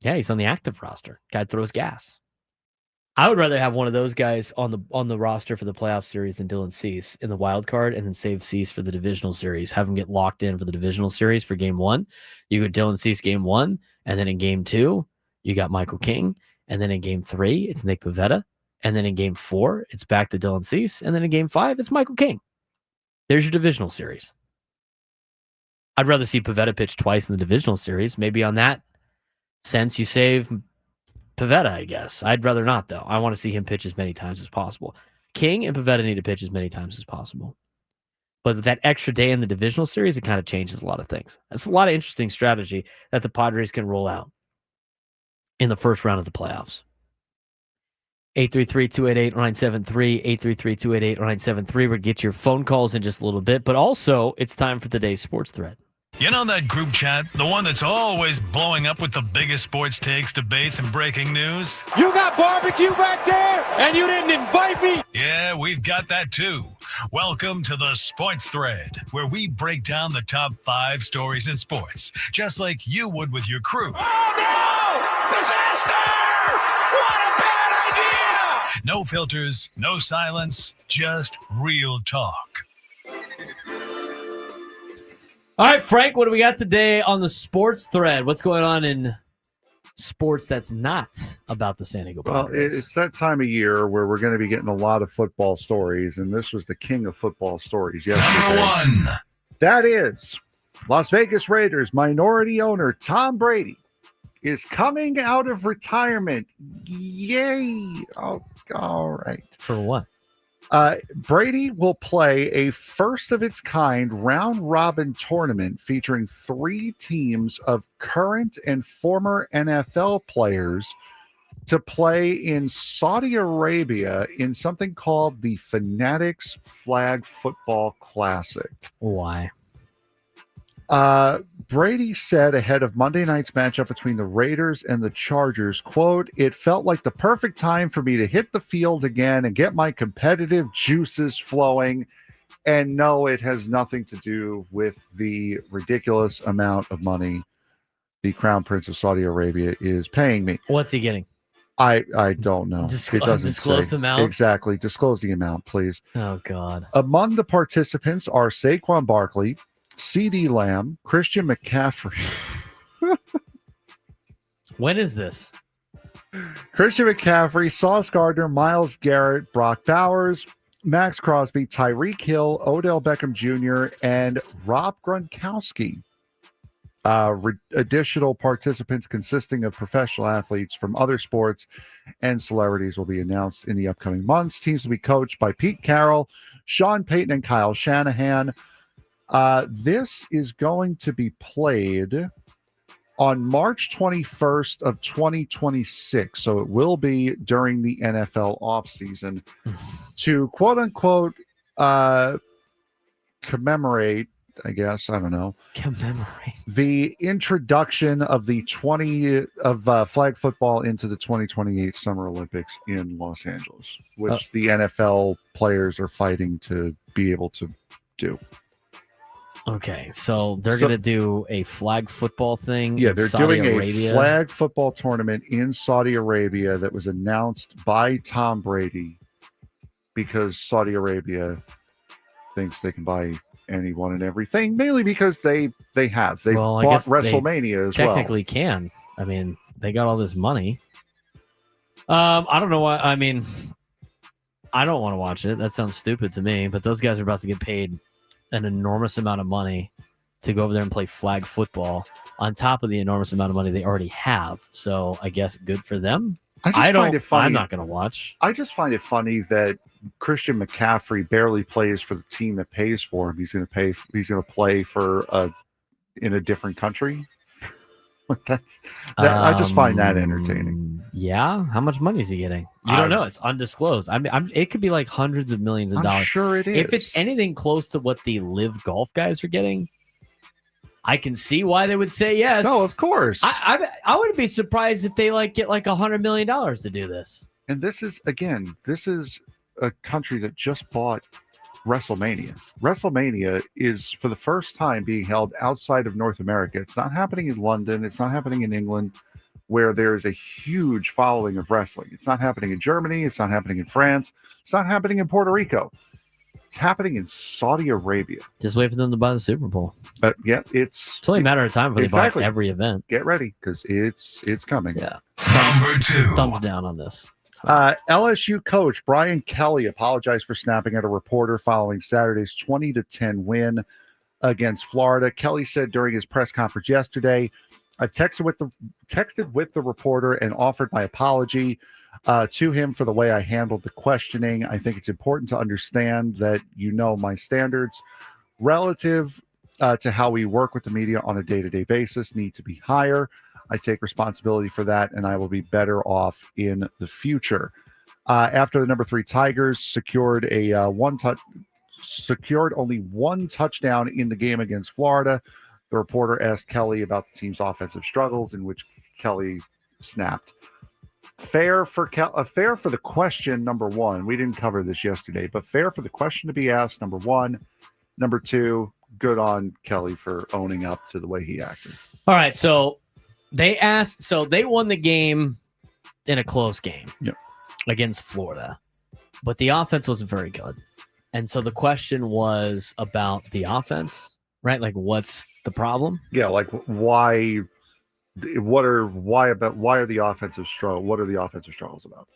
S2: Yeah, he's on the active roster. Guy throws gas. I would rather have one of those guys on the roster for the playoff series than Dylan Cease in the wild card, and then save Cease for the divisional series. Have him get locked in for the divisional series for game 1. You go Dylan Cease game 1, and then in game 2, you got Michael King, and then in game 3, it's Nick Pivetta, and then in game 4, it's back to Dylan Cease, and then in game 5, it's Michael King. There's your divisional series. I'd rather see Pivetta pitch twice in the divisional series. Maybe on that sense, you save Pivetta, I guess. I'd rather not, though. I want to see him pitch as many times as possible. King and Pivetta need to pitch as many times as possible. But with that extra day in the divisional series, it kind of changes a lot of things. That's a lot of interesting strategy that the Padres can roll out in the first round of the playoffs. 833-288-0973, 833-288-0973. We'll get your phone calls in just a little bit, but also it's time for today's sports thread.
S1: You know that group chat? The one that's always blowing up with the biggest sports takes, debates, and breaking news?
S9: You got barbecue back there, and you didn't invite me?
S1: Yeah, we've got that too. Welcome to the Sports Thread, where we break down the top 5 stories in sports, just like you would with your crew.
S9: Oh, no! Disaster! What a bad idea!
S1: No filters, no silence, just real talk.
S2: All right, Frank, what do we got today on the sports thread? What's going on in sports that's not about the San Diego Padres?
S5: Well, it's that time of year where we're going to be getting a lot of football stories, and this was the king of football stories yesterday.
S1: Number 1.
S5: That is Las Vegas Raiders minority owner Tom Brady is coming out of retirement. Yay. Oh, all right.
S2: For what?
S5: Brady will play a first-of-its-kind round-robin tournament featuring 3 teams of current and former NFL players to play in Saudi Arabia in something called the Fanatics Flag Football Classic.
S2: Why?
S5: Brady said ahead of Monday night's matchup between the Raiders and the Chargers, quote, "It felt like the perfect time for me to hit the field again and get my competitive juices flowing." And no, it has nothing to do with the ridiculous amount of money the Crown Prince of Saudi Arabia is paying me.
S2: What's he getting?
S5: I don't know. It doesn't
S2: disclose the amount?
S5: Exactly. Disclose the amount, please.
S2: Oh, God.
S5: Among the participants are Saquon Barkley, CeeDee Lamb, Christian McCaffrey.
S2: When is this?
S5: Christian McCaffrey, Sauce Gardner, Myles Garrett, Brock Bowers, Max Crosby, Tyreek Hill, Odell Beckham Jr., and Rob Gronkowski. Additional participants consisting of professional athletes from other sports and celebrities will be announced in the upcoming months. Teams will be coached by Pete Carroll, Sean Payton, and Kyle Shanahan. This is going to be played on March 21st of 2026. So it will be during the NFL offseason to quote unquote commemorate I guess. I don't know.
S2: Commemorate.
S5: The introduction of the flag football into the 2028 Summer Olympics in Los Angeles, which the NFL players are fighting to be able to do.
S2: Okay, so they're going to do a flag football thing.
S5: Yeah,
S2: in
S5: they're
S2: Saudi
S5: doing
S2: Arabia.
S5: a flag football tournament in Saudi Arabia that was announced by Tom Brady because Saudi Arabia thinks they can buy anyone and everything, mainly because they've bought WrestleMania as well.
S2: Technically can. I mean, they got all this money. I don't know why. I mean, I don't want to watch it. That sounds stupid to me, but those guys are about to get paid an enormous amount of money to go over there and play flag football on top of the enormous amount of money they already have. So I guess good for them. I find it funny. I'm not going to watch.
S5: I just find it funny that Christian McCaffrey barely plays for the team that pays for him. He's going to play for in a different country. I just find that entertaining.
S2: Yeah, how much money is he getting? You don't know. It's undisclosed. I mean, it could be like hundreds of millions of dollars.
S5: I'm sure it is.
S2: If it's anything close to what the live golf guys are getting, I can see why they would say yes.
S5: No, of course.
S2: I wouldn't be surprised if they get like $100 million to do this.
S5: And this is a country that just bought WrestleMania. WrestleMania is for the first time being held outside of North America. It's not happening in London. It's not happening in England, where there is a huge following of wrestling. It's not happening in Germany. It's not happening in France. It's not happening in Puerto Rico. It's happening in Saudi Arabia.
S2: Just wait for them to buy the Super Bowl.
S5: Yeah, it's
S2: only a matter of time before they buy every event.
S5: Get ready, because it's coming.
S2: Yeah.
S1: Number 2.
S2: Thumbs down on this.
S5: LSU coach Brian Kelly apologized for snapping at a reporter following Saturday's 20-10 win against Florida. Kelly said during his press conference yesterday, "I've texted with the reporter and offered my apology to him for the way I handled the questioning. I think it's important to understand that my standards relative to how we work with the media on a day-to-day basis need to be higher. I take responsibility for that, and I will be better off in the future." After the number 3 Tigers secured only one touchdown in the game against Florida, the reporter asked Kelly about the team's offensive struggles, in which Kelly snapped. Fair for the question, number 1. We didn't cover this yesterday, but fair for the question to be asked, number 1. Number 2, good on Kelly for owning up to the way he acted.
S2: All right, so they won the game in a close game against Florida, but the offense wasn't very good. And so the question was about the offense, right? Like, what's the problem?
S5: Yeah, like why are the offensive struggles about?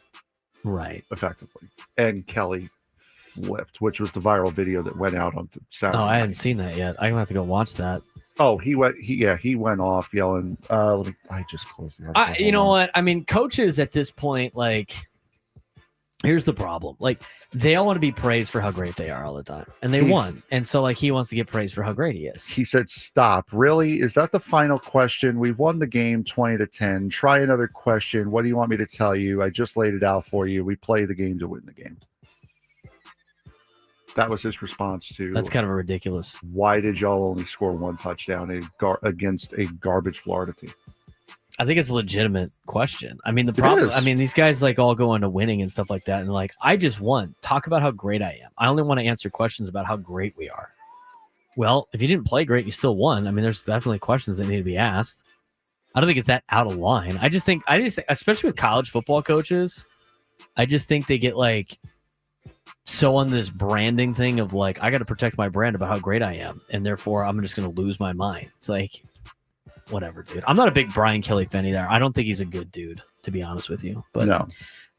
S2: Right.
S5: Effectively. And Kelly flipped, which was the viral video that went out on Saturday.
S2: Oh, I hadn't seen that yet. I'm gonna have to go watch that.
S5: Oh, he went off yelling. I just closed the article.
S2: You know what? I mean, coaches at this point, here's the problem. They all want to be praised for how great they are all the time, and they won. And so, he wants to get praised for how great he is.
S5: He said, "Stop! Really? Is that the final question? We won the game 20-10. Try another question. What do you want me to tell you? I just laid it out for you. We play the game to win the game." That was his response to.
S2: That's kind of ridiculous.
S5: Why did y'all only score one touchdown against a garbage Florida team?
S2: I think it's a legitimate question. I mean, the problem. I mean, these guys all go into winning and stuff like that, and I just won. Talk about how great I am. I only want to answer questions about how great we are. Well, if you didn't play great, you still won. I mean, there's definitely questions that need to be asked. I don't think it's that out of line. I just think, especially with college football coaches, I just think they get so on this branding thing of I got to protect my brand about how great I am, and therefore I'm just going to lose my mind. It's whatever, dude. I'm not a big Brian Kelly fan either. I don't think he's a good dude, to be honest with you. But
S5: no.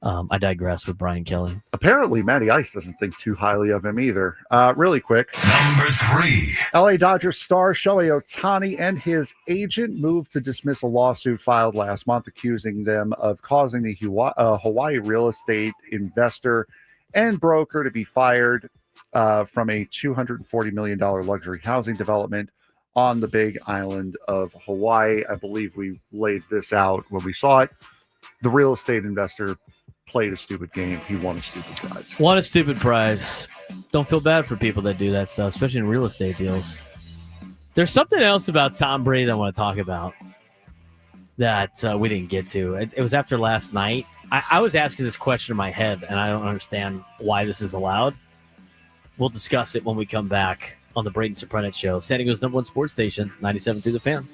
S2: I digress with Brian Kelly.
S5: Apparently, Matty Ice doesn't think too highly of him either. Really quick.
S1: Number 3.
S5: LA Dodgers star Shohei Ohtani and his agent moved to dismiss a lawsuit filed last month accusing them of causing the Hawaii real estate investor and broker to be fired from a $240 million luxury housing development on the Big Island of Hawaii. I believe we laid this out when we saw it. The real estate investor played a stupid game. He won a stupid prize.
S2: Won a stupid prize. Don't feel bad for people that do that stuff, especially in real estate deals. There's something else about Tom Brady I want to talk about that we didn't get to. It was after last night. I was asking this question in my head, and I don't understand why this is allowed. We'll discuss it when we come back on the Braden Surprenant Show. San Diego's #1 sports station, 97.3 The Fan.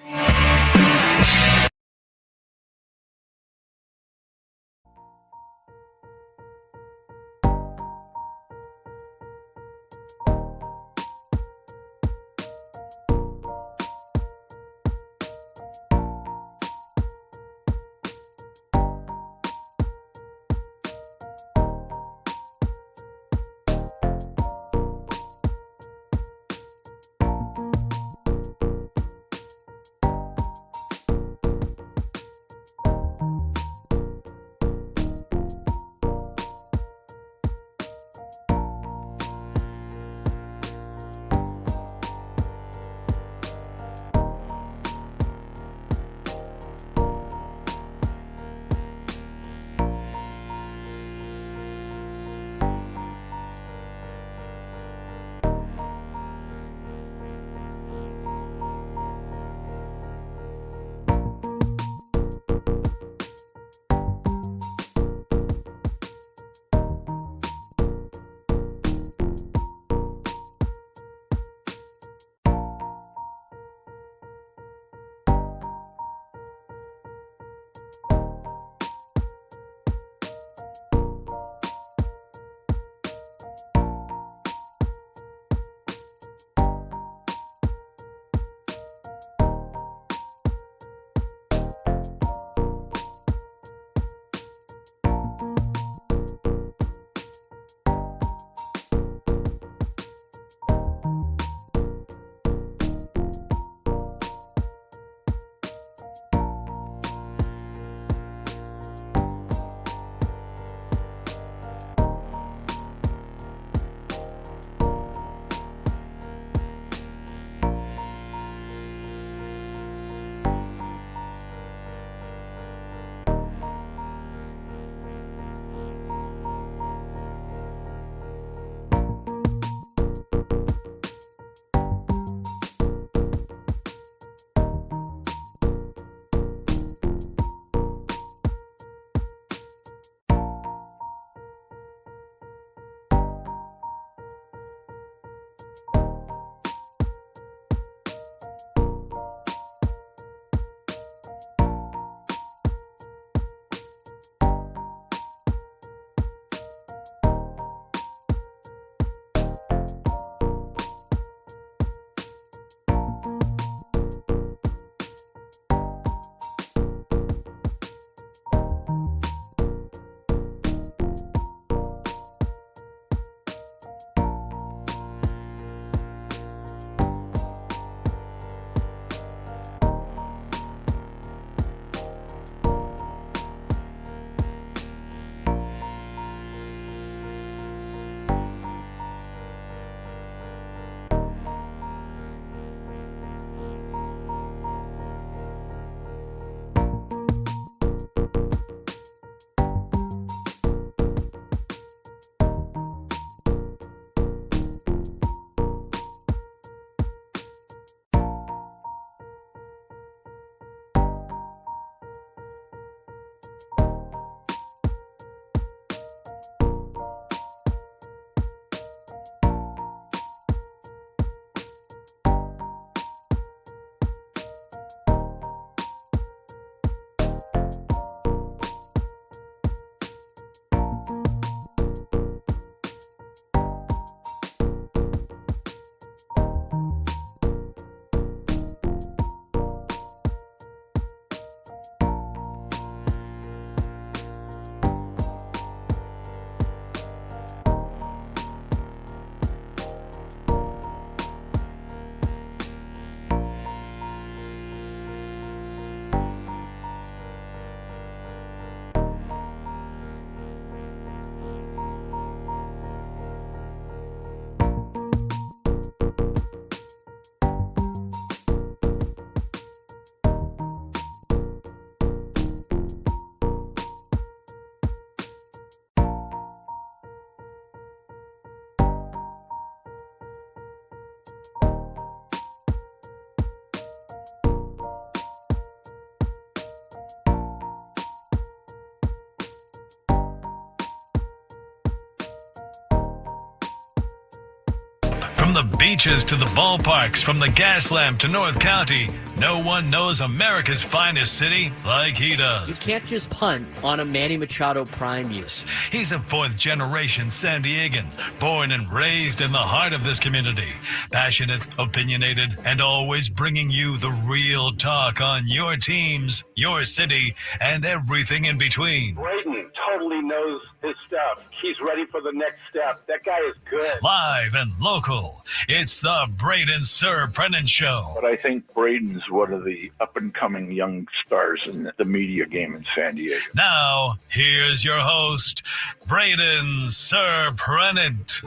S1: the beaches to the ballparks, from the gas lamp to North County, no one knows America's finest city like he does.
S2: You can't just punt on a Manny Machado prime use.
S1: He's a fourth-generation San Diegan, born and raised in the heart of this community. Passionate, opinionated, and always bringing you the real talk on your teams, your city, and everything in between.
S3: Braden totally knows his stuff. He's ready for the next step. That guy is good.
S1: Live and local, it's the Braden Surprenant Show.
S4: But I think Braden's one of the up-and-coming young stars in the media game in San Diego.
S1: Now, here's your host, Braden Surprenant.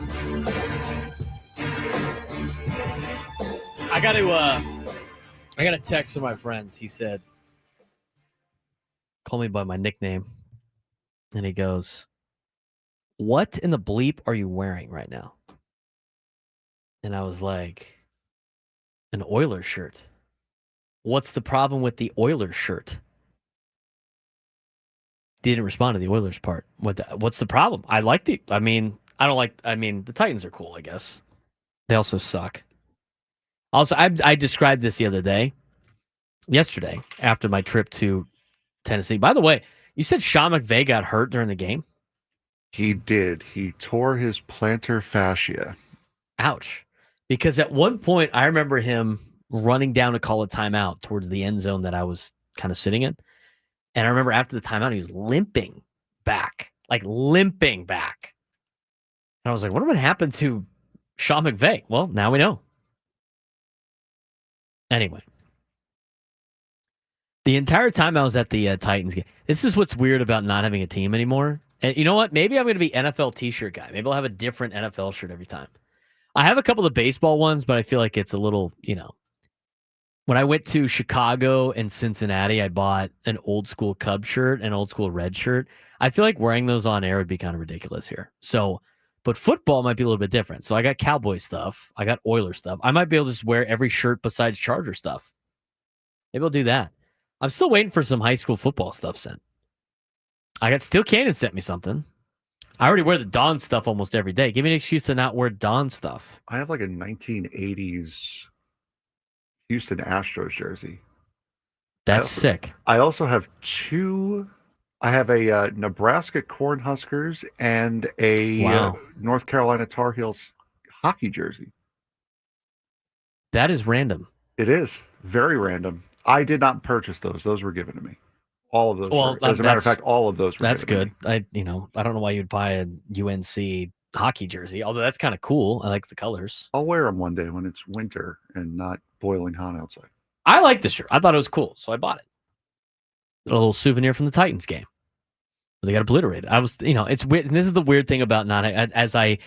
S2: I got a text from my friends. He said, call me by my nickname. And he goes, what in the bleep are you wearing right now? And I was like, an Oilers shirt. What's the problem with the Oilers shirt? He didn't respond to the Oilers part. What's the problem? I liked it. The Titans are cool, I guess. They also suck. Also, I described this the other day, yesterday, after my trip to Tennessee. By the way, you said Sean McVay got hurt during the game?
S5: He did. He tore his plantar fascia.
S2: Ouch. Because at one point, I remember him running down to call a timeout towards the end zone that I was kind of sitting in. And I remember after the timeout, he was limping back. And I was like, what would happen to Sean McVay? Well, now we know. Anyway. The entire time I was at the Titans game, this is what's weird about not having a team anymore. And you know what? Maybe I'm going to be NFL t-shirt guy. Maybe I'll have a different NFL shirt every time. I have a couple of baseball ones, but I feel like it's a little, when I went to Chicago and Cincinnati, I bought an old school Cub shirt, an old school red shirt. I feel like wearing those on air would be kind of ridiculous here. So, but football might be a little bit different. So I got Cowboy stuff. I got Oiler stuff. I might be able to just wear every shirt besides Charger stuff. Maybe I'll do that. I'm still waiting for some high school football stuff sent. I got Steel Cannon sent me something. I already wear the Dawn stuff almost every day. Give me an excuse to not wear Dawn stuff.
S5: I have like a 1980s Houston Astros jersey.
S2: That's sick.
S5: I also have two. I have a Nebraska Cornhuskers and a North Carolina Tar Heels hockey jersey.
S2: That is random.
S5: It is very random. I did not purchase those. Those were given to me. All of those. As a matter of fact, all of those were.
S2: That's
S5: given
S2: good. I don't know why you'd buy a UNC hockey jersey, although that's kind of cool. I like the colors.
S5: I'll wear them one day when it's winter and not boiling hot outside.
S2: I like the shirt. I thought it was cool, so I bought it. A little souvenir from the Titans game. They got obliterated. It's weird. And this is the weird thing about not as I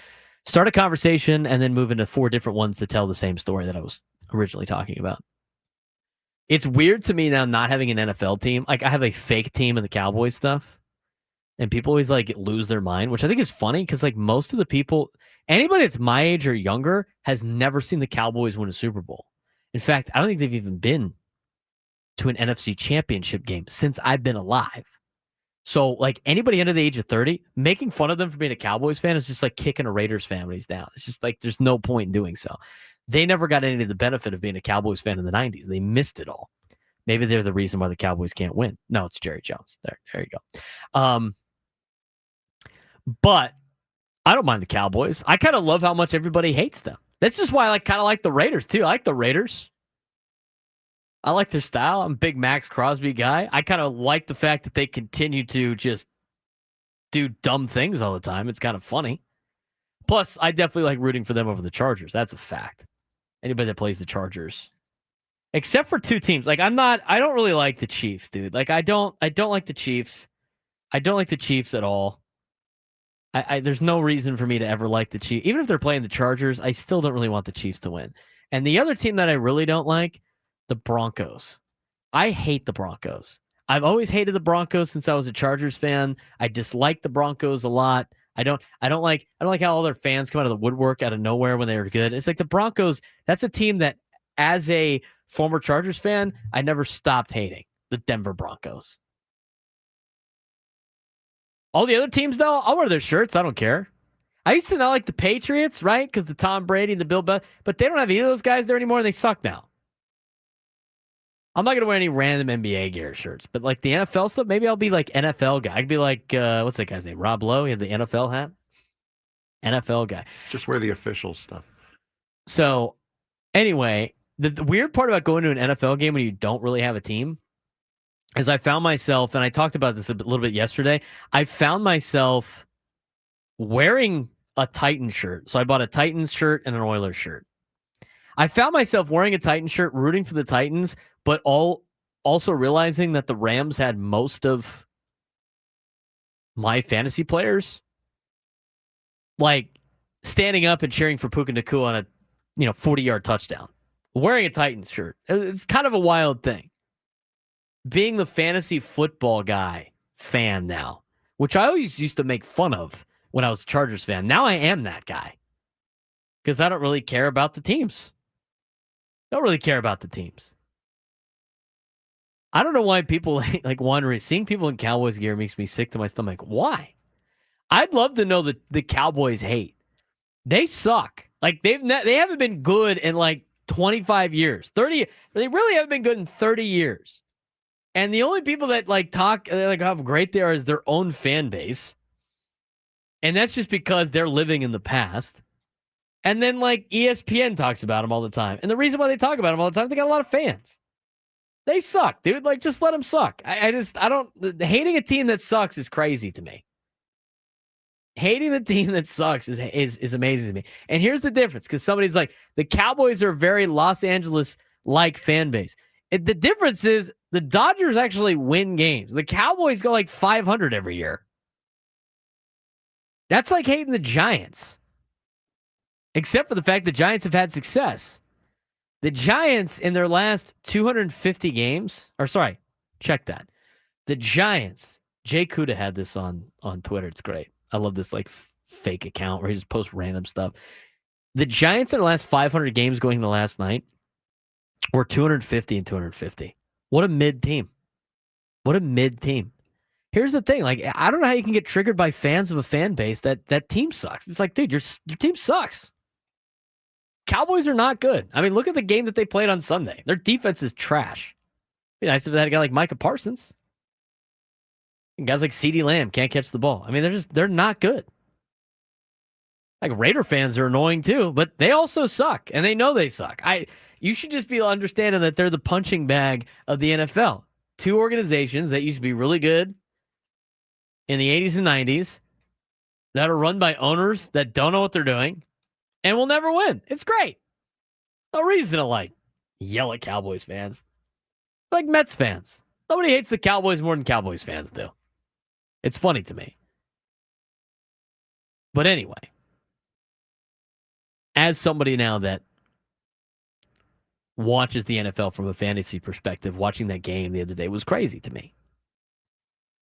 S2: start a conversation and then move into four different ones to tell the same story that I was originally talking about. It's weird to me now not having an NFL team. Like I have a fake team of the Cowboys stuff, and people always like lose their mind, which I think is funny because like most of the people, anybody that's my age or younger has never seen the Cowboys win a Super Bowl. In fact, I don't think they've even been to an NFC championship game since I've been alive. So like anybody under the age of 30, making fun of them for being a Cowboys fan is just like kicking a Raiders fan when he's down. It's just like there's no point in doing so. They never got any of the benefit of being a Cowboys fan in the 90s. They missed it all. Maybe they're the reason why the Cowboys can't win. No, it's Jerry Jones. There you go. But I don't mind the Cowboys. I kind of love how much everybody hates them. That's just why I kind of like the Raiders, too. I like the Raiders. I like their style. I'm a big Max Crosby guy. I kind of like the fact that they continue to just do dumb things all the time. It's kind of funny. Plus, I definitely like rooting for them over the Chargers. That's a fact. Anybody that plays the Chargers. Except for two teams. Like I don't really like the Chiefs, dude. Like I don't like the Chiefs. I don't like the Chiefs at all. There's no reason for me to ever like the Chiefs. Even if they're playing the Chargers, I still don't really want the Chiefs to win. And the other team that I really don't like, the Broncos. I hate the Broncos. I've always hated the Broncos since I was a Chargers fan. I dislike the Broncos a lot. I don't like how all their fans come out of the woodwork out of nowhere when they're good. It's like the Broncos, that's a team that as a former Chargers fan, I never stopped hating the Denver Broncos. All the other teams, though, I'll wear their shirts. I don't care. I used to not like the Patriots, right? Because the Tom Brady and the Bill Belichick, but they don't have either of those guys there anymore, and they suck now. I'm not going to wear any random NBA gear shirts, but like the NFL stuff, maybe I'll be like NFL guy. I could be like, what's that guy's name? Rob Lowe? He had the NFL hat? NFL guy.
S5: Just wear the official stuff.
S2: So, anyway, the weird part about going to an NFL game when you don't really have a team is I found myself, and I talked about this a little bit yesterday, I found myself wearing a Titans shirt. So I bought a Titans shirt and an Oilers shirt. I found myself wearing a Titans shirt, rooting for the Titans, but also realizing that the Rams had most of my fantasy players like standing up and cheering for Puka Nacua on a 40-yard touchdown, wearing a Titans shirt. It's kind of a wild thing. Being the fantasy football fan now, which I always used to make fun of when I was a Chargers fan. Now I am that guy because I don't really care about the teams. Don't really care about the teams. I don't know why people like wandering. Seeing people in Cowboys gear makes me sick to my stomach. Why? I'd love to know that the Cowboys hate. They suck. Like they haven't been good in like 25 years. 30. They really haven't been good in 30 years. And the only people that like talk like how great they are is their own fan base. And that's just because they're living in the past. And then like ESPN talks about them all the time. And the reason why they talk about them all the time, they got a lot of fans. They suck, dude. Like just let them suck. I don't hating a team that sucks is crazy to me. Hating the team that sucks is amazing to me. And here's the difference, because somebody's like, the Cowboys are a very Los Angeles-like fan base. The difference is the Dodgers actually win games. The Cowboys go like 500 every year. That's like hating the Giants. Except for the fact the Giants have had success. The Giants in their last 250 games, check that. The Giants, Jay Kuda had this on Twitter. It's great. I love this like fake account where he just posts random stuff. The Giants in the last 500 games going into last night were 250 and 250. What a mid team. What a mid team. Here's the thing. Like, I don't know how you can get triggered by fans of a fan base that team sucks. It's like, dude, your team sucks. Cowboys are not good. I mean, look at the game that they played on Sunday. Their defense is trash. It'd be nice if they had a guy like Micah Parsons. And guys like CeeDee Lamb can't catch the ball. I mean, they're not good. Like Raider fans are annoying too, but they also suck, and they know they suck. You should just be understanding that they're the punching bag of the NFL. Two organizations that used to be really good in the 80s and 90s that are run by owners that don't know what they're doing and will never win. It's great. No reason to yell at Cowboys fans. Like Mets fans. Nobody hates the Cowboys more than Cowboys fans do. It's funny to me. But anyway, as somebody now that watches the NFL from a fantasy perspective, watching that game the other day was crazy to me.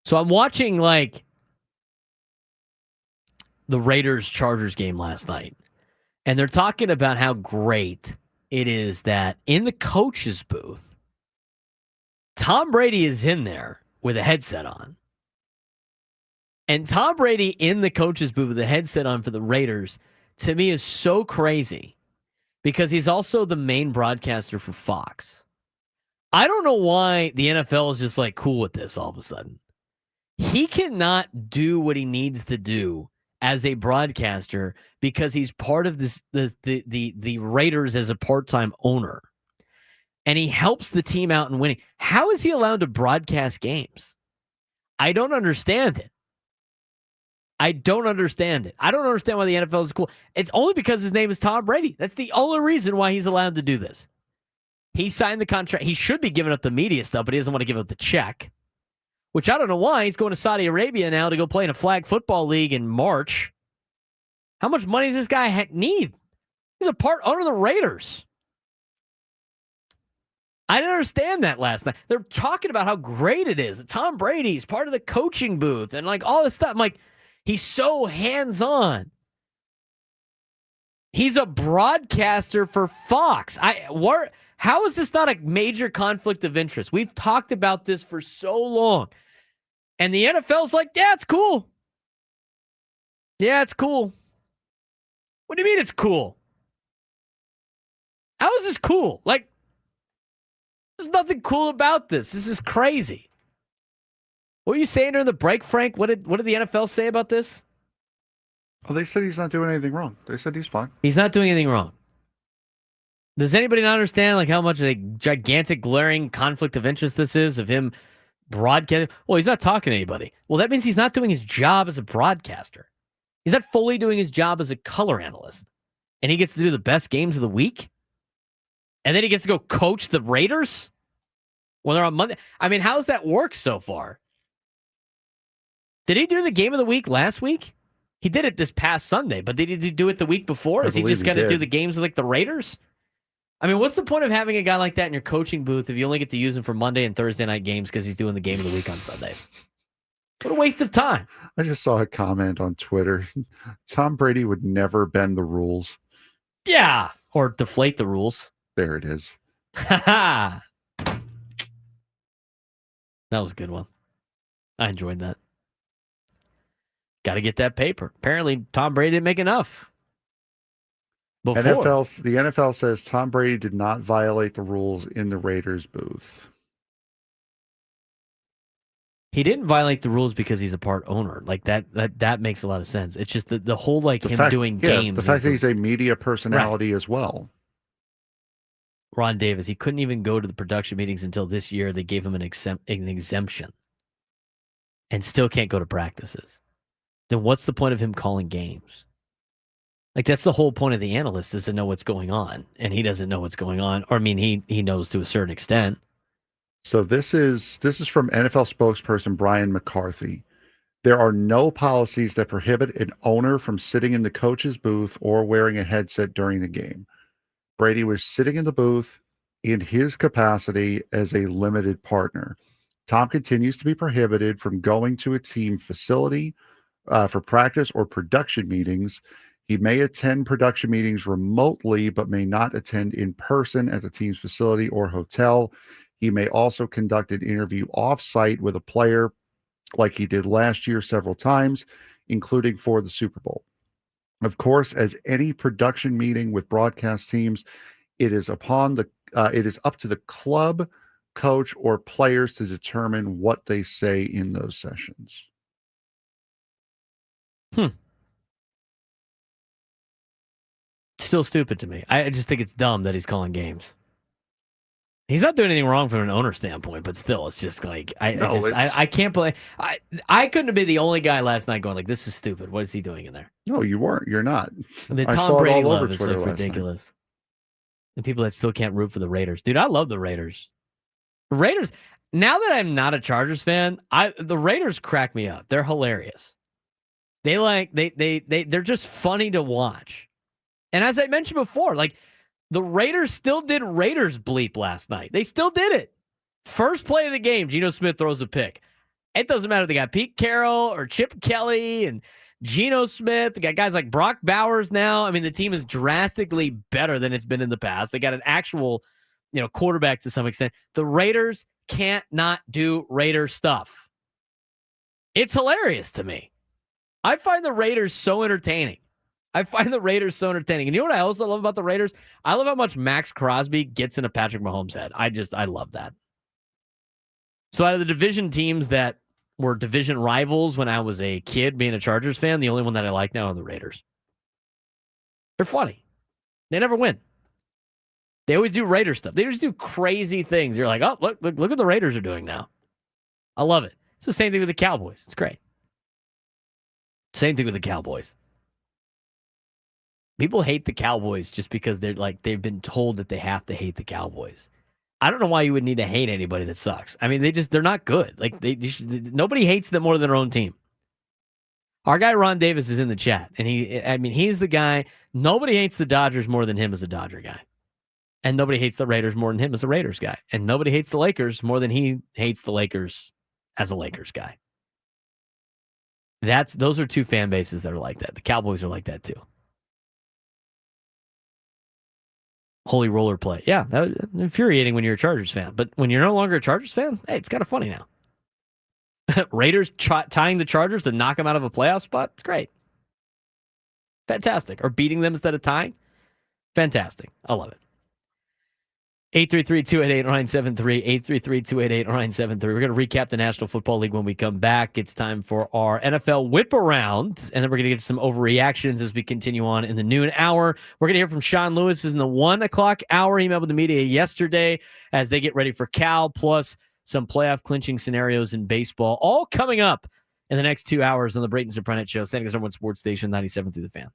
S2: So I'm watching the Raiders-Chargers game last night, and they're talking about how great it is that in the coach's booth, Tom Brady is in there with a headset on. And Tom Brady in the coach's booth with a headset on for the Raiders, to me, is so crazy because he's also the main broadcaster for Fox. I don't know why the NFL is just cool with this all of a sudden. He cannot do what he needs to do as a broadcaster because he's part of the Raiders as a part-time owner. And he helps the team out in winning. How is he allowed to broadcast games? I don't understand it. I don't understand it. I don't understand why the NFL is cool. It's only because his name is Tom Brady. That's the only reason why he's allowed to do this. He signed the contract. He should be giving up the media stuff, but he doesn't want to give up the check, which I don't know why. He's going to Saudi Arabia now to go play in a flag football league in March. How much money does this guy need? He's a part owner of the Raiders. I didn't understand that last night. They're talking about how great it is that Tom Brady's part of the coaching booth and all this stuff. I'm like, he's so hands-on. He's a broadcaster for Fox. How is this not a major conflict of interest? We've talked about this for so long. And the NFL's like, yeah, it's cool. Yeah, it's cool. What do you mean it's cool? How is this cool? Like, there's nothing cool about this. This is crazy. What were you saying during the break, Frank? What did the NFL say about this?
S5: Well, they said he's not doing anything wrong. They said he's fine.
S2: He's not doing anything wrong. Does anybody not understand like how much of a gigantic, glaring conflict of interest this is of him broadcasting? Well, he's not talking to anybody. Well, that means he's not doing his job as a broadcaster. He's not fully doing his job as a color analyst. And he gets to do the best games of the week? And then he gets to go coach the Raiders when they're on Monday? I mean, how's that work so far? Did he do the game of the week last week? He did it this past Sunday, but did he do it the week before? Is he just going to do the games with like the Raiders? I mean, what's the point of having a guy like that in your coaching booth if you only get to use him for Monday and Thursday night games because he's doing the game of the week on Sundays? What a waste of time.
S5: I just saw a comment on Twitter. Tom Brady would never bend the rules.
S2: Yeah, or deflate the rules.
S5: There it is.
S2: That was a good one. I enjoyed that. Got to get that paper. Apparently, Tom Brady didn't make enough. Before.
S5: The NFL says Tom Brady did not violate the rules in the Raiders booth.
S2: He didn't violate the rules because he's a part owner. Like that makes a lot of sense. It's just the whole like doing games.
S5: The fact that he's a media personality as well.
S2: Ron Davis, he couldn't even go to the production meetings until this year. They gave him an exemption and still can't go to practices. Then what's the point of him calling games? Like, that's the whole point of the analyst, is to know what's going on, and he doesn't know what's going on. Or, I mean, he knows to a certain extent.
S5: So this is from NFL spokesperson Brian McCarthy. There are no policies that prohibit an owner from sitting in the coach's booth or wearing a headset during the game. Brady was sitting in the booth in his capacity as a limited partner. Tom continues to be prohibited from going to a team facility for practice or production meetings. He may attend production meetings remotely, but may not attend in person at the team's facility or hotel. He may also conduct an interview off-site with a player like he did last year several times, including for the Super Bowl. Of course, as any production meeting with broadcast teams, it is up to the club, coach, or players to determine what they say in those sessions.
S2: Still stupid to me. I just think it's dumb that he's calling games. He's not doing anything wrong from an owner standpoint, but still, it's just like I can't believe I couldn't have been the only guy last night going like, this is stupid. What is he doing in there?
S5: No, you weren't. You're not.
S2: The
S5: I
S2: Tom
S5: saw
S2: Brady
S5: it all over
S2: love is
S5: Twitter
S2: so
S5: last
S2: ridiculous. Night. And people that still can't root for the Raiders, dude. I love the Raiders. Raiders. Now that I'm not a Chargers fan, the Raiders crack me up. They're hilarious. They're just funny to watch. And as I mentioned before, like, the Raiders still did Raiders bleep last night. They still did it. First play of the game, Geno Smith throws a pick. It doesn't matter if they got Pete Carroll or Chip Kelly and Geno Smith. They got guys like Brock Bowers now. I mean, the team is drastically better than it's been in the past. They got an actual, quarterback to some extent. The Raiders can't not do Raider stuff. It's hilarious to me. I find the Raiders so entertaining. And you know what I also love about the Raiders? I love how much Max Crosby gets into Patrick Mahomes' head. I love that. So out of the division teams that were division rivals when I was a kid being a Chargers fan, the only one that I like now are the Raiders. They're funny. They never win. They always do Raider stuff. They just do crazy things. You're like, oh, look what the Raiders are doing now. I love it. It's the same thing with the Cowboys. It's great. Same thing with the Cowboys. People hate the Cowboys just because they've been told that they have to hate the Cowboys. I don't know why you would need to hate anybody that sucks. I mean, they're not good. Like nobody hates them more than their own team. Our guy Ron Davis is in the chat, and he's the guy. Nobody hates the Dodgers more than him as a Dodger guy, and nobody hates the Raiders more than him as a Raiders guy, and nobody hates the Lakers more than he hates the Lakers as a Lakers guy. Those are two fan bases that are like that. The Cowboys are like that too. Holy roller play. Yeah, that was infuriating when you're a Chargers fan. But when you're no longer a Chargers fan, hey, it's kind of funny now. Raiders tying the Chargers to knock them out of a playoff spot. It's great. Fantastic. Or beating them instead of tying. Fantastic. I love it. 833-288-0973, 833-288-0973. We're going to recap the National Football League when we come back. It's time for our NFL whip around, and then we're going to get to some overreactions as we continue on in the noon hour. We're going to hear from Sean Lewis in the 1 o'clock hour. He met with the media yesterday as they get ready for Cal, plus some playoff clinching scenarios in baseball, all coming up in the next 2 hours on the Braden Surprenant Show, San Diego's #1 sports station, 97 through the Fan.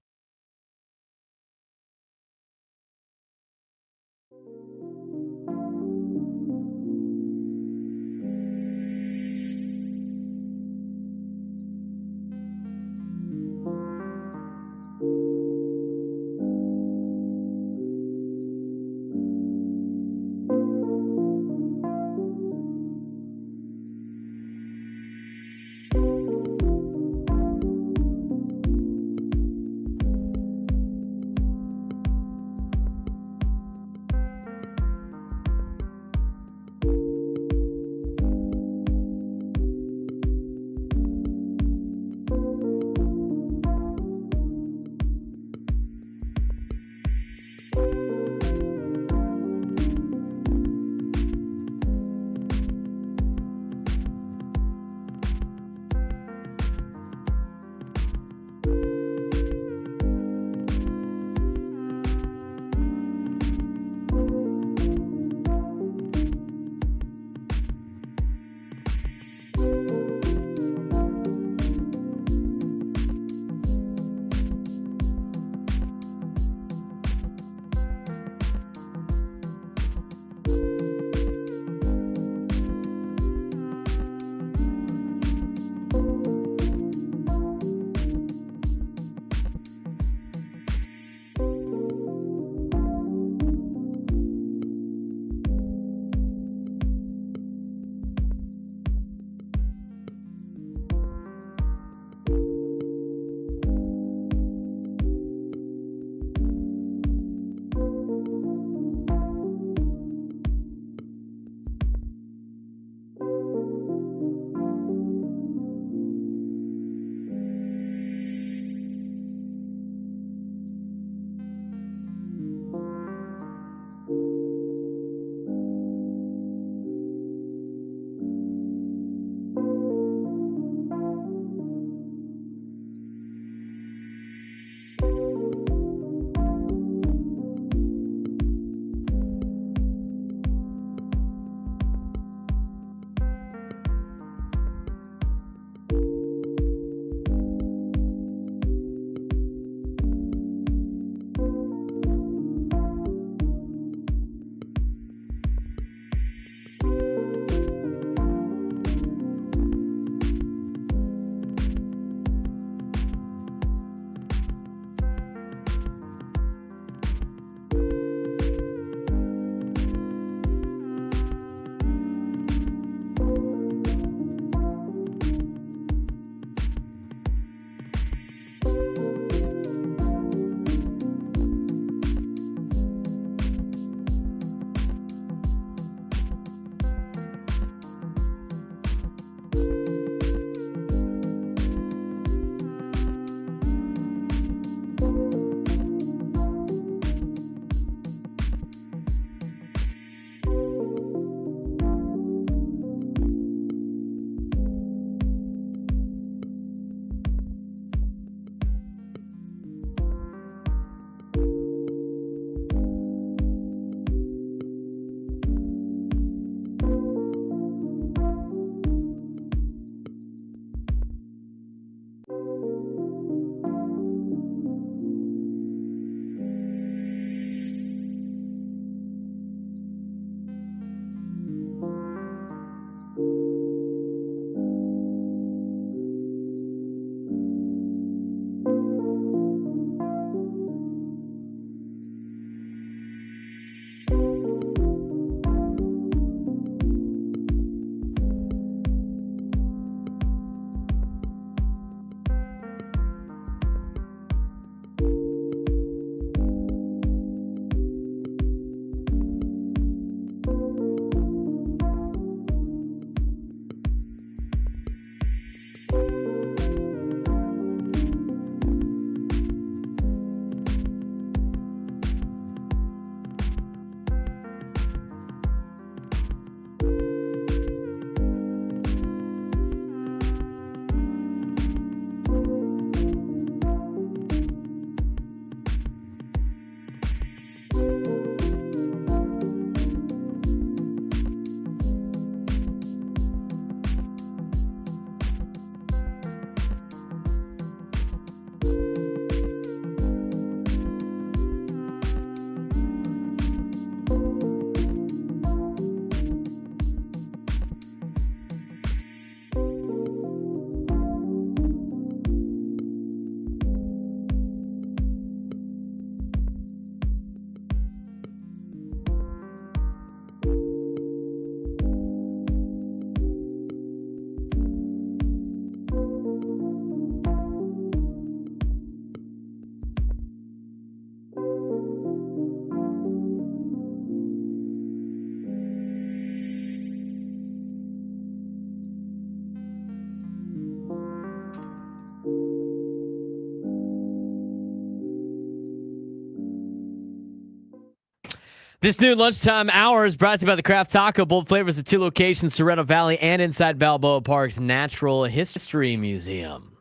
S2: This new lunchtime hour is brought to you by the Craft Taco. Bold flavors at 2 locations, Sorrento Valley and inside Balboa Park's Natural History Museum.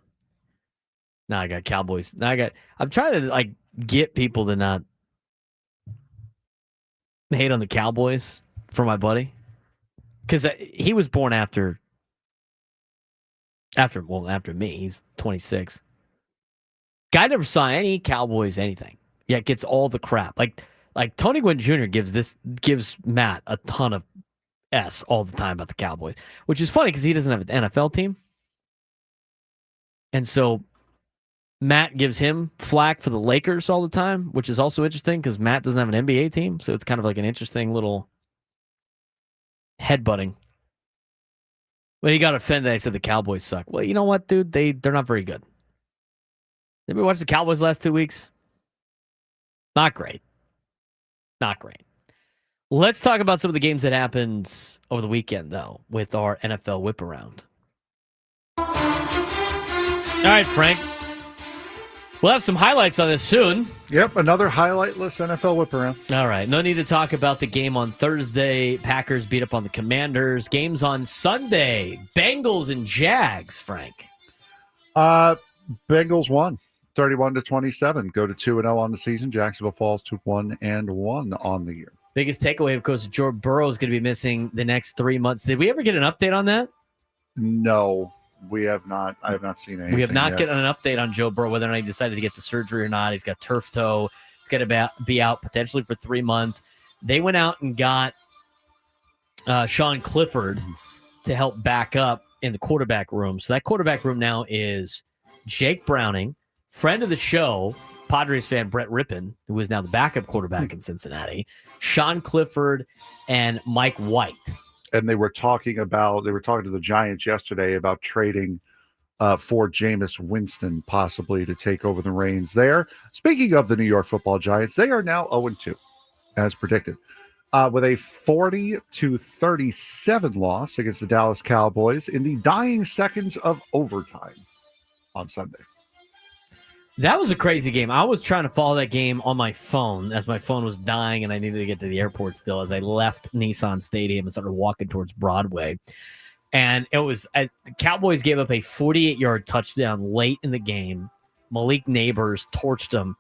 S2: Now I got Cowboys. I'm trying to get people to not hate on the Cowboys for my buddy. Because he was born after me. He's 26. Guy never saw any Cowboys anything. Yet gets all the crap. Like Tony Gwynn Jr. gives Matt a ton of S all the time about the Cowboys, which is funny because he doesn't have an NFL team. And so Matt gives him flack for the Lakers all the time, which is also interesting because Matt doesn't have an NBA team. So it's kind of like an interesting little headbutting. When he got offended, I said the Cowboys suck. Well, you know what, dude? They're not very good. Did we watch the Cowboys last 2 weeks? Not great. Not great. Let's talk about some of the games that happened over the weekend, though, with our NFL whip around. All right, Frank. We'll have some highlights on this soon.
S5: Yep, another highlightless NFL whip around.
S2: All right, no need to talk about the game on Thursday. Packers beat up on the Commanders. Games on Sunday. Bengals and Jags, Frank.
S5: Bengals won 31-27. Go to 2-0 on the season. Jacksonville falls to 1-1 on the year.
S2: Biggest takeaway, of course, Joe Burrow is going to be missing the next 3 months. Did we ever get an update on that?
S5: No, we have not. I have not seen anything.
S2: We have not
S5: yet.
S2: gotten an update on Joe Burrow, whether or not he decided to get the surgery or not. He's got turf toe. He's going to be out potentially for 3 months. They went out and got Sean Clifford to help back up in the quarterback room. So that quarterback room now is Jake Browning, friend of the show, Padres fan Brett Rippon, who is now the backup quarterback in Cincinnati, Sean Clifford, and Mike White.
S5: And they were talking to the Giants yesterday about trading for Jameis Winston possibly to take over the reins there. Speaking of the New York Football Giants, they are now 0-2 as predicted with a 40-37 loss against the Dallas Cowboys in the dying seconds of overtime on Sunday.
S2: That was a crazy game. I was trying to follow that game on my phone as my phone was dying and I needed to get to the airport still as I left Nissan Stadium and started walking towards Broadway. And it was the Cowboys gave up a 48-yard touchdown late in the game. Malik Neighbors torched them.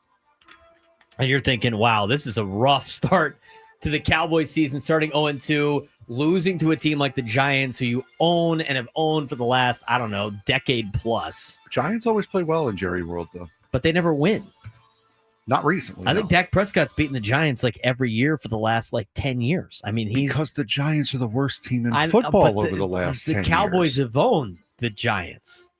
S2: And you're thinking, wow, this is a rough start to the Cowboys season, starting 0-2, losing to a team like the Giants, who you own and have owned for the last, decade plus.
S5: Giants always play well in Jerry World, though.
S2: But they never win.
S5: Not recently.
S2: I think Dak Prescott's beaten the Giants every year for the last 10 years. I mean,
S5: because the Giants are the worst team in football over the last 10 years.
S2: The Cowboys have owned the Giants.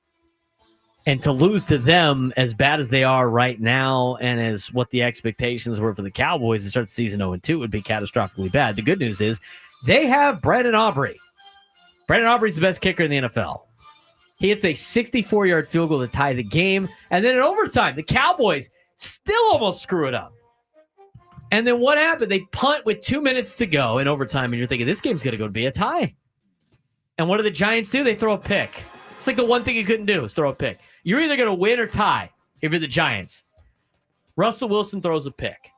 S2: And to lose to them as bad as they are right now and as what the expectations were for the Cowboys to start the season 0-2 would be catastrophically bad. The good news is they have Braden Aubrey. Braden Aubrey's the best kicker in the NFL. He hits a 64-yard field goal to tie the game. And then in overtime, the Cowboys still almost screw it up. And then what happened? They punt with 2 minutes to go in overtime, and you're thinking, this game's going to go to be a tie. And what do the Giants do? They throw a pick. It's like the one thing you couldn't do is throw a pick. You're either going to win or tie if you're the Giants. Russell Wilson throws a pick.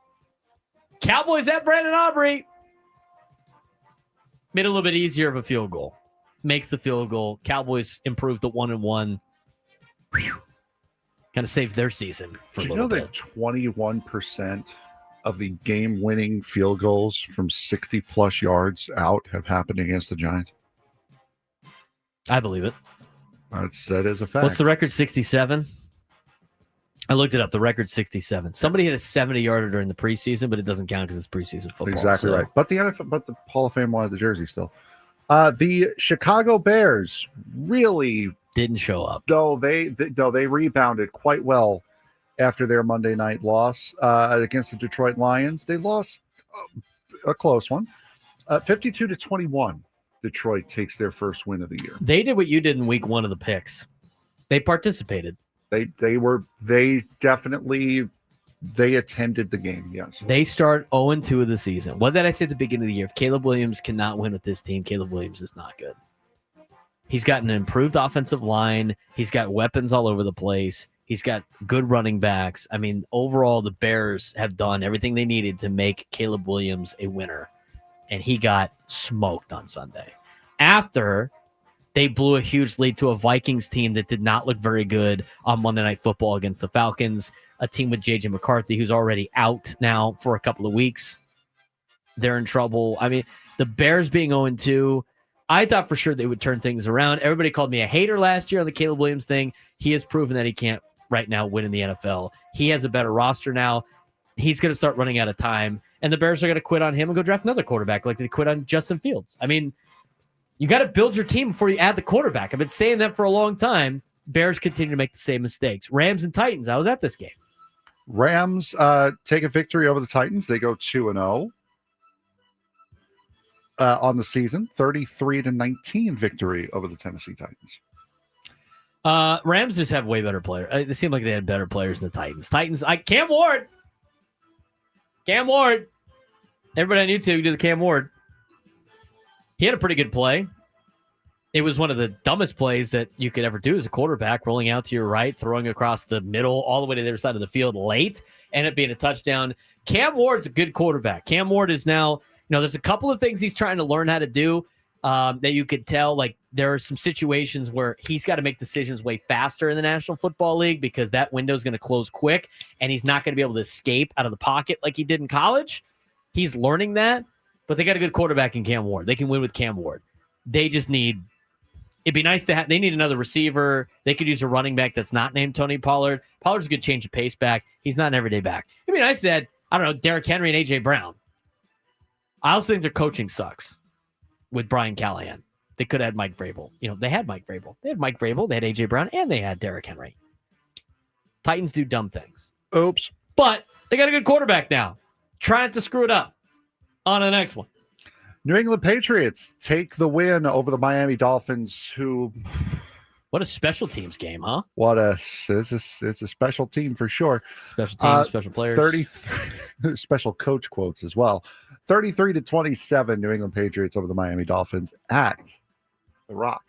S2: Cowboys at Brandon Aubrey. Made it a little bit easier of a field goal. Makes the field goal. Cowboys improve to 1-1. Kind of saves their season for
S5: Did
S2: a little bit.
S5: That 21% of the game-winning field goals from 60-plus yards out have happened against the Giants?
S2: I believe it.
S5: That is a fact.
S2: What's the record? 67? I looked it up. The record's 67. Somebody hit a 70-yarder during the preseason, but it doesn't count because it's preseason football.
S5: Exactly right. But the Hall of Fame wanted the jersey still. The Chicago Bears really
S2: didn't show up.
S5: No, they rebounded quite well after their Monday night loss against the Detroit Lions. They lost a close one, 52-21. Detroit takes their first win of the year.
S2: They did what you did in week 1 of the picks. They participated.
S5: They attended the game, yes.
S2: They start 0-2 of the season. What did I say at the beginning of the year? If Caleb Williams cannot win with this team, Caleb Williams is not good. He's got an improved offensive line. He's got weapons all over the place. He's got good running backs. I mean, overall, the Bears have done everything they needed to make Caleb Williams a winner, and he got smoked on Sunday. After they blew a huge lead to a Vikings team that did not look very good on Monday Night Football against the Falcons, a team with J.J. McCarthy, who's already out now for a couple of weeks. They're in trouble. I mean, the Bears being 0-2, I thought for sure they would turn things around. Everybody called me a hater last year on the Caleb Williams thing. He has proven that he can't right now win in the NFL. He has a better roster now. He's going to start running out of time, and the Bears are going to quit on him and go draft another quarterback like they quit on Justin Fields. I mean, you got to build your team before you add the quarterback. I've been saying that for a long time. Bears continue to make the same mistakes. Rams and Titans. I was at this game.
S5: Rams take a victory over the Titans. They go 2-0 on the season. 33-19 victory over the Tennessee Titans.
S2: Rams just have way better players. It seemed like they had better players than the Titans. Cam Ward. Everybody on YouTube do the Cam Ward. He had a pretty good play. It was one of the dumbest plays that you could ever do as a quarterback, rolling out to your right, throwing across the middle, all the way to the other side of the field late, and it being a touchdown. Cam Ward's a good quarterback. Cam Ward is now, there's a couple of things he's trying to learn how to do that you could tell. Like, there are some situations where he's got to make decisions way faster in the National Football League because that window is going to close quick, and he's not going to be able to escape out of the pocket like he did in college. He's learning that, but they got a good quarterback in Cam Ward. They can win with Cam Ward. They just need – it'd be nice to have – they need another receiver. They could use a running back that's not named Tony Pollard. Pollard's a good change of pace back. He's not an everyday back. It'd be nice to have, I don't know, Derrick Henry and A.J. Brown. I also think their coaching sucks with Brian Callahan. They could have had Mike Vrabel. They had Mike Vrabel. They had Mike Vrabel. They had A.J. Brown, and they had Derrick Henry. Titans do dumb things.
S5: Oops.
S2: But they got a good quarterback now. Trying to screw it up. On to the next one.
S5: New England Patriots take the win over the Miami Dolphins, who...
S2: What a special teams game, huh?
S5: It's a special team for sure.
S2: Special teams, special players.
S5: 33 special coach quotes as well. 33-27 New England Patriots over the Miami Dolphins at the Rock.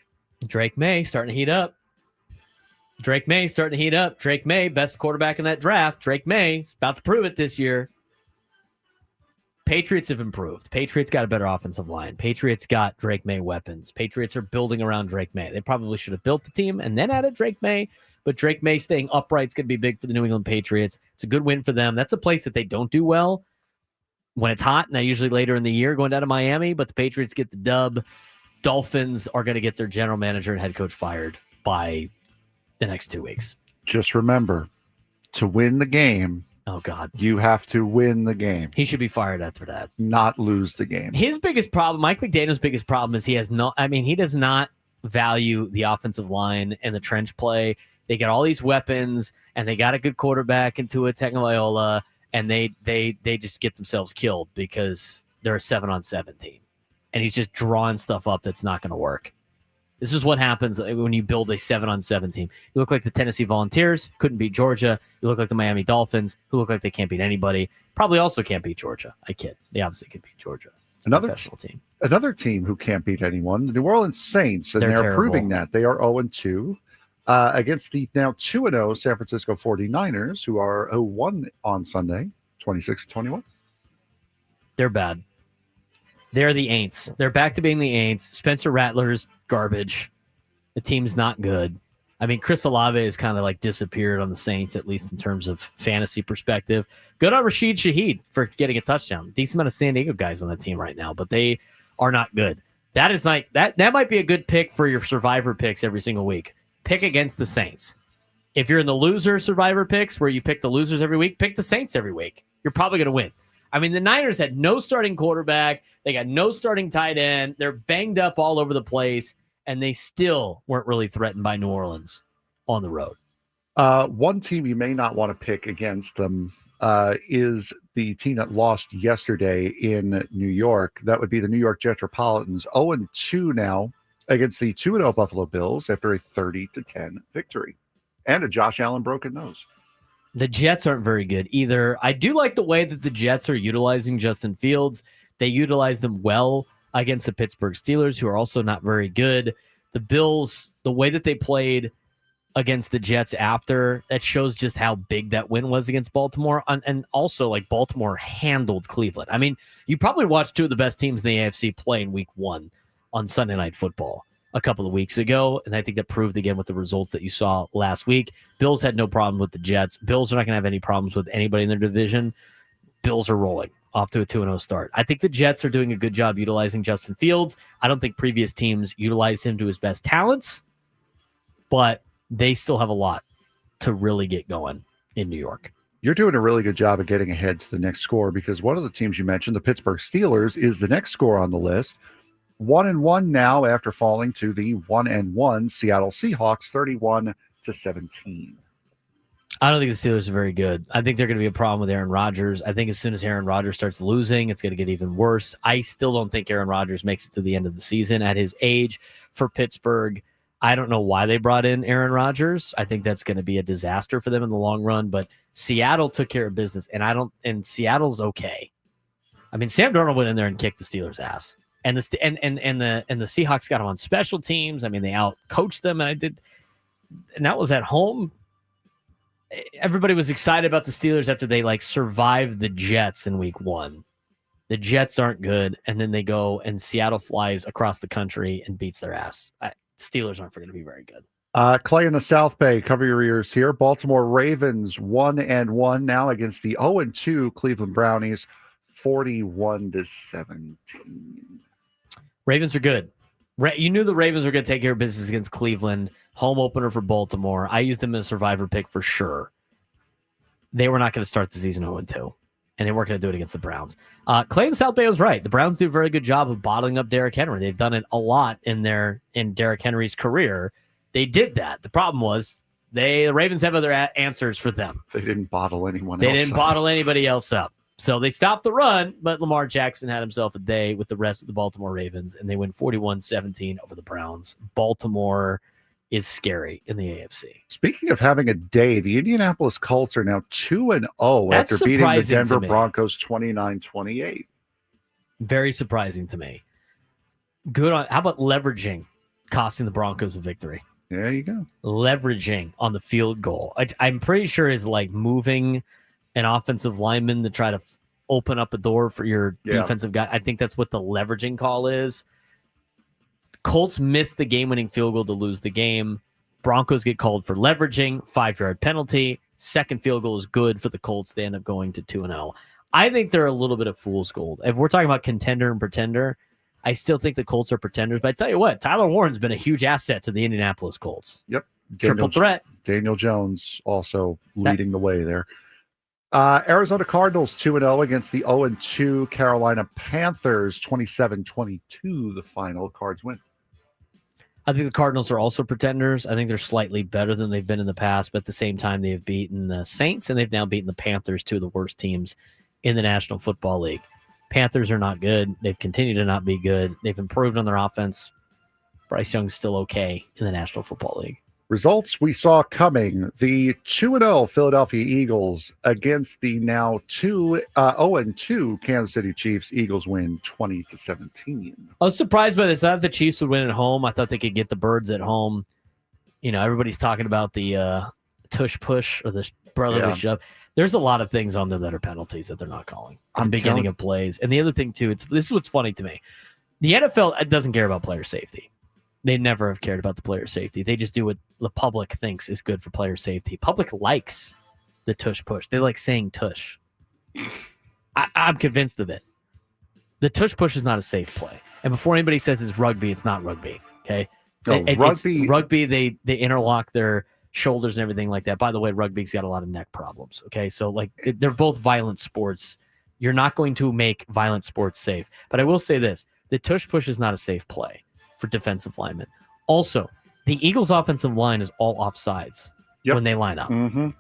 S2: Drake May starting to heat up. Drake May, best quarterback in that draft. Drake May is about to prove it this year. Patriots have improved. Patriots got a better offensive line. Patriots got Drake May weapons. Patriots are building around Drake May. They probably should have built the team and then added Drake May, but Drake May staying upright is going to be big for the New England Patriots. It's a good win for them. That's a place that they don't do well when it's hot, and they usually later in the year going down to Miami, but the Patriots get the dub. Dolphins are going to get their general manager and head coach fired by the next 2 weeks.
S5: Just remember, to win the game,
S2: oh, God,
S5: you have to win the game.
S2: He should be fired after that.
S5: Not lose the game.
S2: His biggest problem, Mike McDaniel's biggest problem is he does not value the offensive line and the trench play. They got all these weapons, and they got a good quarterback in Tua Tagovailoa, and they just get themselves killed because they're a 7-on-7 team. And he's just drawing stuff up that's not going to work. This is what happens when you build a 7-on-7 team. You look like the Tennessee Volunteers, couldn't beat Georgia. You look like the Miami Dolphins, who look like they can't beat anybody. Probably also can't beat Georgia. I kid. They obviously could beat Georgia.
S5: Another team who can't beat anyone, the New Orleans Saints, and they're proving that. They are 0-2 against the now 2-0 San Francisco 49ers, who won on Sunday, 26-21.
S2: They're bad. They're the Aints. They're back to being the Aints. Spencer Rattler's garbage. The team's not good. I mean, Chris Olave has kind of like disappeared on the Saints, at least in terms of fantasy perspective. Good on Rashid Shaheed for getting a touchdown. Decent amount of San Diego guys on the team right now, but they are not good. That is like that might be a good pick for your survivor picks every single week. Pick against the Saints. If you're in the loser survivor picks where you pick the losers every week, pick the Saints every week. You're probably going to win. I mean, the Niners had no starting quarterback. They got no starting tight end. They're banged up all over the place, and they still weren't really threatened by New Orleans on the road.
S5: One team you may not want to pick against them is the team that lost yesterday in New York. That would be the New York Jetropolitans, 0-2 now against the 2-0 Buffalo Bills after a 30-10 victory and a Josh Allen broken nose.
S2: The Jets aren't very good either. I do like the way that the Jets are utilizing Justin Fields. They utilize them well against the Pittsburgh Steelers, who are also not very good. The Bills, the way that they played against the Jets after. That shows just how big that win was against Baltimore. And also, like, Baltimore handled Cleveland. I mean, you probably watched two of the best teams in the AFC play in week 1 on Sunday Night Football a couple of weeks ago, and I think that proved again with the results that you saw last week. Bills had no problem with the Jets. Bills are not going to have any problems with anybody in their division. Bills are rolling off to a 2-0 start. I think the Jets are doing a good job utilizing Justin Fields. I don't think previous teams utilized him to his best talents, but they still have a lot to really get going in New York.
S5: You're doing a really good job of getting ahead to the next score, because one of the teams you mentioned, the Pittsburgh Steelers, is the next score on the list. 1-1 now after falling to the 1-1 Seattle Seahawks, 31-17.
S2: I don't think the Steelers are very good. I think they're going to be a problem with Aaron Rodgers. I think as soon as Aaron Rodgers starts losing, it's going to get even worse. I still don't think Aaron Rodgers makes it to the end of the season at his age for Pittsburgh. I don't know why they brought in Aaron Rodgers. I think that's going to be a disaster for them in the long run, but Seattle took care of business, and Seattle's okay. I mean, Sam Darnold went in there and kicked the Steelers' ass. And the Seahawks got him on special teams. I mean, they out-coached them, and that was at home. Everybody was excited about the Steelers after they survived the Jets in week 1. The Jets aren't good, and then they go and Seattle flies across the country and beats their ass. Steelers aren't going to be very good.
S5: Clay in the South Bay, cover your ears here. Baltimore Ravens 1-1 now against the 0-2 Cleveland Brownies, 41-17.
S2: Ravens are good. You knew the Ravens were going to take care of business against Cleveland. Home opener for Baltimore. I used them as a survivor pick for sure. They were not going to start the season 0-2, and they weren't going to do it against the Browns. Clay in South Bay was right. The Browns do a very good job of bottling up Derrick Henry. They've done it a lot in Derrick Henry's career. They did that. The problem was the Ravens have other answers for them.
S5: They didn't bottle anyone else
S2: They didn't bottle anybody else up. So they stopped the run, but Lamar Jackson had himself a day with the rest of the Baltimore Ravens, and they win 41-17 over the Browns. Baltimore is scary in the AFC.
S5: Speaking of having a day, the Indianapolis Colts are now 2-0 after beating the Denver Broncos 29-28.
S2: Very surprising to me. Good on. How about leveraging, costing the Broncos a victory?
S5: There you go.
S2: Leveraging on the field goal. I'm pretty sure is moving an offensive lineman to try to open up a door for your defensive guy. I think that's what the leveraging call is. Colts missed the game-winning field goal to lose the game. Broncos get called for leveraging, 5-yard penalty. Second field goal is good for the Colts. They end up going to 2-0. I think they're a little bit of fool's gold. If we're talking about contender and pretender, I still think the Colts are pretenders. But I tell you what, Tyler Warren's been a huge asset to the Indianapolis Colts.
S5: Yep.
S2: Triple threat.
S5: Daniel Jones also leading the way there. Arizona Cardinals 2-0 against the 0-2 Carolina Panthers, 27-22 the final. Cards win.
S2: I think the Cardinals are also pretenders. I think they're slightly better than they've been in the past, but at the same time, they have beaten the Saints, and they've now beaten the Panthers, two of the worst teams in the National Football League. Panthers are not good. They've continued to not be good. They've improved on their offense. Bryce Young's still okay in the National Football League.
S5: Results we saw coming. The 2-0 Philadelphia Eagles against the now 0-2 Kansas City Chiefs. Eagles win 20-17.
S2: I was surprised by this. I thought the Chiefs would win at home. I thought they could get the Birds at home. You know, everybody's talking about the tush push or the brotherly shove. There's a lot of things on there that are penalties that they're not calling at the beginning of plays. And the other thing, too, this is what's funny to me. The NFL doesn't care about player safety. They never have cared about the player safety. They just do what the public thinks is good for player safety. Public likes the tush push. They like saying tush. I'm convinced of it. The tush push is not a safe play. And before anybody says it's rugby, it's not rugby. Okay? Rugby, they interlock their shoulders and everything like that. By the way, rugby's got a lot of neck problems. Okay? So they're both violent sports. You're not going to make violent sports safe. But I will say this. The tush push is not a safe play for defensive linemen. Also, the Eagles' offensive line is all offsides when they line up.
S5: Mm-hmm.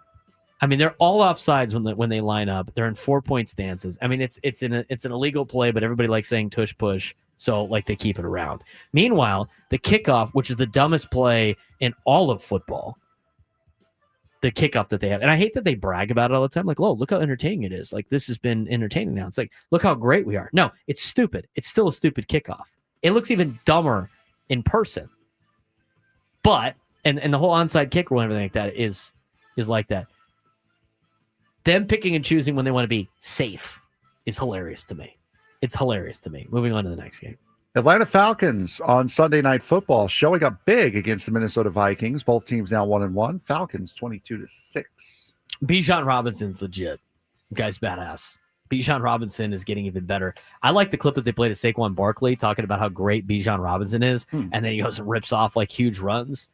S2: I mean, they're all offsides when they line up. They're in 4-point stances. I mean, it's an illegal play, but everybody likes saying tush push, so they keep it around. Meanwhile, the kickoff, which is the dumbest play in all of football, the kickoff that they have, and I hate that they brag about it all the time. Like, oh, look how entertaining it is. Like, this has been entertaining now. It's like, look how great we are. No, it's stupid. It's still a stupid kickoff. It looks even dumber in person. But and the whole onside kick rule and everything like that is like that. Them picking and choosing when they want to be safe is hilarious to me. It's hilarious to me. Moving on to the next game.
S5: Atlanta Falcons on Sunday Night Football showing up big against the Minnesota Vikings. Both teams now 1-1. Falcons 22-6.
S2: Bijan Robinson's legit. Guy's badass. Bijan Robinson is getting even better. I like the clip that they played of Saquon Barkley talking about how great Bijan Robinson is, and then he goes and rips off like huge runs.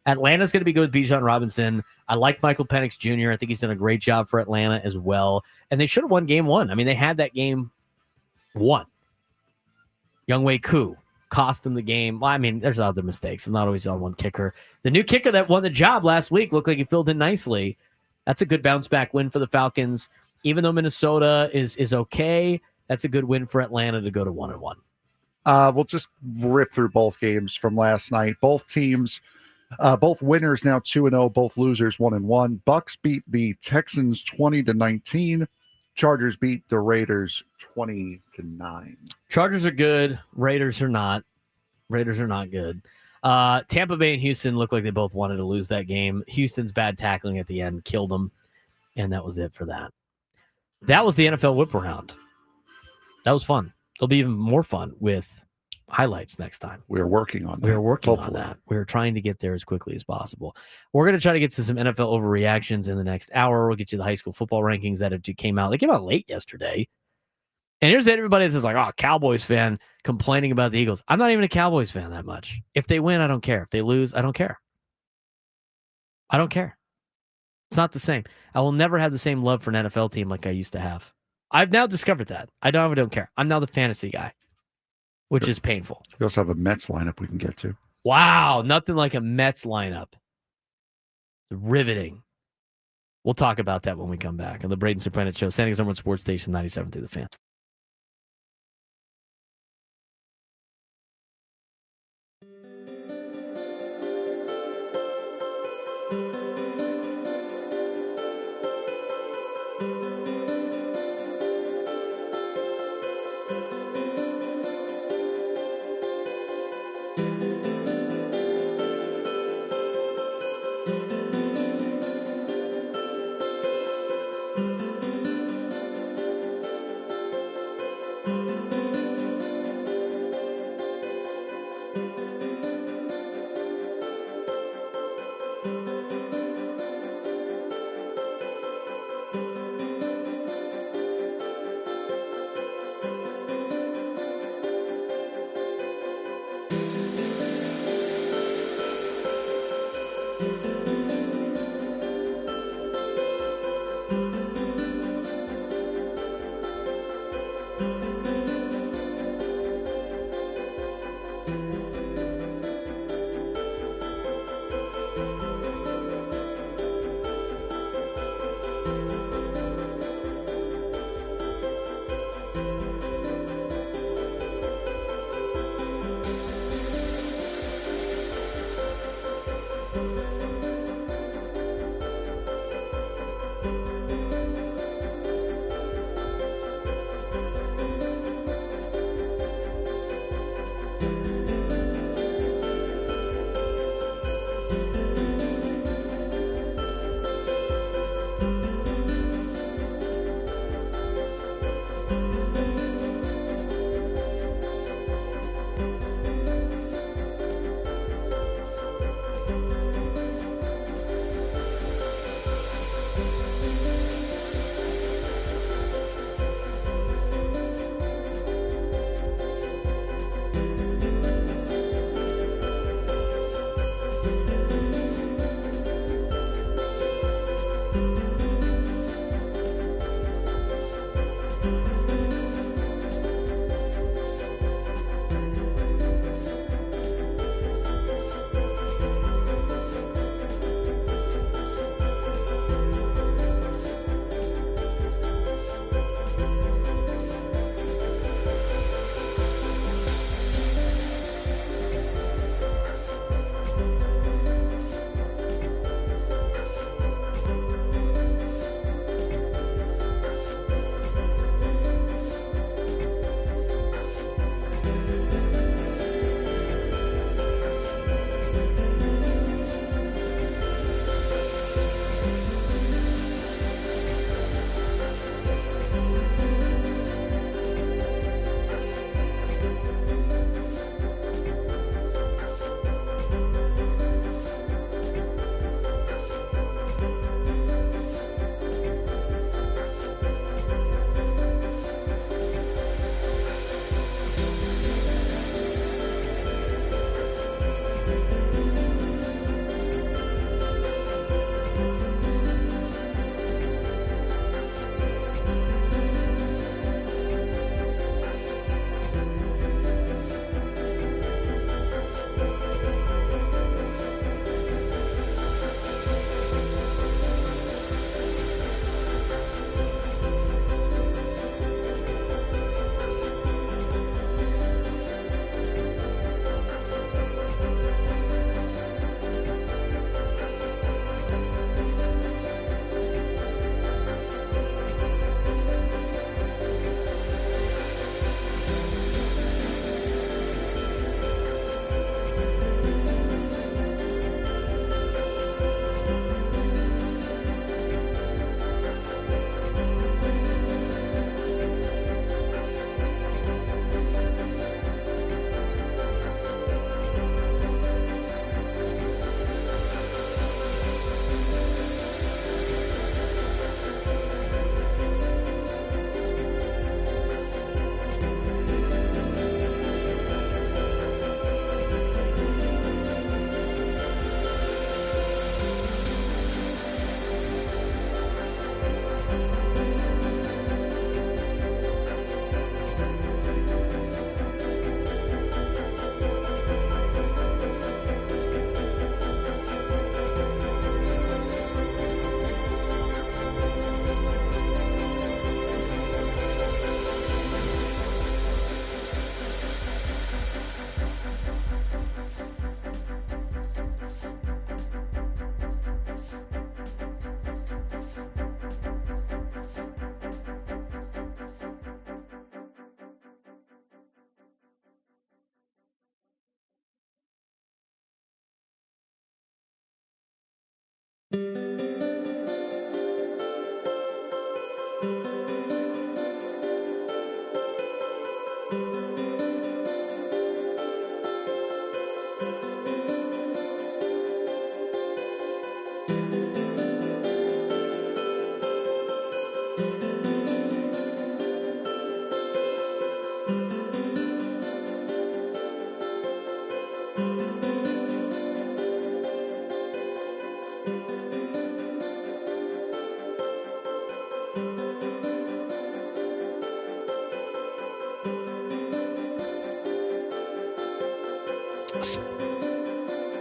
S2: Atlanta's going to be good with Bijan Robinson. I like Michael Penix Jr. I think he's done a great job for Atlanta as well. And they should have won game one. I mean, they had that game won. Younghoe Koo cost them the game. Well, I mean, there's other mistakes. It's not always on one kicker. The new kicker that won the job last week looked like he filled in nicely. That's a good bounce back win for the Falcons. Even though Minnesota is okay, that's a good win for Atlanta to go to 1-1.
S5: We'll just rip through both games from last night. Both teams, both winners now 2-0, both losers 1-1. Bucks beat the Texans 20-19. Chargers beat the Raiders 20-9.
S2: Chargers are good. Raiders are not. Raiders are not good. Tampa Bay and Houston look like they both wanted to lose that game. Houston's bad tackling at the end killed them, and that was it for that. That was the NFL whip around. That was fun. It'll be even more fun with highlights next time.
S5: We're working on that.
S2: We're working on that. We're trying to get there as quickly as possible. We're going to try to get to some NFL overreactions in the next hour. We'll get you the high school football rankings that came out. They came out late yesterday. And here's everybody that's like, oh, Cowboys fan complaining about the Eagles. I'm not even a Cowboys fan that much. If they win, I don't care. If they lose, I don't care. I don't care. It's not the same. I will never have the same love for an NFL team like I used to have. I've now discovered that. I don't care. I'm now the fantasy guy, which is painful.
S5: We also have a Mets lineup we can get to.
S2: Wow, nothing like a Mets lineup. Riveting. We'll talk about that when we come back on the Braden Surprenant Show, San Diego Sports Station 97 through the Fan.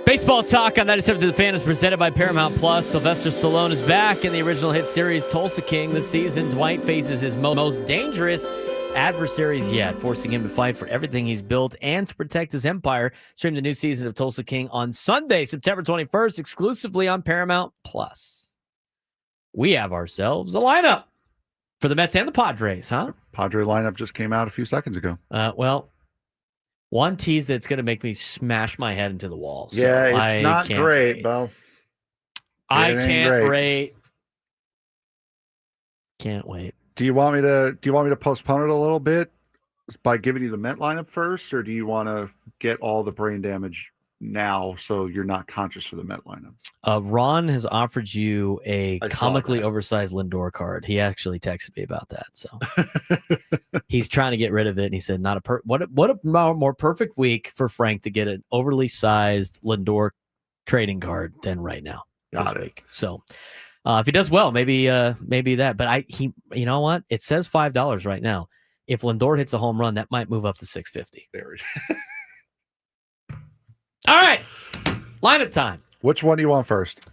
S2: Baseball talk on 97 to the Fan is presented by Paramount Plus. Sylvester Stallone is back in the original hit series Tulsa King this season. Dwight faces his most dangerous adversaries yet, forcing him to fight for everything he's built and to protect his empire. Stream the new season of Tulsa King on Sunday, September 21st, exclusively on Paramount Plus. We have ourselves a lineup for the Mets and the Padres, huh?
S5: Padre lineup just came out a few seconds ago.
S2: Well, one tease that's going to make me smash my head into the wall. So
S5: Yeah, it's not great,
S2: wait.
S5: Bo.
S2: I
S5: It ain't
S2: can't
S5: great.
S2: wait. Can't wait.
S5: Do you want me to postpone it a little bit by giving you the Met lineup first, or do you want to get all the brain damage now so you're not conscious for the Met lineup?
S2: Ron has offered you a
S5: I saw
S2: comically
S5: that.
S2: oversized Lindor card. He actually texted me about that. So he's trying to get rid of it. And he said, what a more perfect week for Frank to get an overly sized Lindor trading card than right now.
S5: Got
S2: this
S5: it.
S2: week. So if he does well, maybe that. But you know what? It says $5 right now. If Lindor hits a home run, that might move up to $6.50.
S5: There it is.
S2: All right, lineup time.
S5: Which one do you want first?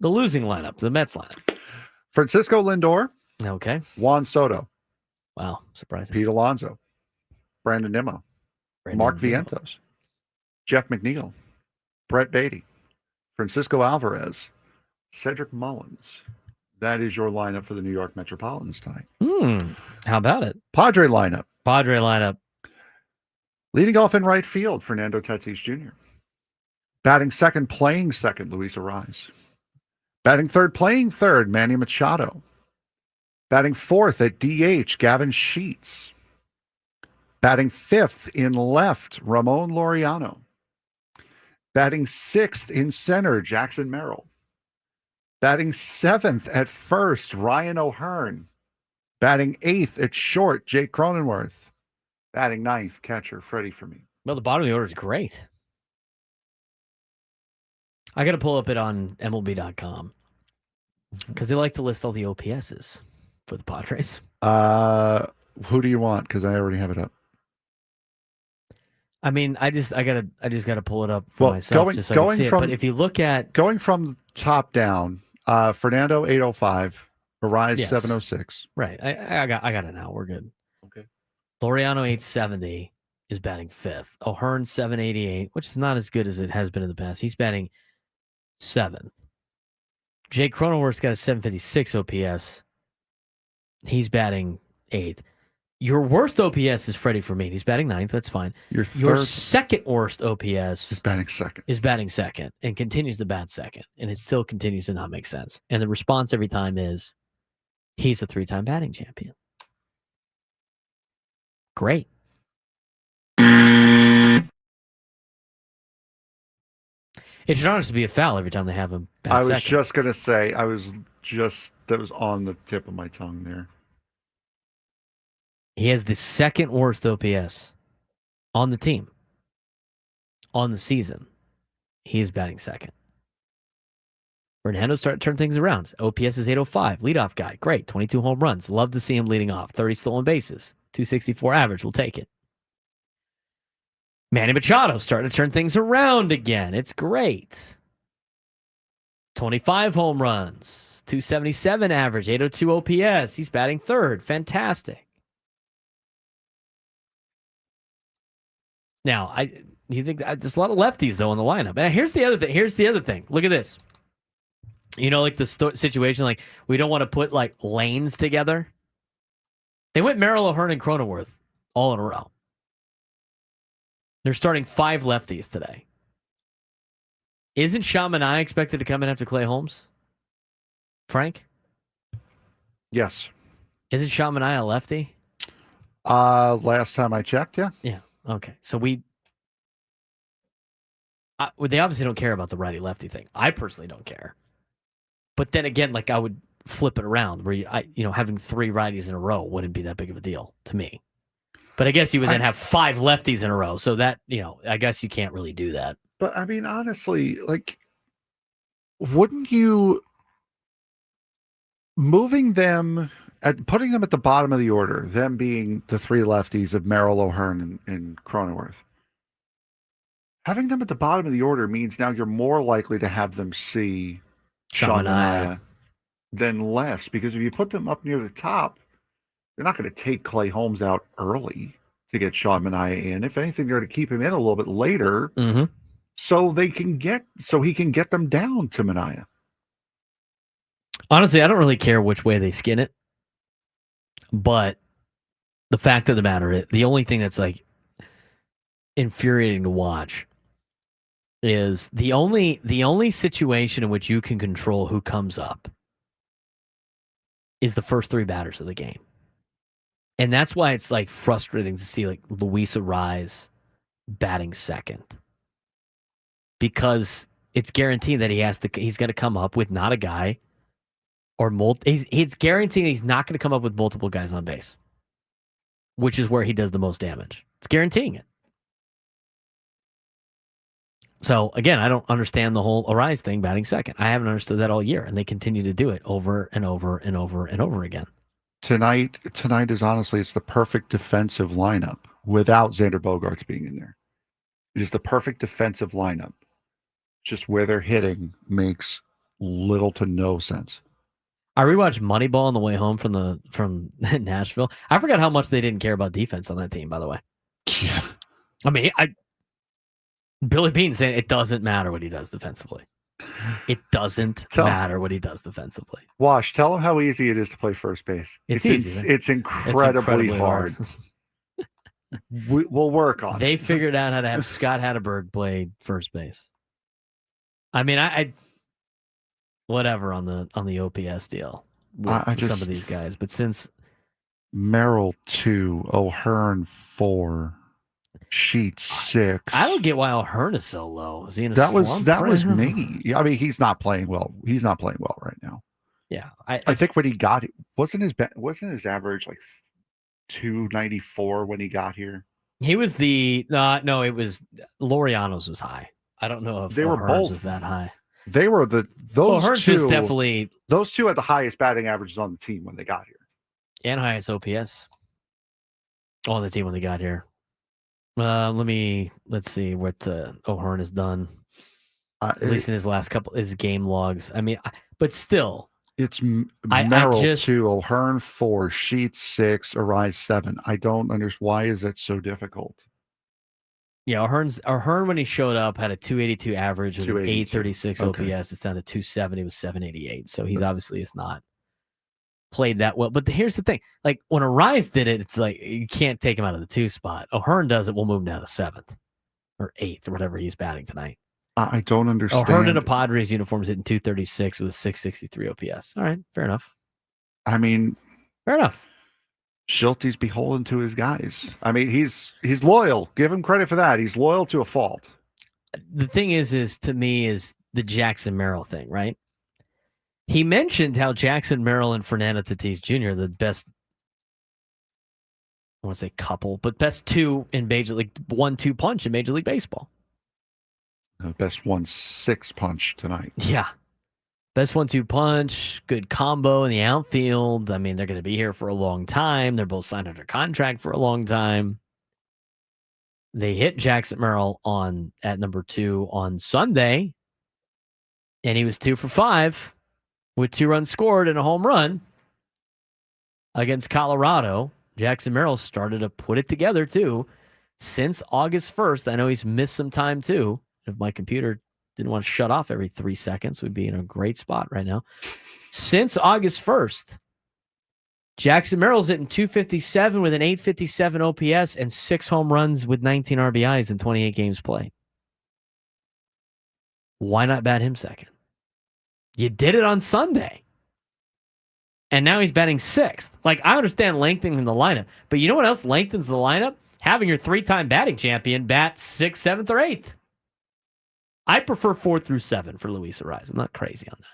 S2: The losing lineup, the Mets lineup.
S5: Francisco Lindor,
S2: Okay.
S5: Juan Soto,
S2: Wow, surprising.
S5: Pete Alonso, Brandon Nimmo, Mark Vientos, Jeff McNeil, Brett Beatty, Francisco Alvarez, Cedric Mullins. That is your lineup for the New York Metropolitans tonight.
S2: How about it?
S5: Padre lineup.
S2: Padre lineup.
S5: Leading off in right field, Fernando Tatis Jr. Batting second, playing second, Luis Arraez. Batting third, playing third, Manny Machado. Batting fourth at DH, Gavin Sheets. Batting fifth in left, Ramon Laureano. Batting sixth in center, Jackson Merrill. Batting seventh at first, Ryan O'Hearn. Batting eighth at short, Jake Cronenworth. Batting ninth, catcher, Freddie Fermin.
S2: Well, the bottom of the order is great. I got to pull up it on MLB.com because they like to list all the OPSs for the Padres.
S5: Who do you want? Because I already have it up.
S2: I mean, I just gotta pull it up for myself just so I can see it. But if you look at
S5: going from top down, Fernando 805, Arraez 706.
S2: Right, I got it now. We're good.
S5: Okay.
S2: Laureano 870 is batting fifth. O'Hearn 788, which is not as good as it has been in the past. He's batting seventh. Jake Cronenworth's got a 756 OPS. He's batting eighth. Your worst OPS is Freddie Fermin. He's batting ninth. That's fine. Your second worst OPS
S5: is batting second.
S2: And continues to bat second. And it still continues to not make sense. And the response every time is, he's a 3-time batting champion. Great. It should honestly be a foul every time they have him bat second.
S5: I was just going to say, that was on the tip of my tongue there.
S2: He has the second worst OPS on the team. On the season, he is batting second. Fernando started to turn things around. OPS is 805. Leadoff guy. Great. 22 home runs. Love to see him leading off. 30 stolen bases. 264 average. We'll take it. Manny Machado starting to turn things around again. It's great. 25 home runs. 277 average. 802 OPS. He's batting third. Fantastic. Now, you think there's a lot of lefties though in the lineup. And here's the other thing. Look at this. You know, like the situation, like we don't want to put like lanes together. They went Merrill, O'Hearn, and Cronenworth all in a row. They're starting 5 lefties today. Isn't Shamanai expected to come in after Clay Holmes? Frank?
S5: Yes.
S2: Isn't Shamanai a lefty?
S5: Last time I checked, yeah.
S2: Yeah. Okay. So they obviously don't care about the righty-lefty thing. I personally don't care. But then again, like I would flip it around where having 3 righties in a row wouldn't be that big of a deal to me. But I guess you would then have 5 lefties in a row. So that, I guess you can't really do that.
S5: But I mean, honestly, like, wouldn't you putting them at the bottom of the order, them being the 3 lefties of Merrill, O'Hearn, and Cronenworth, Having them at the bottom of the order means now you're more likely to have them see
S2: Sean
S5: Sean Manaea than less, because if you put them up near the top, they're not going to take Clay Holmes out early to get Sean Manaea in. If anything, they're going to keep him in a little bit later, so he can get them down to Manaea.
S2: Honestly, I don't really care which way they skin it, but the fact of the matter is, the only thing that's like infuriating to watch is the only situation in which you can control who comes up is the first three batters of the game. And that's why it's like frustrating to see like Luis Arraez batting second, because it's guaranteed that he's going to come up with not a guy or he's guaranteeing he's not going to come up with multiple guys on base, which is where he does the most damage. It's guaranteeing it. So again, I don't understand the whole Arraez thing batting second. I haven't understood that all year, and they continue to do it over and over and over and over again.
S5: Tonight is honestly, it's the perfect defensive lineup without Xander Bogaerts being in there. It is the perfect defensive lineup. Just where they're hitting makes little to no sense.
S2: I rewatched Moneyball on the way home from Nashville. I forgot how much they didn't care about defense on that team, by the way.
S5: Yeah.
S2: I mean, Billy Beane saying it doesn't matter what he does defensively. It doesn't matter what he does defensively.
S5: Wash, tell him how easy it is to play first base.
S2: It's easy.
S5: It's incredibly hard. We'll work on it.
S2: They figured out how to have Scott Hatteberg play first base. I mean, I whatever on the OPS deal with some of these guys, but since
S5: Merrill 2, O'Hearn 4, Sheets 6.
S2: I don't get why O'Hearn is so low. Is he in a
S5: that
S2: slump
S5: was
S2: now?
S5: me. I mean, he's not playing well. He's not playing well right now.
S2: Yeah,
S5: I think when he got wasn't his average like 294 when he got here?
S2: He was no, it was Laureano's was high. I don't know if
S5: they were both
S2: was that high.
S5: They were those two.
S2: Was definitely
S5: those two had the highest batting averages on the team when they got here,
S2: and highest OPS on the team when they got here. Let's see what O'Hearn has done. At least in his last his game logs. I mean, but still,
S5: it's Merrill 2, O'Hearn 4, Sheets 6, Arraez 7. I don't understand why is that so difficult.
S2: Yeah, O'Hearn when he showed up had a 282 average with an 836 OPS. It's down to 270 with 788. So he's obviously has not played that well. But here's the thing: like when Arraez did it, it's like you can't take him out of the 2 spot. O'Hearn does it, we'll move him down to 7th or 8th or whatever he's batting tonight.
S5: I don't understand.
S2: O'Hearn in a Padres uniform is hitting 236 with a 663 OPS. All right, fair enough.
S5: I mean,
S2: fair enough.
S5: Schulte's beholden to his guys. I mean, he's loyal. Give him credit for that. He's loyal to a fault.
S2: The thing is to me is the Jackson Merrill thing, right? He mentioned how Jackson Merrill and Fernando Tatis Jr. are the best, I want to say couple, but best 2 in Major League 1-2 punch in Major League Baseball.
S5: The best 1-6 punch tonight.
S2: Yeah. Best 1-2 punch, good combo in the outfield. I mean, they're going to be here for a long time. They're both signed under contract for a long time. They hit Jackson Merrill at number 2 on Sunday, and he was 2 for 5 with 2 runs scored and a home run against Colorado. Jackson Merrill started to put it together, too, since August 1st. I know he's missed some time, too. If my computer didn't want to shut off every 3 seconds, we'd be in a great spot right now. Since August 1st, Jackson Merrill's hitting 257 with an 857 OPS and 6 home runs with 19 RBIs in 28 games played. Why not bat him second? You did it on Sunday. And now he's batting 6th. Like, I understand lengthening the lineup, but you know what else lengthens the lineup? Having your 3-time batting champion bat 6th, 7th, or 8th. I prefer 4 through 7 for Luis Arraez. I'm not crazy on that.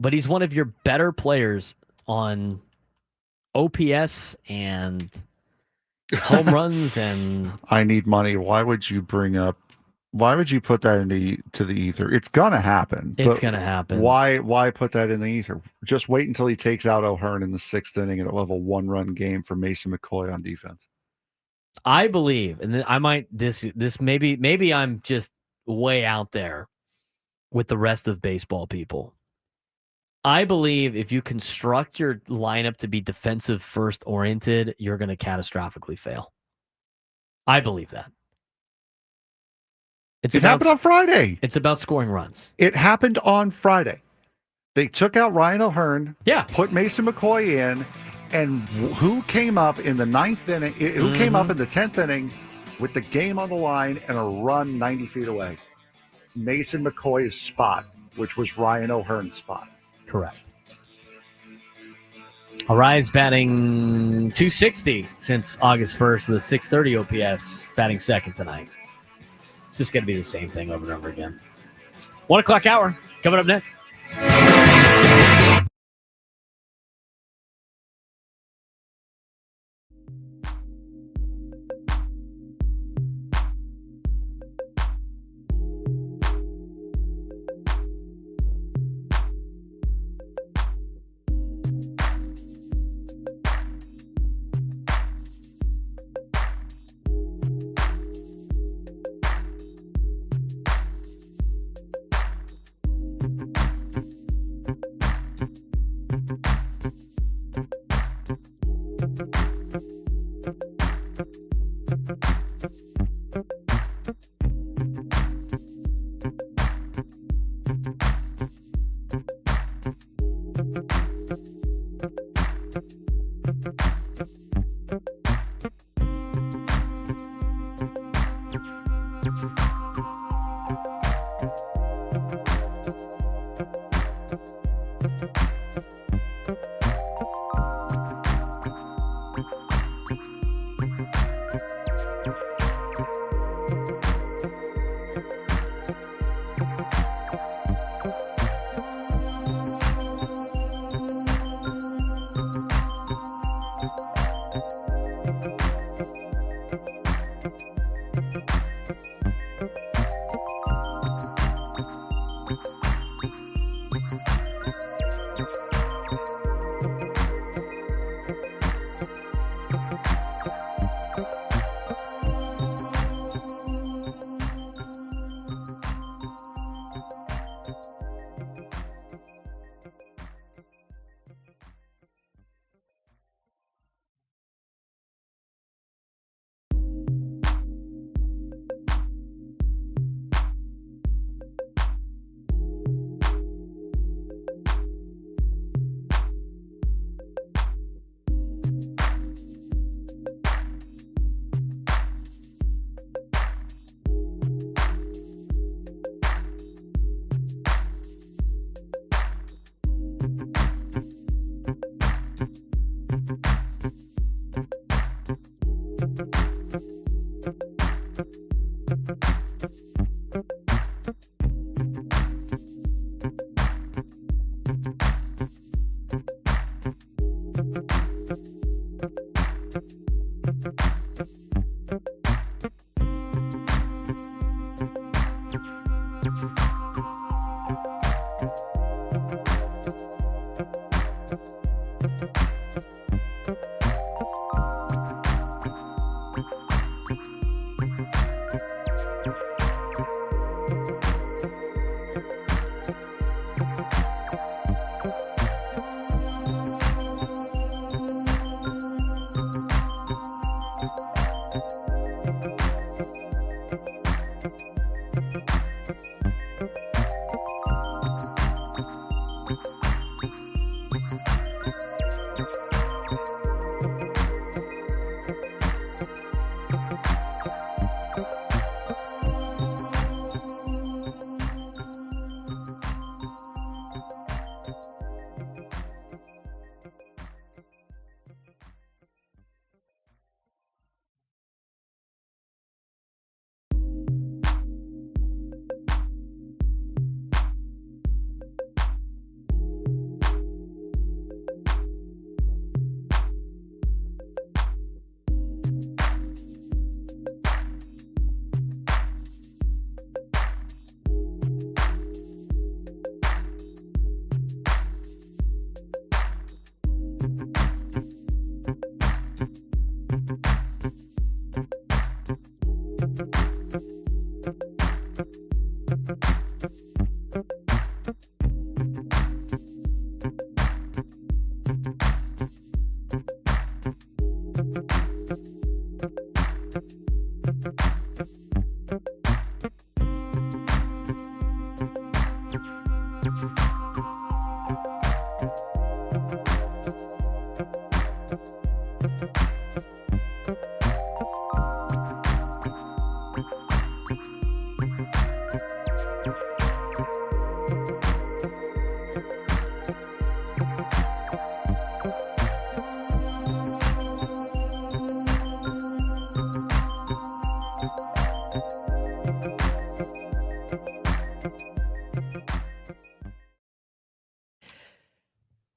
S2: But he's one of your better players on OPS and home runs and
S5: I need money. Why would you put that to the ether? It's gonna happen.
S2: It's gonna happen.
S5: Why put that in the ether? Just wait until he takes out O'Hearn in the 6th inning and it'll have a 1-run game for Mason McCoy on defense.
S2: I believe, and I might this maybe I'm just way out there with the rest of baseball people. I believe if you construct your lineup to be defensive first oriented, you're going to catastrophically fail. I believe that.
S5: It happened on Friday.
S2: It's about scoring runs.
S5: It happened on Friday. They took out Ryan O'Hearn, put Mason McCoy in, and who came up in the 9th inning, who came up in the 10th inning with the game on the line and a run 90 feet away? Mason McCoy's spot, which was Ryan O'Hearn's spot.
S2: Correct. Arise batting .260 since August 1st with a .630 OPS, batting second tonight. It's just going to be the same thing over and over again. 1 o'clock hour coming up next.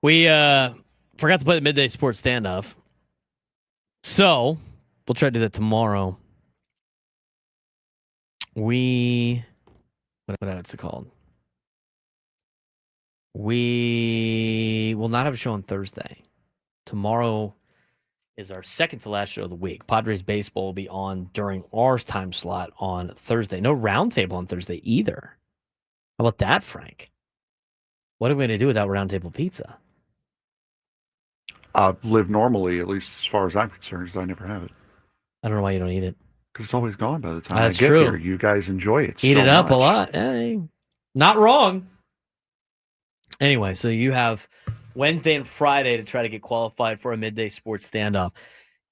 S2: We forgot to play the midday sports standoff. So we'll try to do that tomorrow. What's it called? We will not have a show on Thursday. Tomorrow is our second to last show of the week. Padres baseball will be on during our time slot on Thursday. No roundtable on Thursday either. How about that, Frank? What are we going to do without roundtable pizza?
S5: Live normally, at least as far as I'm concerned, because I never have it.
S2: I don't know why you don't eat it.
S5: Because it's always gone by the time
S2: That's
S5: I get
S2: true.
S5: here. You guys enjoy it
S2: Eat
S5: so
S2: it up
S5: much.
S2: a lot. Hey, not wrong. Anyway, so you have Wednesday and Friday to try to get qualified for a midday sports standoff.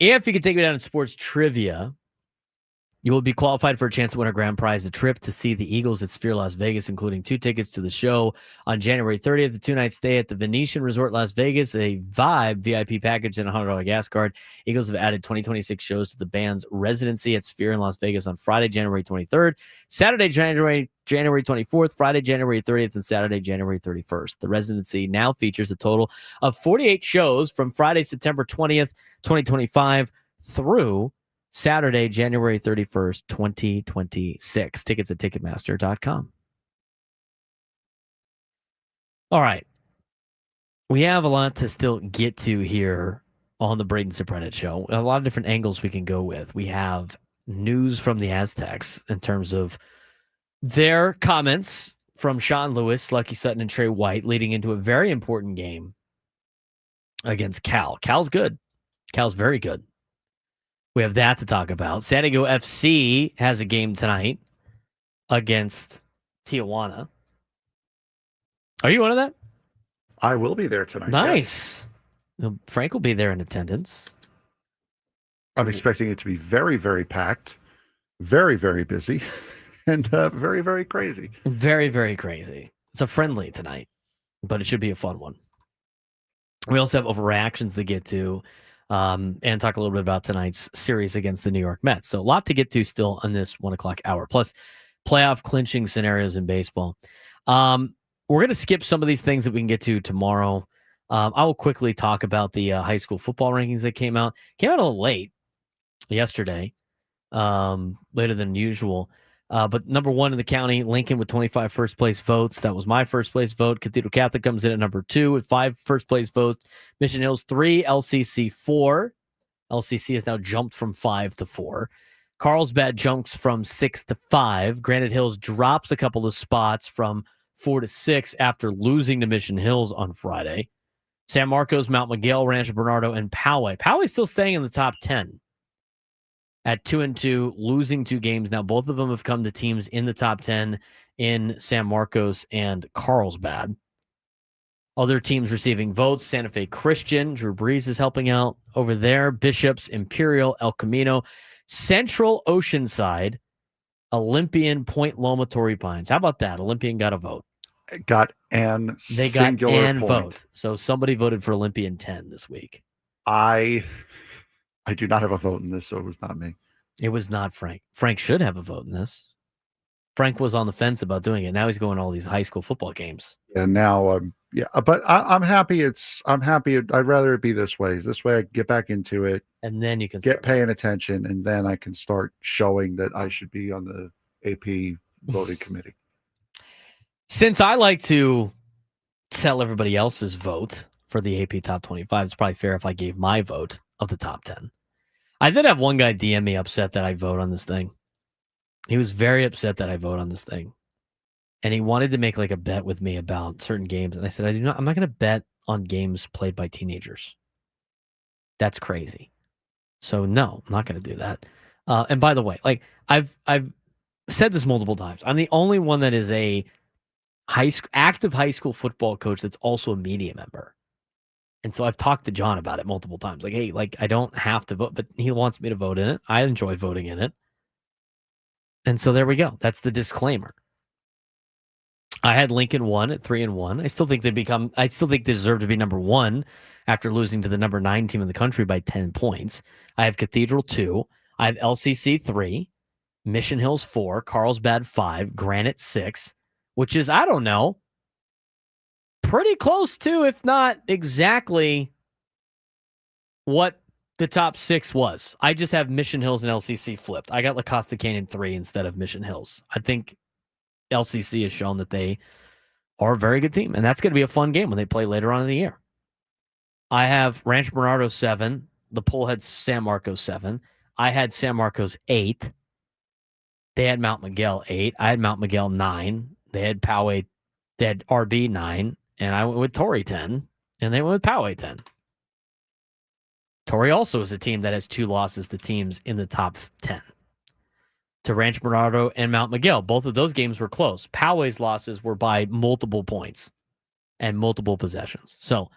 S2: If you can take me down in sports trivia, you will be qualified for a chance to win a grand prize, a trip to see the Eagles at Sphere Las Vegas, including 2 tickets to the show on January 30th, a 2-night stay at the Venetian Resort Las Vegas, a Vibe VIP package, and a $100 gas card. Eagles have added 2026 shows to the band's residency at Sphere in Las Vegas on Friday, January 23rd, Saturday, January 24th, Friday, January 30th, and Saturday, January 31st. The residency now features a total of 48 shows from Friday, September 20th, 2025 through Saturday, January 31st, 2026. Tickets at Ticketmaster.com. All right. We have a lot to still get to here on the Braden Surprenant show. A lot of different angles we can go with. We have news from the Aztecs in terms of their comments from Sean Lewis, Lucky Sutton, and Trey White leading into a very important game against Cal. Cal's good. Cal's very good. We have that to talk about. San Diego FC has a game tonight against Tijuana. Are you one of that?
S5: I will be there tonight.
S2: Nice.
S5: Yes.
S2: Frank will be there in attendance.
S5: I'm expecting it to be very, very packed, very, very busy, and very, very crazy.
S2: Very, very crazy. It's a friendly tonight, but it should be a fun one. We also have overreactions to get to. And talk a little bit about tonight's series against the New York Mets. So a lot to get to still on this 1 o'clock hour, plus playoff clinching scenarios in baseball. We're going to skip some of these things that we can get to tomorrow. I will quickly talk about the high school football rankings that came out. Came out a little late yesterday, later than usual. But number 1 in the county, Lincoln with 25 first place votes. That was my first place vote. Cathedral Catholic comes in at number 2 with 5 first place votes. Mission Hills 3, LCC 4. LCC has now jumped from 5 to 4. Carlsbad jumps from 6 to 5. Granite Hills drops a couple of spots from 4 to 6 after losing to Mission Hills on Friday. San Marcos, Mount Miguel, Rancho Bernardo, and Poway. Poway still staying in the top 10. At 2-2, losing 2 games. Now, both of them have come to teams in the top 10 in San Marcos and Carlsbad. Other teams receiving votes, Santa Fe Christian, Drew Brees is helping out over there. Bishops, Imperial, El Camino, Central Oceanside, Olympian, Point Loma, Torrey Pines. How about that? Olympian got a vote.
S5: Got an
S2: They
S5: singular
S2: got an
S5: point.
S2: vote. So somebody voted for Olympian 10 this week.
S5: I do not have a vote in this, so it was not me.
S2: It was not Frank. Frank should have a vote in this. Frank was on the fence about doing it. Now he's going to all these high school football games.
S5: And now, but I'm happy. I'm happy. I'd rather it be this way. This way I get back into it.
S2: And then you can
S5: get paying attention, and then I can start showing that I should be on the AP voting committee.
S2: Since I like to tell everybody else's vote for the AP Top 25, it's probably fair if I gave my vote of the top 10. I did have one guy DM me upset that I vote on this thing. He was very upset that I vote on this thing. And he wanted to make like a bet with me about certain games. And I said, I'm not going to bet on games played by teenagers. That's crazy. So no, I'm not going to do that. And by the way, like I've said this multiple times, I'm the only one that is a active high school football coach that's also a media member. And so I've talked to John about it multiple times. Like, hey, like I don't have to vote, but he wants me to vote in it. I enjoy voting in it. And so there we go. That's the disclaimer. I had Lincoln 1 at 3-1. I still think they deserve to be number 1 after losing to the number 9 team in the country by 10 points. I have Cathedral 2. I have LCC 3, Mission Hills 4, Carlsbad 5, Granite 6, which is, I don't know, pretty close to, if not exactly, what the top 6 was. I just have Mission Hills and LCC flipped. I got La Costa Canyon 3 instead of Mission Hills. I think LCC has shown that they are a very good team, and that's going to be a fun game when they play later on in the year. I have Rancho Bernardo 7. The poll had San Marcos 7. I had San Marcos 8. They had Mount Miguel 8. I had Mount Miguel 9. They had Poway. They had RB 9, and I went with Torrey 10, and they went with Poway 10. Torrey also is a team that has 2 losses to teams in the top 10. To Rancho Bernardo and Mount Miguel. Both of those games were close. Poway's losses were by multiple points and multiple possessions. So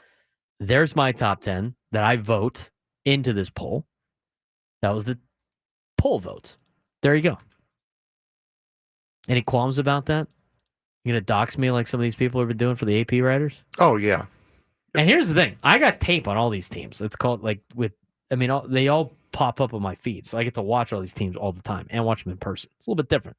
S2: there's my top 10 that I vote into this poll. That was the poll vote. There you go. Any qualms about that? You going to dox me like some of these people have been doing for the AP writers?
S5: Oh, yeah.
S2: And here's the thing. I got tape on all these teams. It's called they all pop up on my feed. So I get to watch all these teams all the time and watch them in person. It's a little bit different.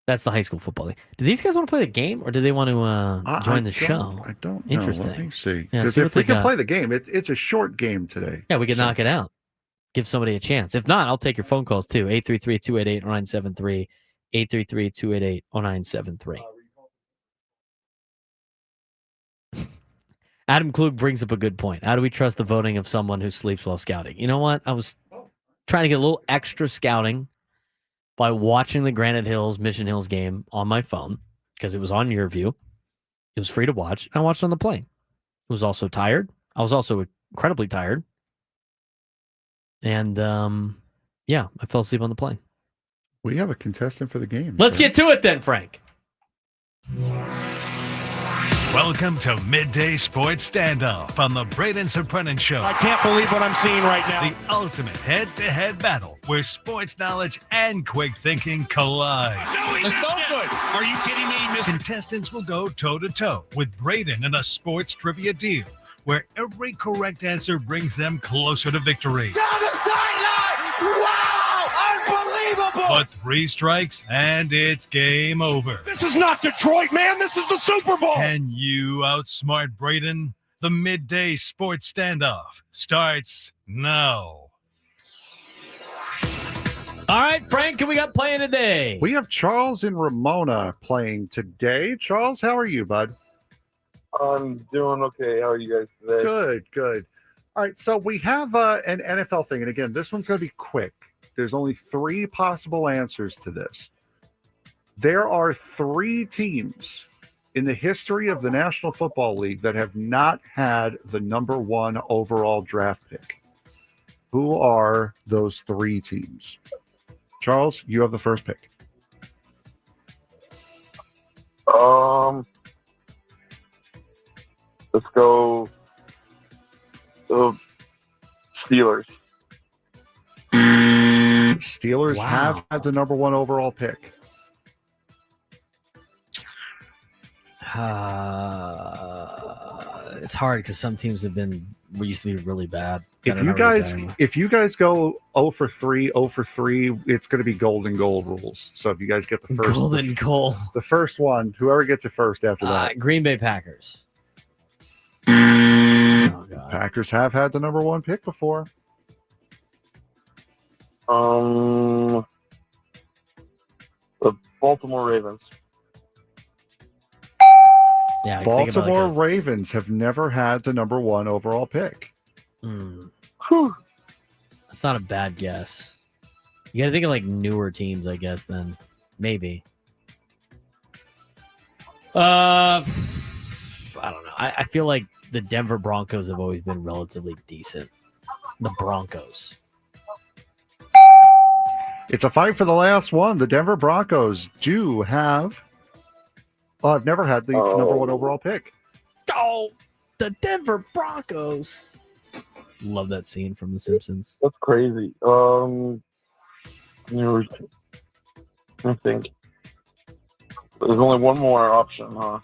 S2: That's the high school football league. Do these guys want to play the game or do they want to join the show?
S5: I don't know.
S2: Interesting.
S5: Let me see.
S2: Yeah,
S5: Because if we can play the game, it's a short game today.
S2: Yeah, we can knock it out. Give somebody a chance. If not, I'll take your phone calls too. 833-288-0973. 833-288-0973. Adam Klug brings up a good point. How do we trust the voting of someone who sleeps while scouting? You know what? I was trying to get a little extra scouting by watching the Granite Hills, Mission Hills game on my phone because it was on YurView. It was free to watch. I watched on the plane. I was also tired. I was also incredibly tired. And, yeah, I fell asleep on the plane.
S5: We have a contestant for the game.
S2: Let's get to it then, Frank.
S1: Welcome to Midday Sports Standoff on the Braden Surprenant Show.
S9: I can't believe what I'm seeing right now.
S1: The ultimate head-to-head battle where sports knowledge and quick thinking collide.
S9: No, he's no good. Are you kidding me?
S1: Contestants will go toe-to-toe with Braden in a sports trivia deal where every correct answer brings them closer to victory.
S9: Down the sideline! Wow! Unbelievable!
S1: But 3 strikes and it's game over.
S9: This is not Detroit, man. This is the Super Bowl.
S1: Can you outsmart Braden? The Midday Sports Standoff starts now.
S2: All right, Frank, who we got playing today?
S5: We have Charles and Ramona playing today. Charles, how are you, bud?
S10: I'm doing okay. How are you guys today?
S5: Good. All right, so we have an NFL thing. And again, this one's going to be quick. There's only 3 possible answers to this. There are 3 teams in the history of the National Football League that have not had the number 1 overall draft pick. Who are those 3 teams? Charles, you have the first pick.
S10: Let's go the Steelers.
S5: Steelers have had the number 1 overall pick.
S2: It's hard because some teams used to be really bad.
S5: If you guys go 0 for 3, it's going to be golden goal rules. So if you guys get the first
S2: goal,
S5: the first one, whoever gets it first after that.
S2: Green Bay Packers.
S5: Oh, God. Packers have had the number 1 pick before.
S10: The Baltimore Ravens.
S2: Yeah,
S5: Baltimore Ravens have never had the number 1 overall pick.
S2: That's not a bad guess. You got to think of like newer teams, I guess. Then maybe. I don't know. I feel like the Denver Broncos have always been relatively decent. The Broncos.
S5: It's a fight for the last one. The Denver Broncos do have. Oh, I've never had the number one overall pick.
S2: Oh, the Denver Broncos. Love that scene from The Simpsons.
S10: That's crazy. I think there's only one more option, huh?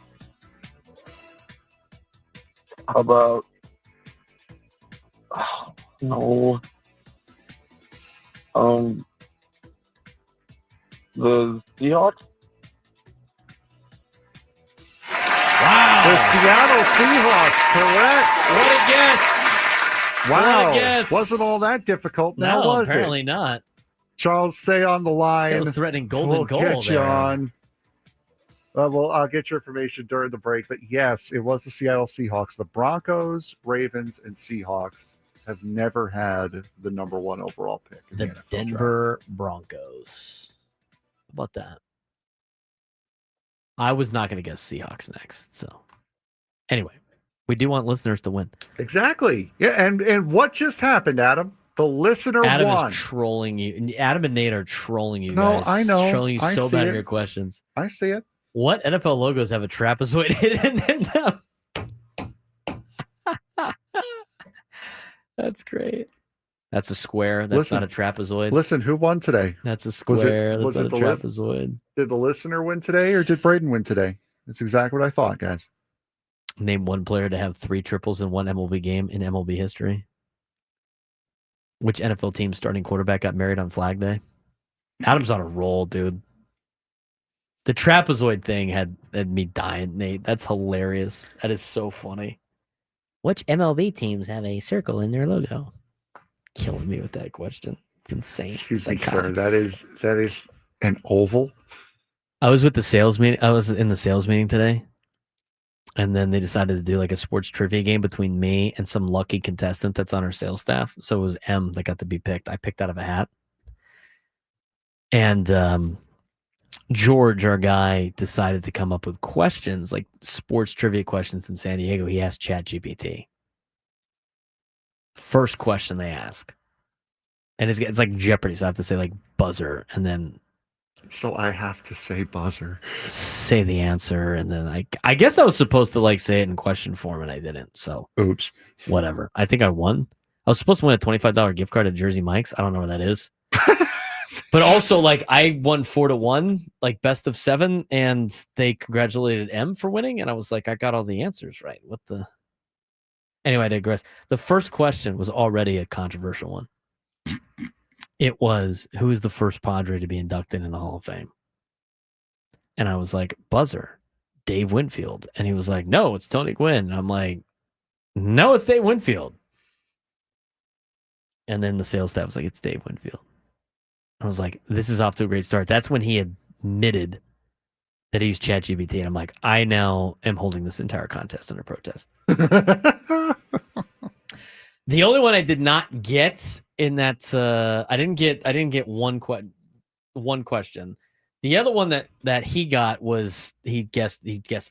S10: How about? Oh, no. The Seahawks.
S2: Wow.
S5: The Seattle Seahawks, correct.
S2: What a guess.
S5: Wow.
S2: What a guess.
S5: Wasn't all that difficult now,
S2: No,
S5: was
S2: apparently
S5: it?
S2: not.
S5: Charles, stay on the line.
S2: That was threatening golden goal
S5: Get you
S2: there.
S5: on. Well, I'll get your information during the break. But yes, it was the Seattle Seahawks. The Broncos, Ravens, and Seahawks have never had the number one overall pick in the NFL
S2: Denver
S5: draft.
S2: Broncos. How about that? I was not going to guess Seahawks next. So, anyway, we do want listeners to win.
S5: Exactly. Yeah, and what just happened, Adam? The listener
S2: Adam
S5: won.
S2: is trolling you. Adam and Nate are trolling you
S5: No,
S2: guys.
S5: I know.
S2: Trolling you
S5: I
S2: so
S5: see
S2: bad
S5: it.
S2: in your questions.
S5: I see it.
S2: What NFL logos have a trapezoid hidden in them? That's great. That's a square. That's not a trapezoid.
S5: Listen, who won today?
S2: That's a square.
S5: Was
S2: That's
S5: it
S2: not a trapezoid.
S5: Did the listener win today or did Braden win today? That's exactly what I thought, guys.
S2: Name one player to have 3 triples in one MLB game in MLB history. Which NFL team starting quarterback got married on Flag Day? Adam's on a roll, dude. The trapezoid thing had me dying, Nate. That's hilarious. That is so funny. Which MLB teams have a circle in their logo? Killing me with that question. It's insane.
S5: Excuse me,
S2: Psychotic.
S5: sir. That is an oval.
S2: I was with the sales meeting. I was in the sales meeting today. And then they decided to do like a sports trivia game between me and some lucky contestant that's on our sales staff. So it was M that got to be picked. I picked out of a hat. And George, our guy, decided to come up with questions, like sports trivia questions in San Diego. He asked ChatGPT. First question they ask. And it's like Jeopardy, so I have to say like buzzer, and then
S5: So I have to say buzzer.
S2: say the answer, and then I guess I was supposed to like say it in question form, and I didn't. So
S5: oops.
S2: Whatever. I think I won. I was supposed to win a $25 gift card at Jersey Mike's. I don't know where that is. But also, like, I won 4-1, like best of 7, and they congratulated M for winning, and I was like, I got all the answers right. What the? Anyway, I digress. The first question was already a controversial one. It was, who is the first Padre to be inducted in the Hall of Fame? And I was like, buzzer, Dave Winfield. And he was like, no, it's Tony Gwynn. And I'm like, no, it's Dave Winfield. And then the sales staff was like, it's Dave Winfield. I was like, this is off to a great start. That's when he admitted that he used ChatGPT. And I'm like, I now am holding this entire contest under protest. The only one I did not get in that, I didn't get one question. The other one that he got was he guessed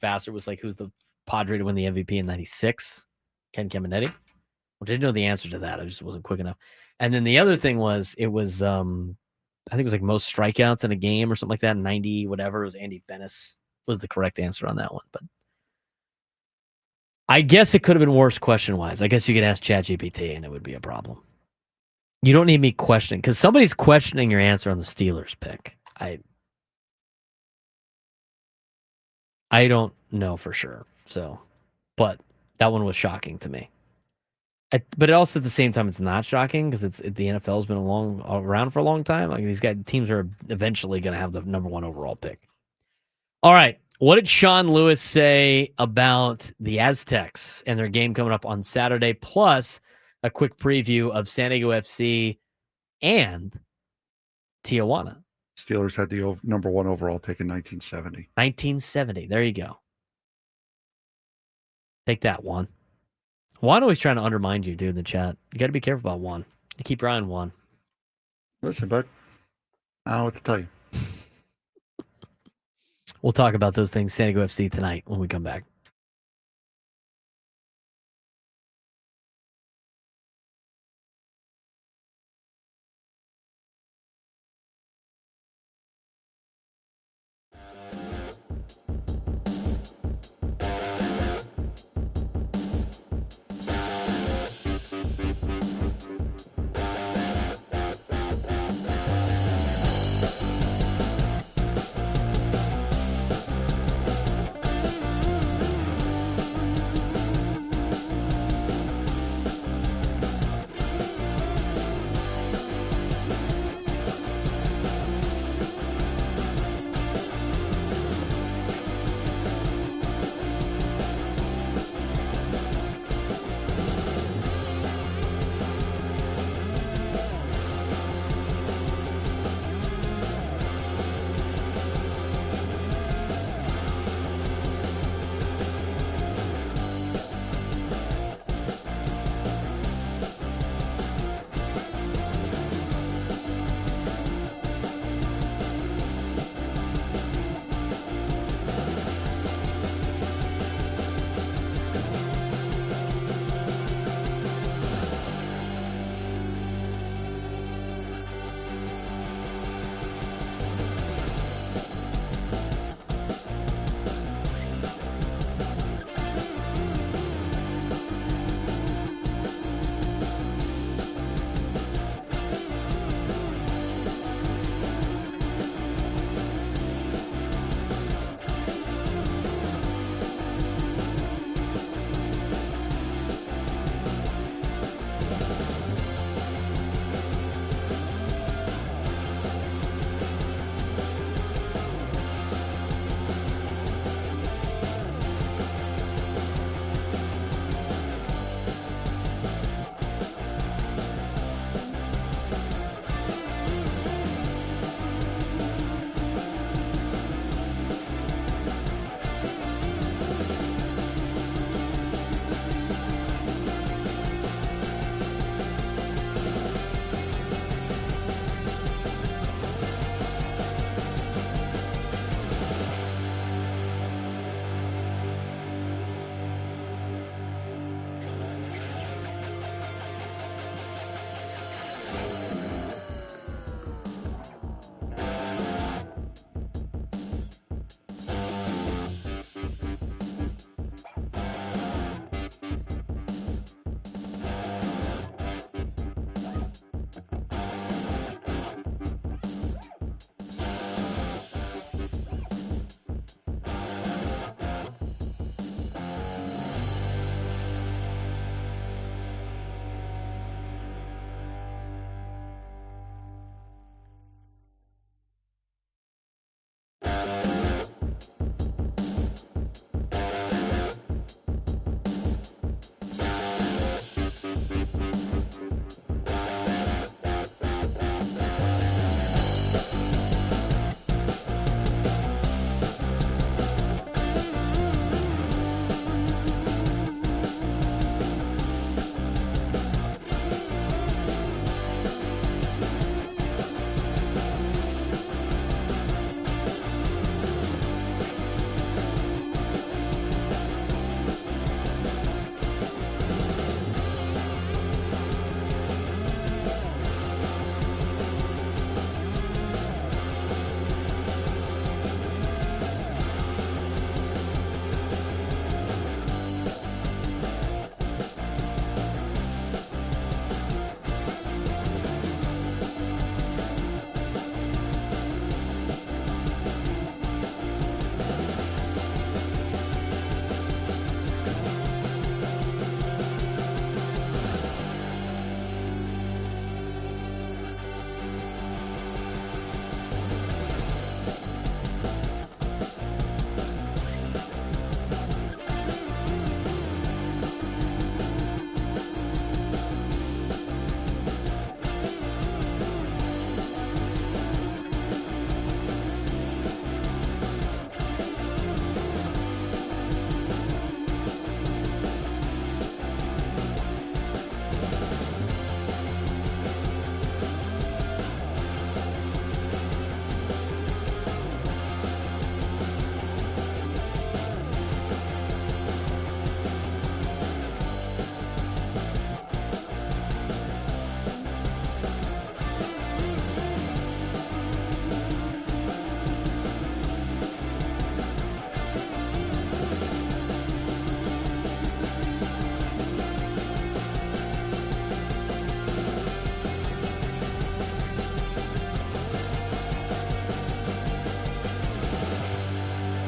S2: faster, was like, who's the Padre to win the MVP in '96? Ken Caminetti. I didn't know the answer to that. I just wasn't quick enough. And then the other thing was, it was I think it was like most strikeouts in a game or something like that. 90, whatever. It was Andy Bennis was the correct answer on that one. But I guess it could have been worse question-wise. I guess you could ask ChatGPT and it would be a problem. You don't need me questioning, because somebody's questioning your answer on the Steelers pick. I don't know for sure. So, but that one was shocking to me. But also at the same time, it's not shocking because the NFL has been around for a long time. Like, these teams are eventually going to have the number 1 overall pick. All right. What did Sean Lewis say about the Aztecs and their game coming up on Saturday? Plus a quick preview of San Diego FC and Tijuana.
S5: Steelers had the number 1 overall pick in 1970.
S2: 1970. There you go. Take that, Juan. Juan always trying to undermine you, dude, in the chat. You got to be careful about Juan. You keep your eye on Juan.
S5: Listen, bud, I don't know what to tell you.
S2: We'll talk about those things, San Diego FC, tonight when we come back.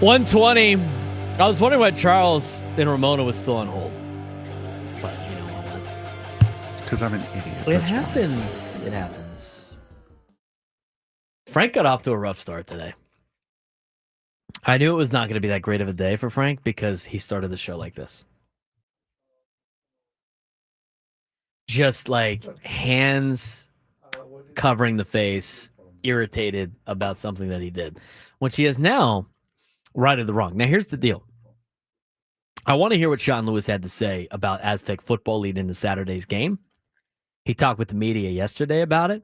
S2: 120. I was wondering why Charles and Ramona was still on hold. But you know what?
S5: It's because I'm an idiot.
S2: It happens. It happens. Frank got off to a rough start today. I knew it was not going to be that great of a day for Frank because he started the show like this. Just like hands covering the face, irritated about something that he did, which he has now righted the wrong. Now, here's the deal. I want to hear what Sean Lewis had to say about Aztec football leading into Saturday's game. He talked with the media yesterday about it.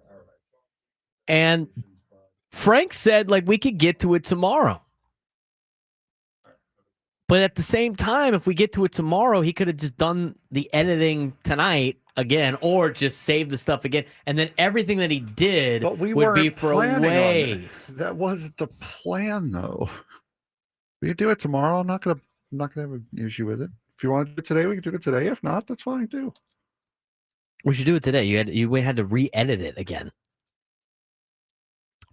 S2: And Frank said, like, we could get to it tomorrow. But at the same time, if we get to it tomorrow, he could have just done the editing tonight again, or just save the stuff again, and then everything that he did
S5: But we
S2: would be
S5: weren't
S2: for a
S5: planning on
S2: ways.
S5: that wasn't the plan, though. We could do it tomorrow. I'm not gonna have an issue with it. If you want to do it today, we can do it today. If not, that's fine too.
S2: We should do it today. You had to re-edit it again.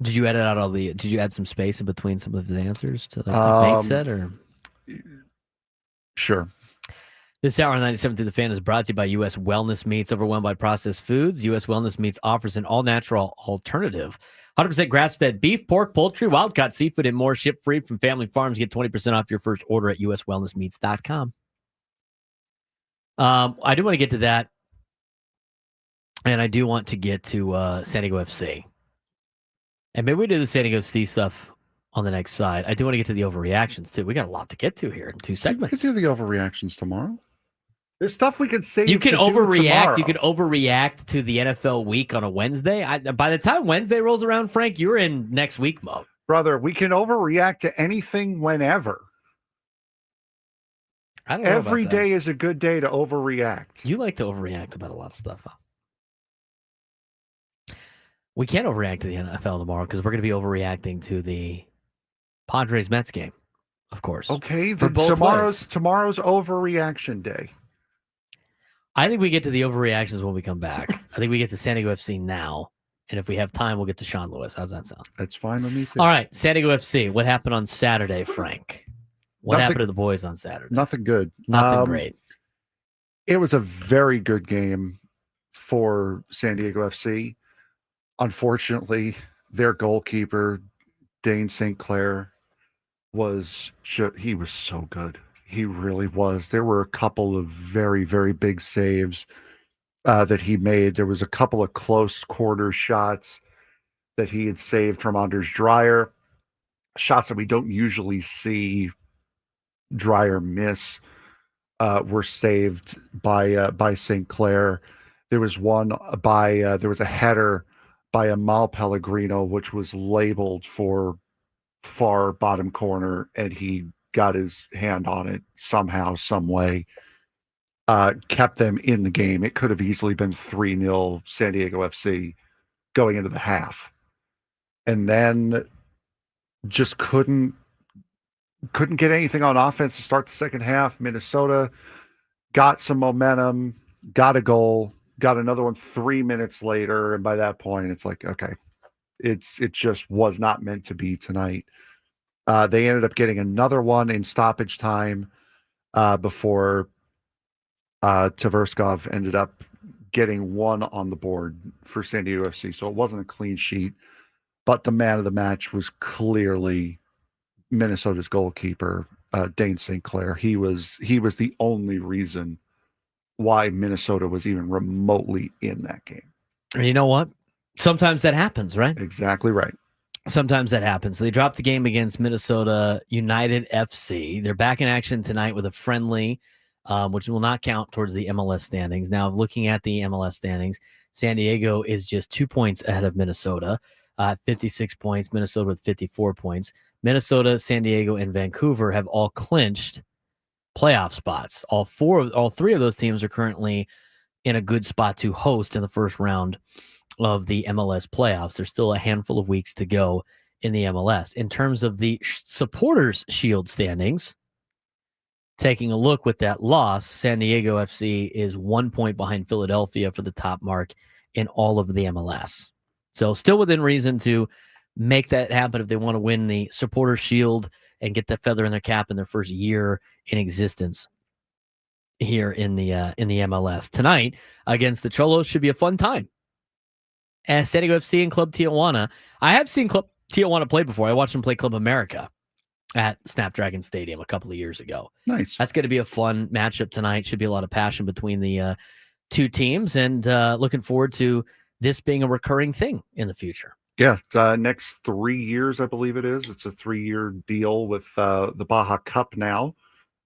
S2: Did you edit out all the? Did you add some space in between some of his answers to like Nate said, or?
S5: Sure.
S2: This hour on 97 through the Fan is brought to you by U.S. Wellness Meats. Overwhelmed by processed foods, U.S. Wellness Meats offers an all-natural alternative. 100% grass-fed beef, pork, poultry, wild-caught seafood, and more. Ship free from family farms. Get 20% off your first order at uswellnessmeats.com. I do want to get to that, and I do want to get to San Diego FC. And maybe we do the San Diego FC stuff on the next side. I do want to get to the overreactions, too. We got a lot to get to here in 2 segments.
S5: We could do the overreactions tomorrow. There's stuff we can save.
S2: You can
S5: to do
S2: overreact.
S5: tomorrow.
S2: You can overreact to the NFL week on a Wednesday. By the time Wednesday rolls around, Frank, you're in next week mode.
S5: Brother, we can overreact to anything whenever.
S2: I don't know
S5: Every
S2: about that.
S5: day is a good day to overreact.
S2: You like to overreact about a lot of stuff, huh? We can't overreact to the NFL tomorrow because we're going to be overreacting to the Padres Mets game, of course.
S5: Okay,
S2: For
S5: then
S2: both
S5: tomorrow's overreaction day.
S2: I think we get to the overreactions when we come back. I think we get to San Diego FC now. And if we have time, we'll get to Sean Lewis. How's that sound?
S5: That's fine with me, too.
S2: All right, San Diego FC. What happened on Saturday, Frank? What happened to the boys on Saturday?
S5: Nothing good.
S2: Nothing great.
S5: It was a very good game for San Diego FC. Unfortunately, their goalkeeper, Dane St. Clair, he was so good. He really was. There were a couple of very, very big saves that he made. There was a couple of close quarter shots that he had saved from Anders Dreyer, shots that we don't usually see Dreyer miss were saved by St. Clair. There was one there was a header by Amal Pellegrino, which was labeled for far bottom corner, and he got his hand on it somehow, some way, kept them in the game. It could have easily been 3-0 San Diego FC going into the half. And then just couldn't get anything on offense to start the second half. Minnesota got some momentum, got a goal, got another one 3 minutes later, and by that point, it's like, okay, it just was not meant to be tonight. They ended up getting another one in stoppage time before Tverskov ended up getting one on the board for San Diego FC. So it wasn't a clean sheet, but the man of the match was clearly Minnesota's goalkeeper, Dane St. Clair. He was the only reason why Minnesota was even remotely in that game.
S2: You know what? Sometimes that happens, right?
S5: Exactly right.
S2: Sometimes that happens. They dropped the game against Minnesota United FC. They're back in action tonight with a friendly, which will not count towards the MLS standings. Now, looking at the MLS standings, San Diego is just 2 points ahead of Minnesota, 56 points. Minnesota with 54 points. Minnesota, San Diego, and Vancouver have all clinched playoff spots. All three of those teams are currently in a good spot to host in the first round of the MLS playoffs. There's still a handful of weeks to go in the MLS. In terms of the Supporters Shield standings, taking a look with that loss, San Diego FC is 1 point behind Philadelphia for the top mark in all of the MLS. So still within reason to make that happen if they want to win the Supporters Shield and get that feather in their cap in their first year in existence here in the MLS. Tonight against the Cholos should be a fun time. As San Diego FC and Club Tijuana. I have seen Club Tijuana play before. I watched them play Club America at Snapdragon Stadium a couple of years ago.
S5: Nice.
S2: That's going to be a fun matchup tonight. Should be a lot of passion between the two teams, and looking forward to this being a recurring thing in the future.
S5: Yeah, next 3 years, I believe it is. It's a 3-year deal with the Baja Cup now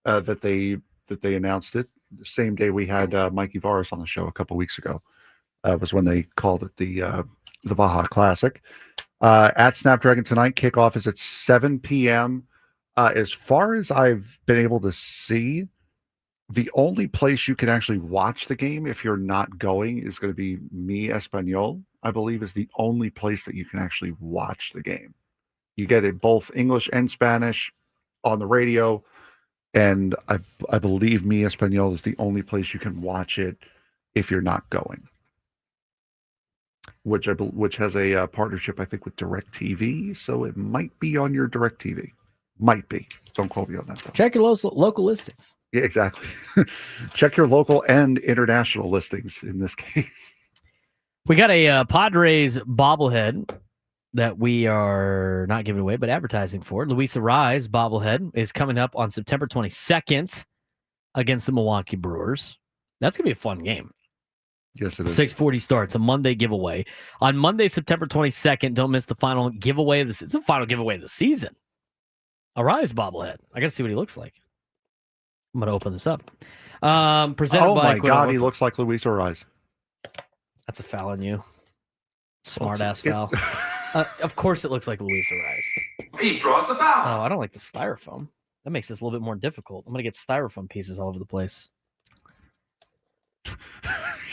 S5: that they announced it. The same day we had Mikey Varas on the show a couple weeks ago. Was when they called it the Baja Classic. At Snapdragon tonight, kickoff is at 7 p.m. As far as I've been able to see, The only place you can actually watch the game if you're not going is going to be Mi Espanol, I believe, is the only place that you can actually watch the game. You get it both English and Spanish on the radio, and I believe Mi Espanol is the only place you can watch it if you're not going. Which has a partnership, I think, with DirecTV, so it might be on your DirecTV. Might be. Don't quote me on that, though.
S2: Check your local listings.
S5: Yeah, exactly. Check your local and international listings in this case.
S2: We got a Padres bobblehead that we are not giving away, but advertising for. Luis Arraez bobblehead is coming up on September 22nd against the Milwaukee Brewers. That's going to be a fun game.
S5: Yes, it is.
S2: 6:40 starts, a Monday giveaway. On Monday, September 22nd, don't miss the final giveaway. It's the final giveaway of the season. Arraez bobblehead. I got to see what he looks like. I'm going to open this up. Presented
S5: oh,
S2: by
S5: my God, he looks like Luis Arraez.
S2: That's a foul on you. Smart-ass foul. Of course it looks like Luis Arraez.
S6: He draws the foul.
S2: Oh, I don't like the styrofoam. That makes this a little bit more difficult. I'm going to get styrofoam pieces all over the place.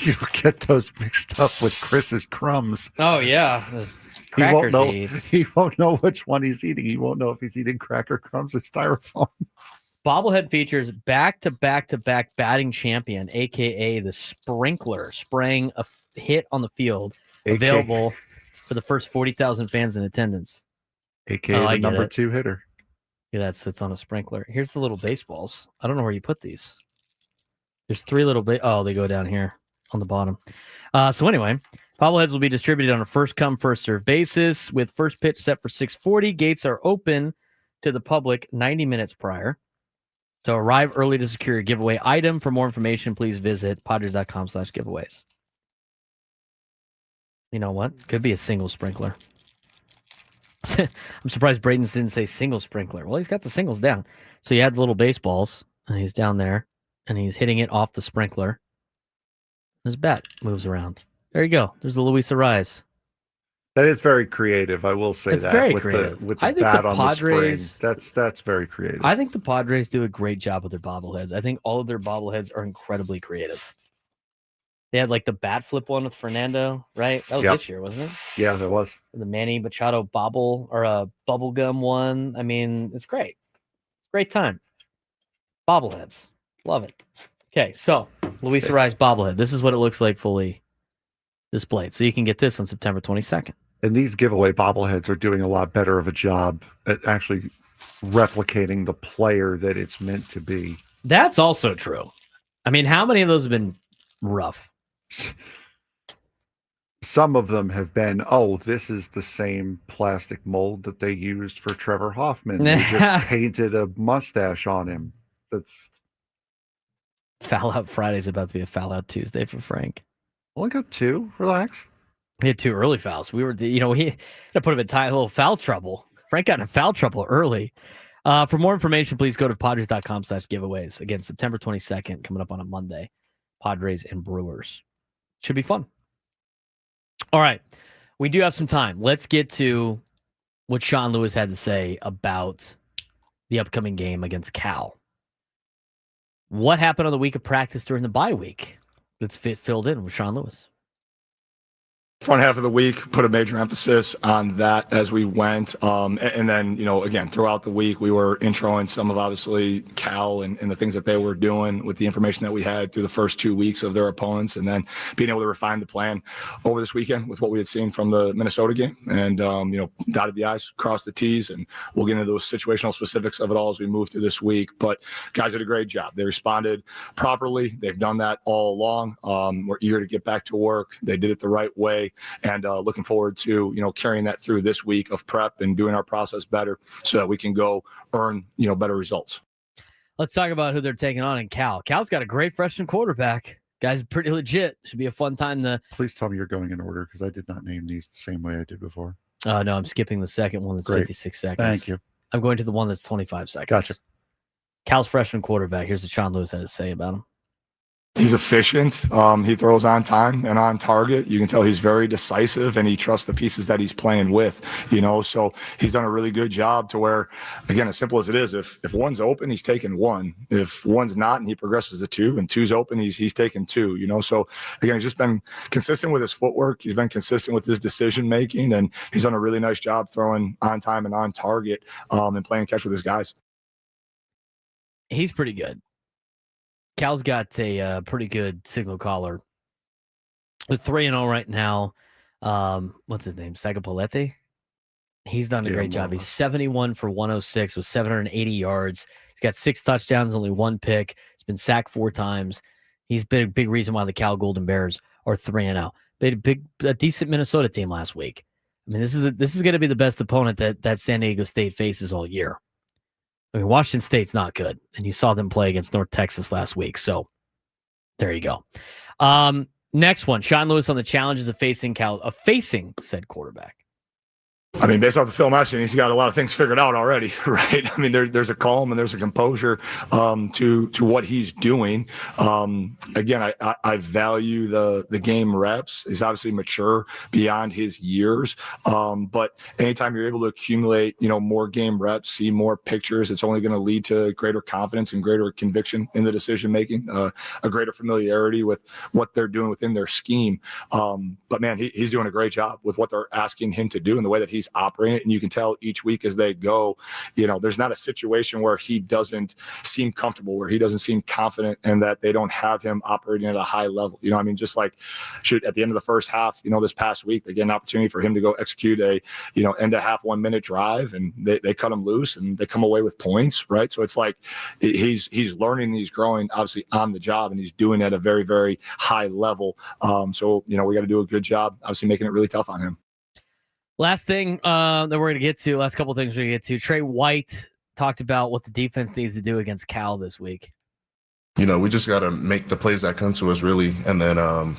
S5: You get those mixed up with Chris's crumbs.
S2: Oh, yeah.
S5: He won't know which one he's eating. He won't know if he's eating cracker crumbs or styrofoam.
S2: Bobblehead features back-to-back-to-back batting champion, a.k.a. the Sprinkler, spraying a hit on the field, available for the first 40,000 fans in attendance.
S5: a.k.a. the number 2 hitter.
S2: Yeah, that sits on a sprinkler. Here's the little baseballs. I don't know where you put these. There's 3 little... Oh, they go down here on the bottom. So anyway, bobbleheads will be distributed on a first-come, first-served basis with first pitch set for 6:40. Gates are open to the public 90 minutes prior. So arrive early to secure a giveaway item. For more information, please visit Padres.com/giveaways. You know what? Could be a single sprinkler. I'm surprised Braden didn't say single sprinkler. Well, he's got the singles down. So you had the little baseballs, and he's down there, and he's hitting it off the sprinkler. His bat moves around. There you go. There's the Luis Arraez.
S5: That is very creative. I will say
S2: it's
S5: that.
S2: Very
S5: with
S2: creative.
S5: The bat on
S2: Padres,
S5: the spring. That's very creative.
S2: I think the Padres do a great job with their bobbleheads. I think all of their bobbleheads are incredibly creative. They had like the bat flip one with Fernando, right? That was this year, wasn't it?
S5: Yeah, that was.
S2: The Manny Machado bobble or a bubblegum one. I mean, it's great. Great time. Bobbleheads. Love it. Okay, so Luis Arraez bobblehead. This is what it looks like fully displayed. So you can get this on September 22nd.
S5: And these giveaway bobbleheads are doing a lot better of a job at actually replicating the player that it's meant to be.
S2: That's also true. I mean, how many of those have been rough?
S5: Some of them have been, this is the same plastic mold that they used for Trevor Hoffman. They just painted a mustache on him. That's
S2: Foul Out Friday is about to be a Foul Out Tuesday for Frank.
S5: Only got 2. Relax.
S2: He had 2 early fouls. We were, he had to put him in a little foul trouble. Frank got in foul trouble early. For more information, please go to Padres.com/giveaways. Again, September 22nd, coming up on a Monday. Padres and Brewers. Should be fun. All right. We do have some time. Let's get to what Sean Lewis had to say about the upcoming game against Cal. What happened on the week of practice during the bye week? Let's filled in with Sean Lewis.
S11: Front half of the week, put a major emphasis on that as we went. And then, again, throughout the week, we were introing some of, obviously, Cal and the things that they were doing with the information that we had through the first 2 weeks of their opponents, and then being able to refine the plan over this weekend with what we had seen from the Minnesota game. And, dotted the I's, crossed the T's, and we'll get into those situational specifics of it all as we move through this week. But guys did a great job. They responded properly. They've done that all along. We're eager to get back to work. They did it the right way. And looking forward to, carrying that through this week of prep and doing our process better so that we can go earn, better results.
S2: Let's talk about who they're taking on in Cal. Cal's got a great freshman quarterback. Guy's pretty legit. Should be a fun time to...
S5: Please tell me you're going in order because I did not name these the same way I did before.
S2: No, I'm skipping the second one that's 56 seconds.
S5: Thank you.
S2: I'm going to the one that's 25 seconds.
S5: Gotcha.
S2: Cal's freshman quarterback. Here's what Sean Lewis had to say about him.
S11: He's efficient. He throws on time and on target. You can tell he's very decisive, and he trusts the pieces that he's playing with, so he's done a really good job to where, again, as simple as it is, if one's open, he's taking one. If one's not and he progresses to two, and two's open, he's taking two, so again, he's just been consistent with his footwork. He's been consistent with his decision making, and he's done a really nice job throwing on time and on target, and playing catch with his guys.
S2: He's pretty good. Cal's got a pretty good signal caller. With 3-0 right now. What's his name? Sagapolete? He's done a great job. He's 71 for 106 with 780 yards. He's got 6 touchdowns, only 1 pick. He's been sacked 4 times. He's been a big reason why the Cal Golden Bears are 3-0. They had a decent Minnesota team last week. I mean, this is going to be the best opponent that San Diego State faces all year. I mean, Washington State's not good, and you saw them play against North Texas last week. So there you go. Next one, Sean Lewis on the challenges of facing said quarterback.
S11: I mean, based off the film I've seen, he's got a lot of things figured out already, right? I mean, there's a calm and there's a composure to what he's doing. Again, I value the game reps. He's obviously mature beyond his years, but anytime you're able to accumulate, more game reps, see more pictures, it's only going to lead to greater confidence and greater conviction in the decision making, a greater familiarity with what they're doing within their scheme. But man, he's doing a great job with what they're asking him to do and the way that he's operating it. And you can tell each week as they go, there's not a situation where he doesn't seem comfortable, where he doesn't seem confident, and that they don't have him operating at a high level. Just like at the end of the first half, this past week, they get an opportunity for him to go execute a, end of half 1 minute drive, and they cut him loose and they come away with points, right? So it's like he's learning, he's growing obviously on the job, and he's doing it at a very, very high level. So we got to do a good job, obviously making it really tough on him.
S2: Last thing that we're going to get to, last couple of things we're going to get to. Trey White talked about what the defense needs to do against Cal this week.
S12: We just got to make the plays that come to us, really. And then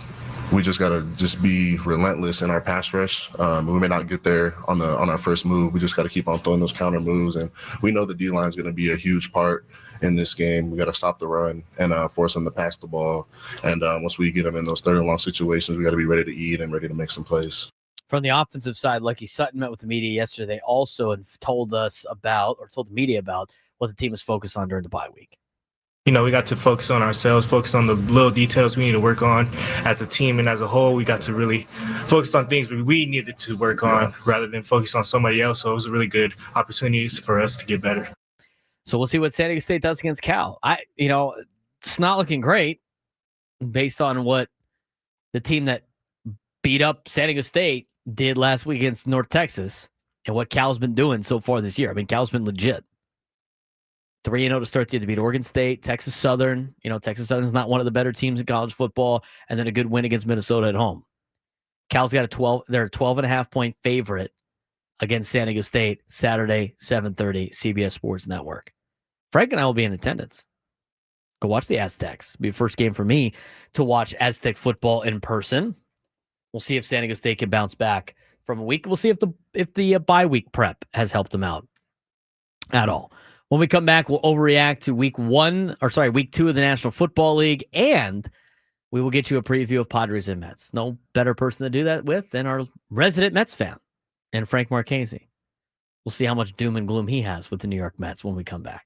S12: we just got to just be relentless in our pass rush. We may not get there on our first move. We just got to keep on throwing those counter moves. And we know the D-line is going to be a huge part in this game. We got to stop the run and force them to pass the ball. And once we get them in those third and long situations, we got to be ready to eat and ready to make some plays.
S2: From the offensive side, Lucky Sutton met with the media yesterday. They also told the media about what the team is focused on during the bye week.
S13: We got to focus on ourselves, focus on the little details we need to work on as a team and as a whole. We got to really focus on things we needed to work on rather than focus on somebody else. So it was a really good opportunity for us to get better.
S2: So we'll see what San Diego State does against Cal. It's not looking great based on what the team that beat up San Diego State did last week against North Texas and what Cal's been doing so far this year. I mean, Cal's been legit. 3-0 to start the year to beat Oregon State, Texas Southern. Texas Southern is not one of the better teams in college football, and then a good win against Minnesota at home. Cal's got they're a 12.5 point favorite against San Diego State Saturday, 7:30, CBS Sports Network. Frank and I will be in attendance. Go watch the Aztecs. It'll be the first game for me to watch Aztec football in person. We'll see if San Diego State can bounce back from a week. We'll see if the bye week prep has helped them out at all. When we come back, we'll overreact to week 2 of the National Football League, and we will get you a preview of Padres and Mets. No better person to do that with than our resident Mets fan and Frank Marchese. We'll see how much doom and gloom he has with the New York Mets when we come back.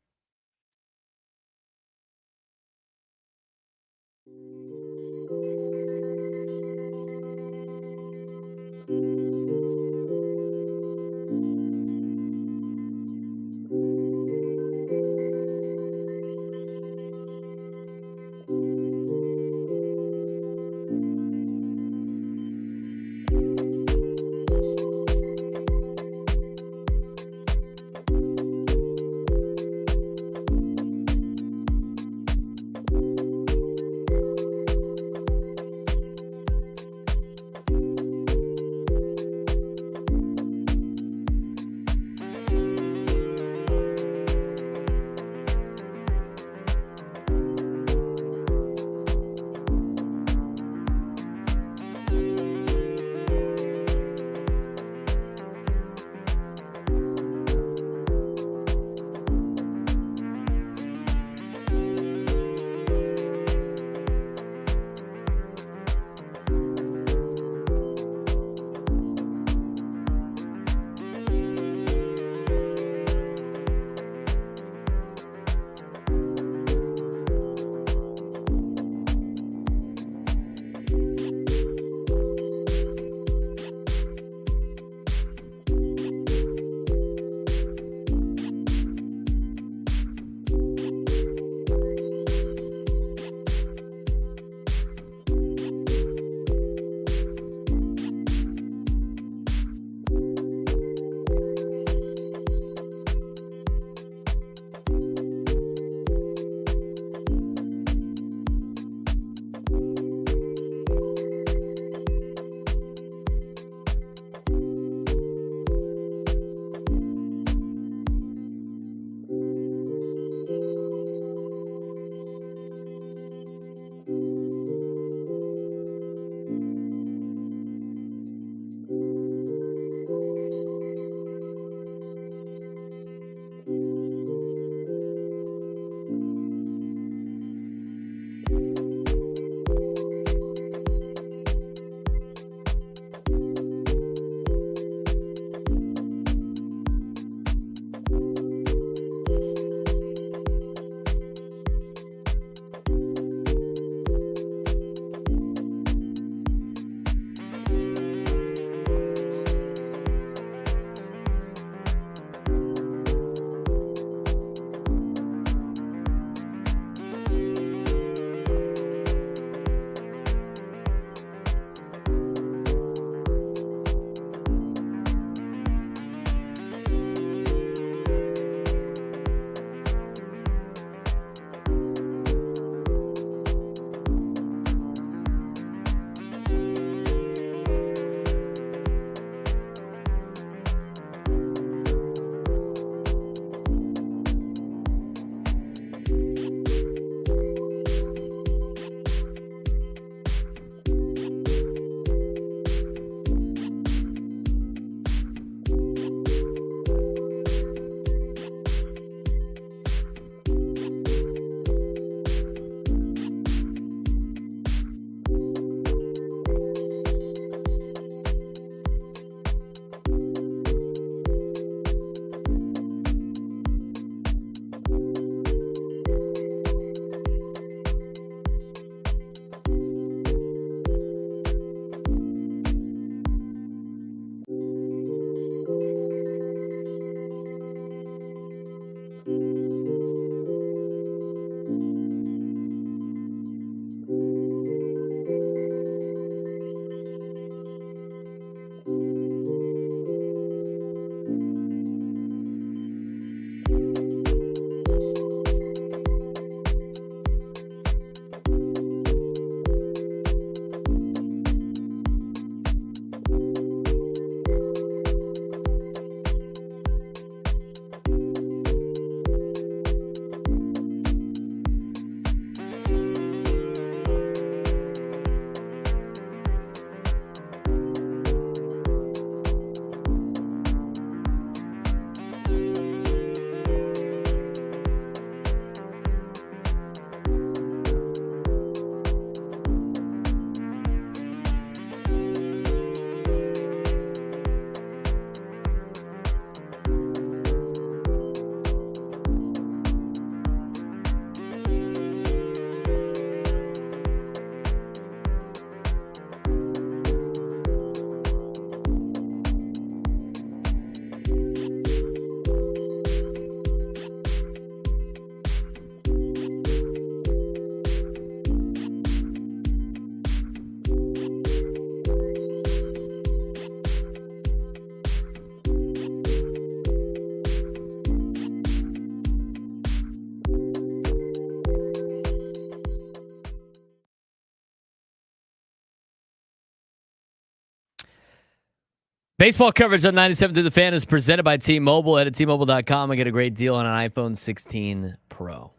S2: Baseball coverage on 97 to the Fan is presented by T-Mobile. Head to T-Mobile.com and get a great deal on an iPhone 16 Pro.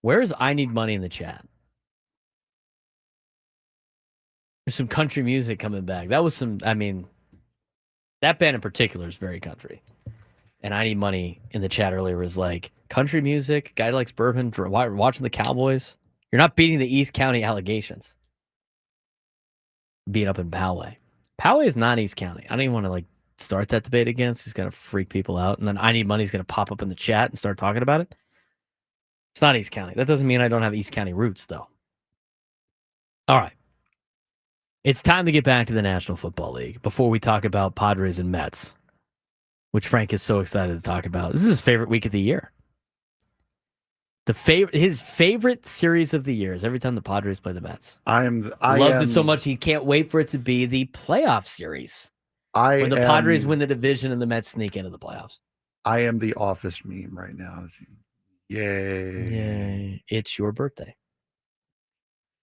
S2: Where's I Need Money in the chat? There's some country music coming back. That was that band in particular is very country. And I Need Money in the chat earlier was like, country music, guy likes bourbon, watching the Cowboys. You're not beating the East County allegations. Being up in Poway. Poway is not East County. I don't even want to start that debate again. It's going to freak people out. And then I Need Money is going to pop up in the chat and start talking about it. It's not East County. That doesn't mean I don't have East County roots, though. All right. It's time to get back to the National Football League before we talk about Padres and Mets, which Frank is so excited to talk about. This is his favorite week of the year. His favorite series of the year is every time the Padres play the Mets. Loves it so much he can't wait for it to be the playoff series. When the Padres win the division and the Mets sneak into the playoffs.
S5: I am the Office meme right now. Yay.
S2: Yay. It's your birthday.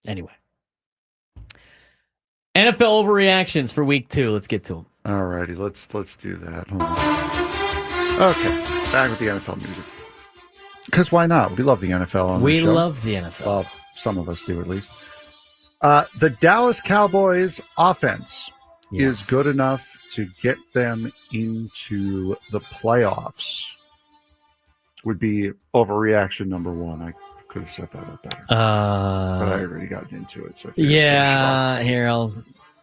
S2: Anyway. NFL overreactions for week 2. Let's get to them.
S5: All righty. Let's do that. Hold on. Okay. Back with the NFL music. Because why not? We love the NFL on the show.
S2: We love the NFL.
S5: Well, some of us do at least. The Dallas Cowboys offense is good enough to get them into the playoffs. Would be overreaction number 1. I could have set that up better. But I already got into it. So
S2: here, I'll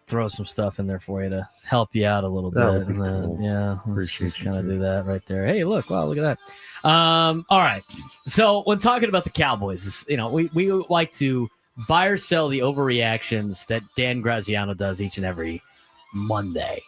S2: throw some stuff in there for you to help you out a little bit. And then,
S5: cool.
S2: Yeah,
S5: Appreciate
S2: let's kind of do that right there. Hey, look, wow, look at that. All right. So when talking about the Cowboys, we like to buy or sell the overreactions that Dan Graziano does each and every Monday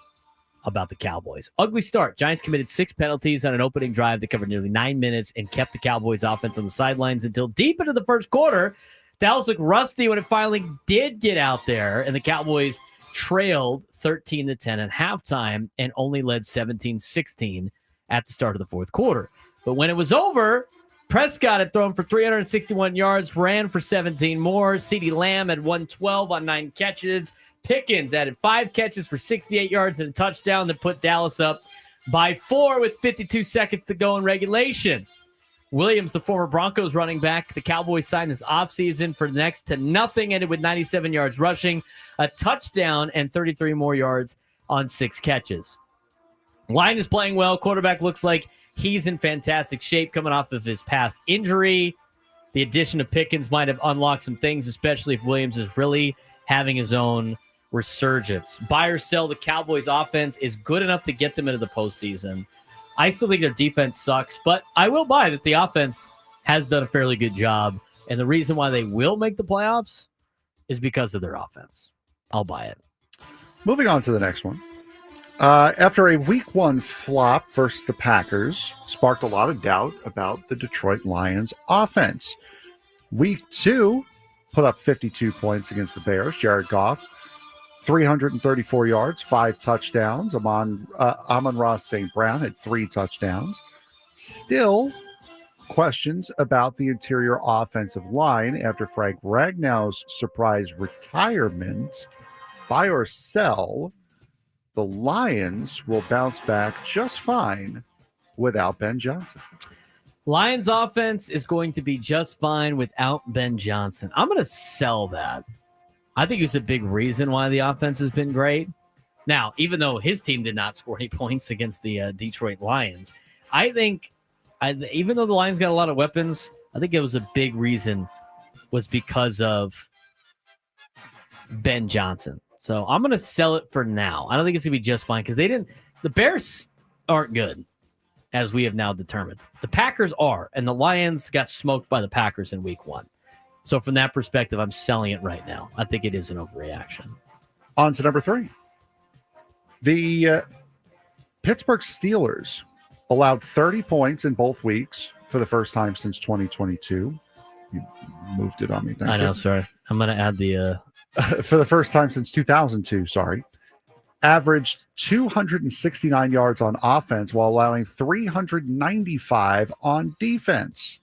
S2: about the Cowboys. Ugly start. Giants committed 6 penalties on an opening drive that covered nearly 9 minutes and kept the Cowboys offense on the sidelines until deep into the first quarter. Dallas looked rusty when it finally did get out there, and the Cowboys trailed 13-10 at halftime and only led 17-16 at the start of the fourth quarter. But when it was over, Prescott had thrown for 361 yards, ran for 17 more. CeeDee Lamb had 112 on 9 catches. Pickens added 5 catches for 68 yards and a touchdown that put Dallas up by 4 with 52 seconds to go in regulation. Williams, the former Broncos running back, the Cowboys signed this offseason for next to nothing, ended with 97 yards rushing, a touchdown, and 33 more yards on 6 catches. Line is playing well. Quarterback looks like he's in fantastic shape coming off of his past injury. The addition of Pickens might have unlocked some things, especially if Williams is really having his own resurgence. Buy or sell, the Cowboys offense is good enough to get them into the postseason. I still think their defense sucks, but I will buy that the offense has done a fairly good job. And the reason why they will make the playoffs is because of their offense. I'll buy it.
S5: Moving on to the next one. After a week 1 flop versus the Packers, sparked a lot of doubt about the Detroit Lions offense. Week 2 put up 52 points against the Bears. Jared Goff, 334 yards, 5 touchdowns. Amon-Ra St. Brown had 3 touchdowns. Still questions about the interior offensive line after Frank Ragnow's surprise retirement. Buy or sell, the Lions will bounce back just fine without Ben Johnson.
S2: Lions offense is going to be just fine without Ben Johnson. I'm going to sell that. I think it's a big reason why the offense has been great. Now, even though his team did not score any points against the Detroit Lions, I think even though the Lions got a lot of weapons, I think it was a big reason was because of Ben Johnson. So I'm going to sell it for now. I don't think it's going to be just fine because the Bears aren't good, as we have now determined. The Packers are, and the Lions got smoked by the Packers in week 1. So from that perspective, I'm selling it right now. I think it is an overreaction.
S5: On to number 3. The Pittsburgh Steelers allowed 30 points in both weeks for the first time since 2022. You moved it on me.
S2: I know, sorry. I'm going to add the...
S5: for the first time since 2002, sorry. Averaged 269 yards on offense while allowing 395 on defense.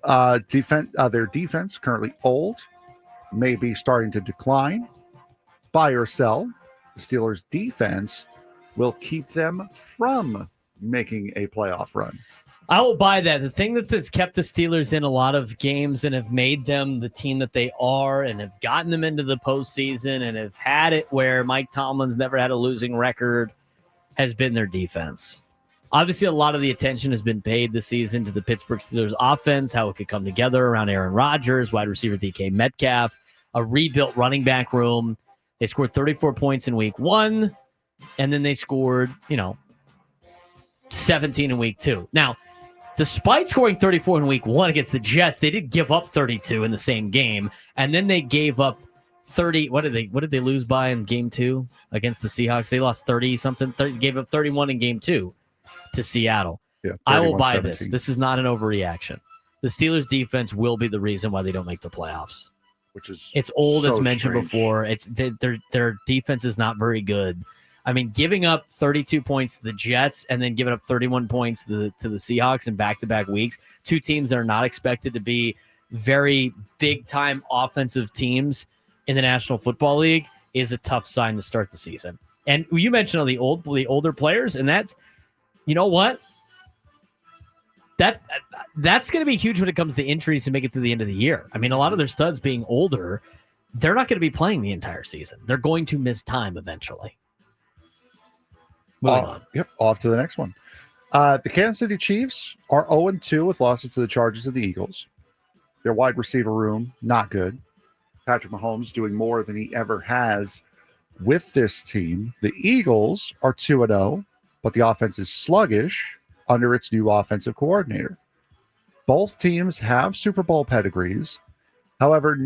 S5: Their defense currently old, may be starting to decline. Buy or sell, the Steelers' defense will keep them from making a playoff run.
S2: I will buy that. The thing that has kept the Steelers in a lot of games and have made them the team that they are and have gotten them into the postseason and have had it where Mike Tomlin's never had a losing record has been their defense. Obviously, a lot of the attention has been paid this season to the Pittsburgh Steelers offense, how it could come together around Aaron Rodgers, wide receiver DK Metcalf, a rebuilt running back room. They scored 34 points in week 1, and then they scored, 17 in week 2. Now, despite scoring 34 in week 1 against the Jets, they did give up 32 in the same game, and then they gave up 30. What did they lose by in game 2 against the Seahawks? They lost 30 something. Gave up 31 in game 2 to Seattle.
S5: Yeah,
S2: I will buy this. This is not an overreaction. The Steelers defense will be the reason why they don't make the playoffs. It's old, as mentioned before. Their defense is not very good. I mean, giving up 32 points to the Jets and then giving up 31 points to the Seahawks in back-to-back weeks, two teams that are not expected to be very big-time offensive teams in the National Football League, is a tough sign to start the season. And you mentioned all the older players, and that's, you know what? That's going to be huge when it comes to injuries to make it through the end of the year. I mean, a lot of their studs being older, they're not going to be playing the entire season. They're going to miss time eventually.
S5: Yep, off to the next one. The Kansas City Chiefs are 0-2 with losses to the Chargers and the Eagles. Their wide receiver room, not good. Patrick Mahomes doing more than he ever has with this team. The Eagles are 2-0, but the offense is sluggish under its new offensive coordinator. Both teams have Super Bowl pedigrees. However,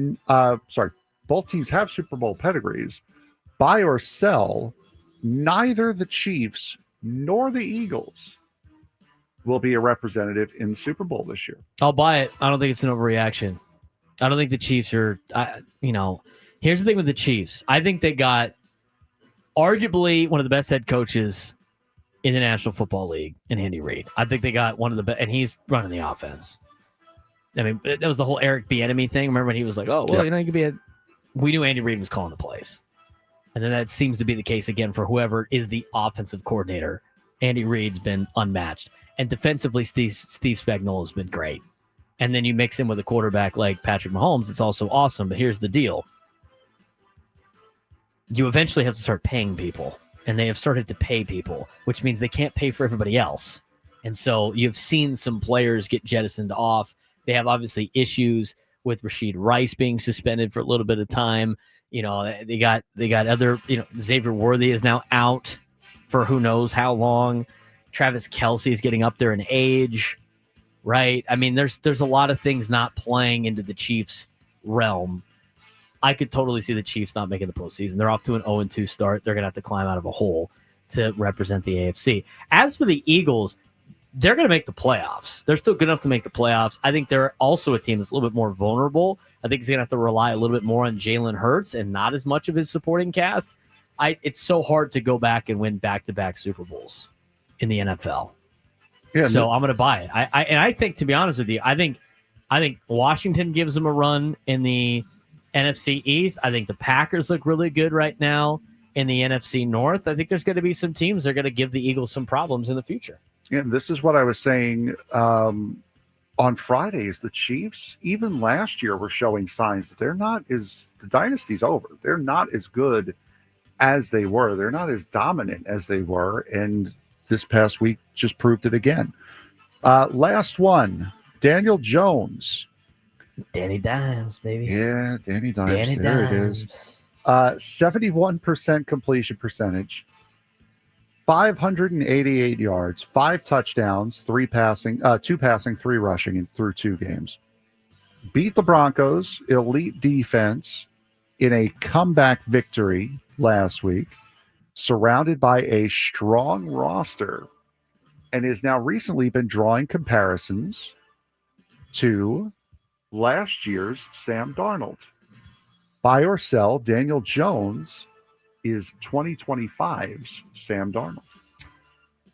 S5: both teams have Super Bowl pedigrees. Buy or sell, neither the Chiefs nor the Eagles will be a representative in the Super Bowl this year.
S2: I'll buy it. I don't think it's an overreaction. I don't think the Chiefs are, here's the thing with the Chiefs. I think they got arguably one of the best head coaches in the National Football League in Andy Reid. I think they got one of the best, and he's running the offense. I mean, that was the whole Eric Bieniemy thing. Remember when he was like, you could be we knew Andy Reid was calling the plays. And then that seems to be the case again for whoever is the offensive coordinator. Andy Reid's been unmatched. And defensively, Steve Spagnuolo has been great. And then you mix in with a quarterback like Patrick Mahomes, it's also awesome. But here's the deal. You eventually have to start paying people. And they have started to pay people, which means they can't pay for everybody else. And so you've seen some players get jettisoned off. They have obviously issues with Rashid Rice being suspended for a little bit of time. They got other, Xavier Worthy is now out for who knows how long. Travis Kelce is getting up there in age, right? I mean, there's a lot of things not playing into the Chiefs' realm. I could totally see the Chiefs not making the postseason. They're off to an 0-2 start. They're going to have to climb out of a hole to represent the AFC. As for the Eagles, they're going to make the playoffs. They're still good enough to make the playoffs. I think they're also a team that's a little bit more vulnerable. I think he's going to have to rely a little bit more on Jalen Hurts and not as much of his supporting cast. It's so hard to go back and win back-to-back Super Bowls in the NFL. Yeah, so I'm going to buy it. I think, to be honest with you, I think Washington gives them a run in the NFC East. I think the Packers look really good right now in the NFC North. I think there's going to be some teams that are going to give the Eagles some problems in the future.
S5: Yeah, this is what I was saying on Fridays. The Chiefs, even last year, were showing signs that the dynasty's over. They're not as good as they were. They're not as dominant as they were. And this past week just proved it again. Last one, Daniel Jones.
S2: Danny Dimes, baby.
S5: Yeah, Danny Dimes. There it is. 71% completion percentage. 588 yards, 5 touchdowns, 2 passing, 3 rushing through 2 games. Beat the Broncos, elite defense, in a comeback victory last week, surrounded by a strong roster, and has now recently been drawing comparisons to last year's Sam Darnold. Buy or sell, Daniel Jones is 2025's Sam Darnold.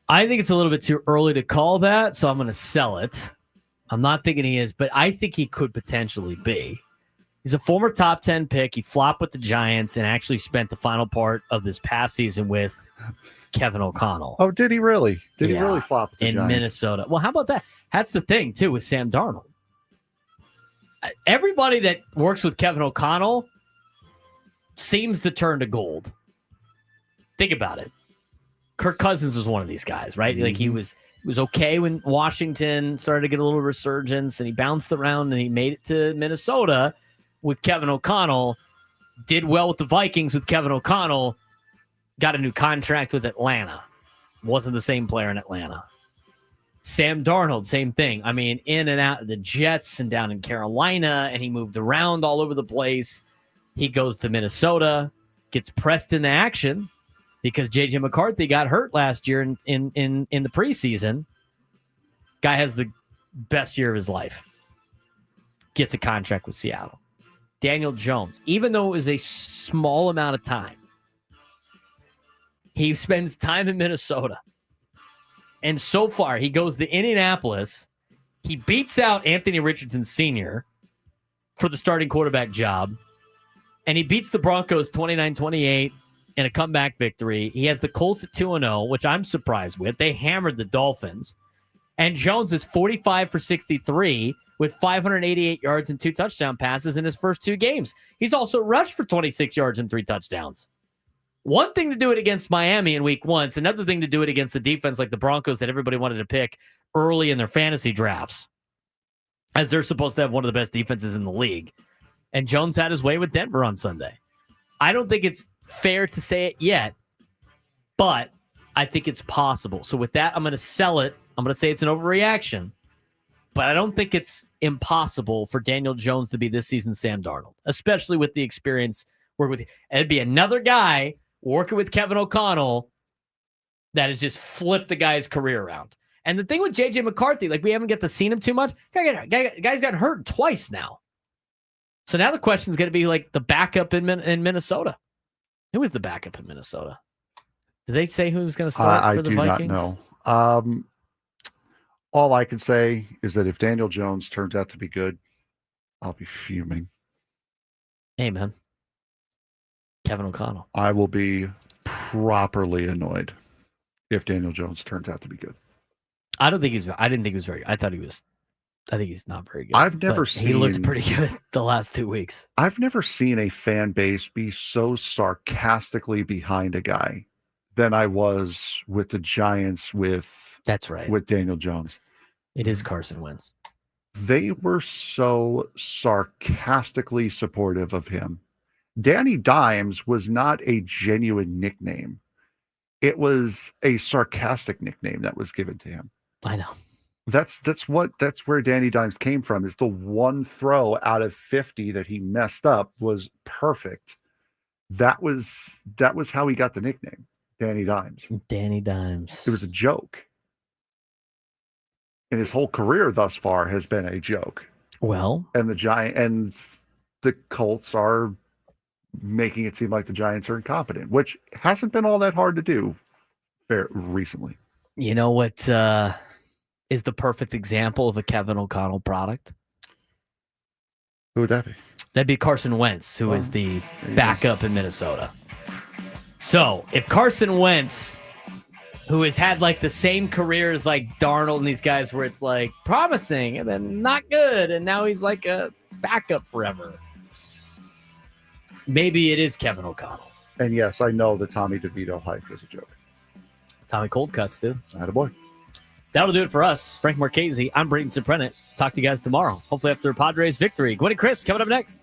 S2: I think it's a little bit too early to call that, so I'm going to sell it. I'm not thinking he is, but I think he could potentially be. He's a former top 10 pick. He flopped with the Giants and actually spent the final part of this past season with Kevin O'Connell.
S5: Oh, did he really? Did he really flop with the
S2: in
S5: Giants?
S2: Minnesota? Well, how about that? That's the thing, too, with Sam Darnold. Everybody that works with Kevin O'Connell seems to turn to gold. Think about it. Kirk Cousins was one of these guys, right? Like he was okay when Washington started to get a little resurgence, and he bounced around and he made it to Minnesota with Kevin O'Connell, did well with the Vikings with Kevin O'Connell, got a new contract with Atlanta. Wasn't the same player in Atlanta. Sam Darnold, same thing. I mean, in and out of the Jets and down in Carolina, and he moved around all over the place. He goes to Minnesota, gets pressed into action because J.J. McCarthy got hurt last year in the preseason. Guy has the best year of his life. Gets a contract with Seattle. Daniel Jones, even though it was a small amount of time, he spends time in Minnesota. And so far, he goes to Indianapolis. He beats out Anthony Richardson Sr. for the starting quarterback job. And he beats the Broncos 29-28 in a comeback victory. He has the Colts at 2-0, which I'm surprised with. They hammered the Dolphins. And Jones is 45 for 63 with 588 yards and 2 touchdown passes in his first 2 games. He's also rushed for 26 yards and 3 touchdowns. One thing to do it against Miami in week 1. It's another thing to do it against the defense like the Broncos that everybody wanted to pick early in their fantasy drafts, as they're supposed to have one of the best defenses in the league. And Jones had his way with Denver on Sunday. I don't think it's fair to say it yet, but I think it's possible. So with that, I'm going to sell it. I'm going to say it's an overreaction, but I don't think it's impossible for Daniel Jones to be this season's Sam Darnold, especially with the experience working with. It'd be another guy working with Kevin O'Connell that has just flipped the guy's career around. And the thing with J.J. McCarthy, like we haven't get to see him too much. Guy's gotten hurt twice now. So now the question is going to be like the backup in Minnesota. Who is the backup in Minnesota? Did they say who's going to start for the Vikings?
S5: I do not know. All I can say is that if Daniel Jones turns out to be good, I'll be fuming.
S2: Hey, man. Kevin O'Connell.
S5: I will be properly annoyed if Daniel Jones turns out to be good.
S2: I didn't think he was very good. I think he's not very good.
S5: I've never seen.
S2: He looked pretty good the last 2 weeks.
S5: I've never seen a fan base be so sarcastically behind a guy than I was with the Giants
S2: That's right.
S5: with Daniel Jones.
S2: It is Carson Wentz.
S5: They were so sarcastically supportive of him. Danny Dimes was not a genuine nickname. It was a sarcastic nickname that was given to him.
S2: I know.
S5: That's where Danny Dimes came from. Is the one throw out of 50 that he messed up was perfect. That was how he got the nickname, Danny Dimes.
S2: Danny Dimes.
S5: It was a joke. And his whole career thus far has been a joke.
S2: Well,
S5: and the Colts are making it seem like the Giants are incompetent, which hasn't been all that hard to do recently.
S2: You know what is the perfect example of a Kevin O'Connell product?
S5: Who would that be?
S2: That'd be Carson Wentz, who is the backup in Minnesota. So if Carson Wentz, who has had like the same career as like Darnold and these guys where it's like promising and then not good, and now he's like a backup forever. Maybe it is Kevin O'Connell.
S5: And yes, I know the Tommy DeVito hype was a joke.
S2: Tommy Cold Cuts, dude.
S5: Attaboy.
S2: That'll do it for us. Frank Marchese, I'm Braden Surprenant. Talk to you guys tomorrow. Hopefully after Padres victory. Gwen and Chris coming up next.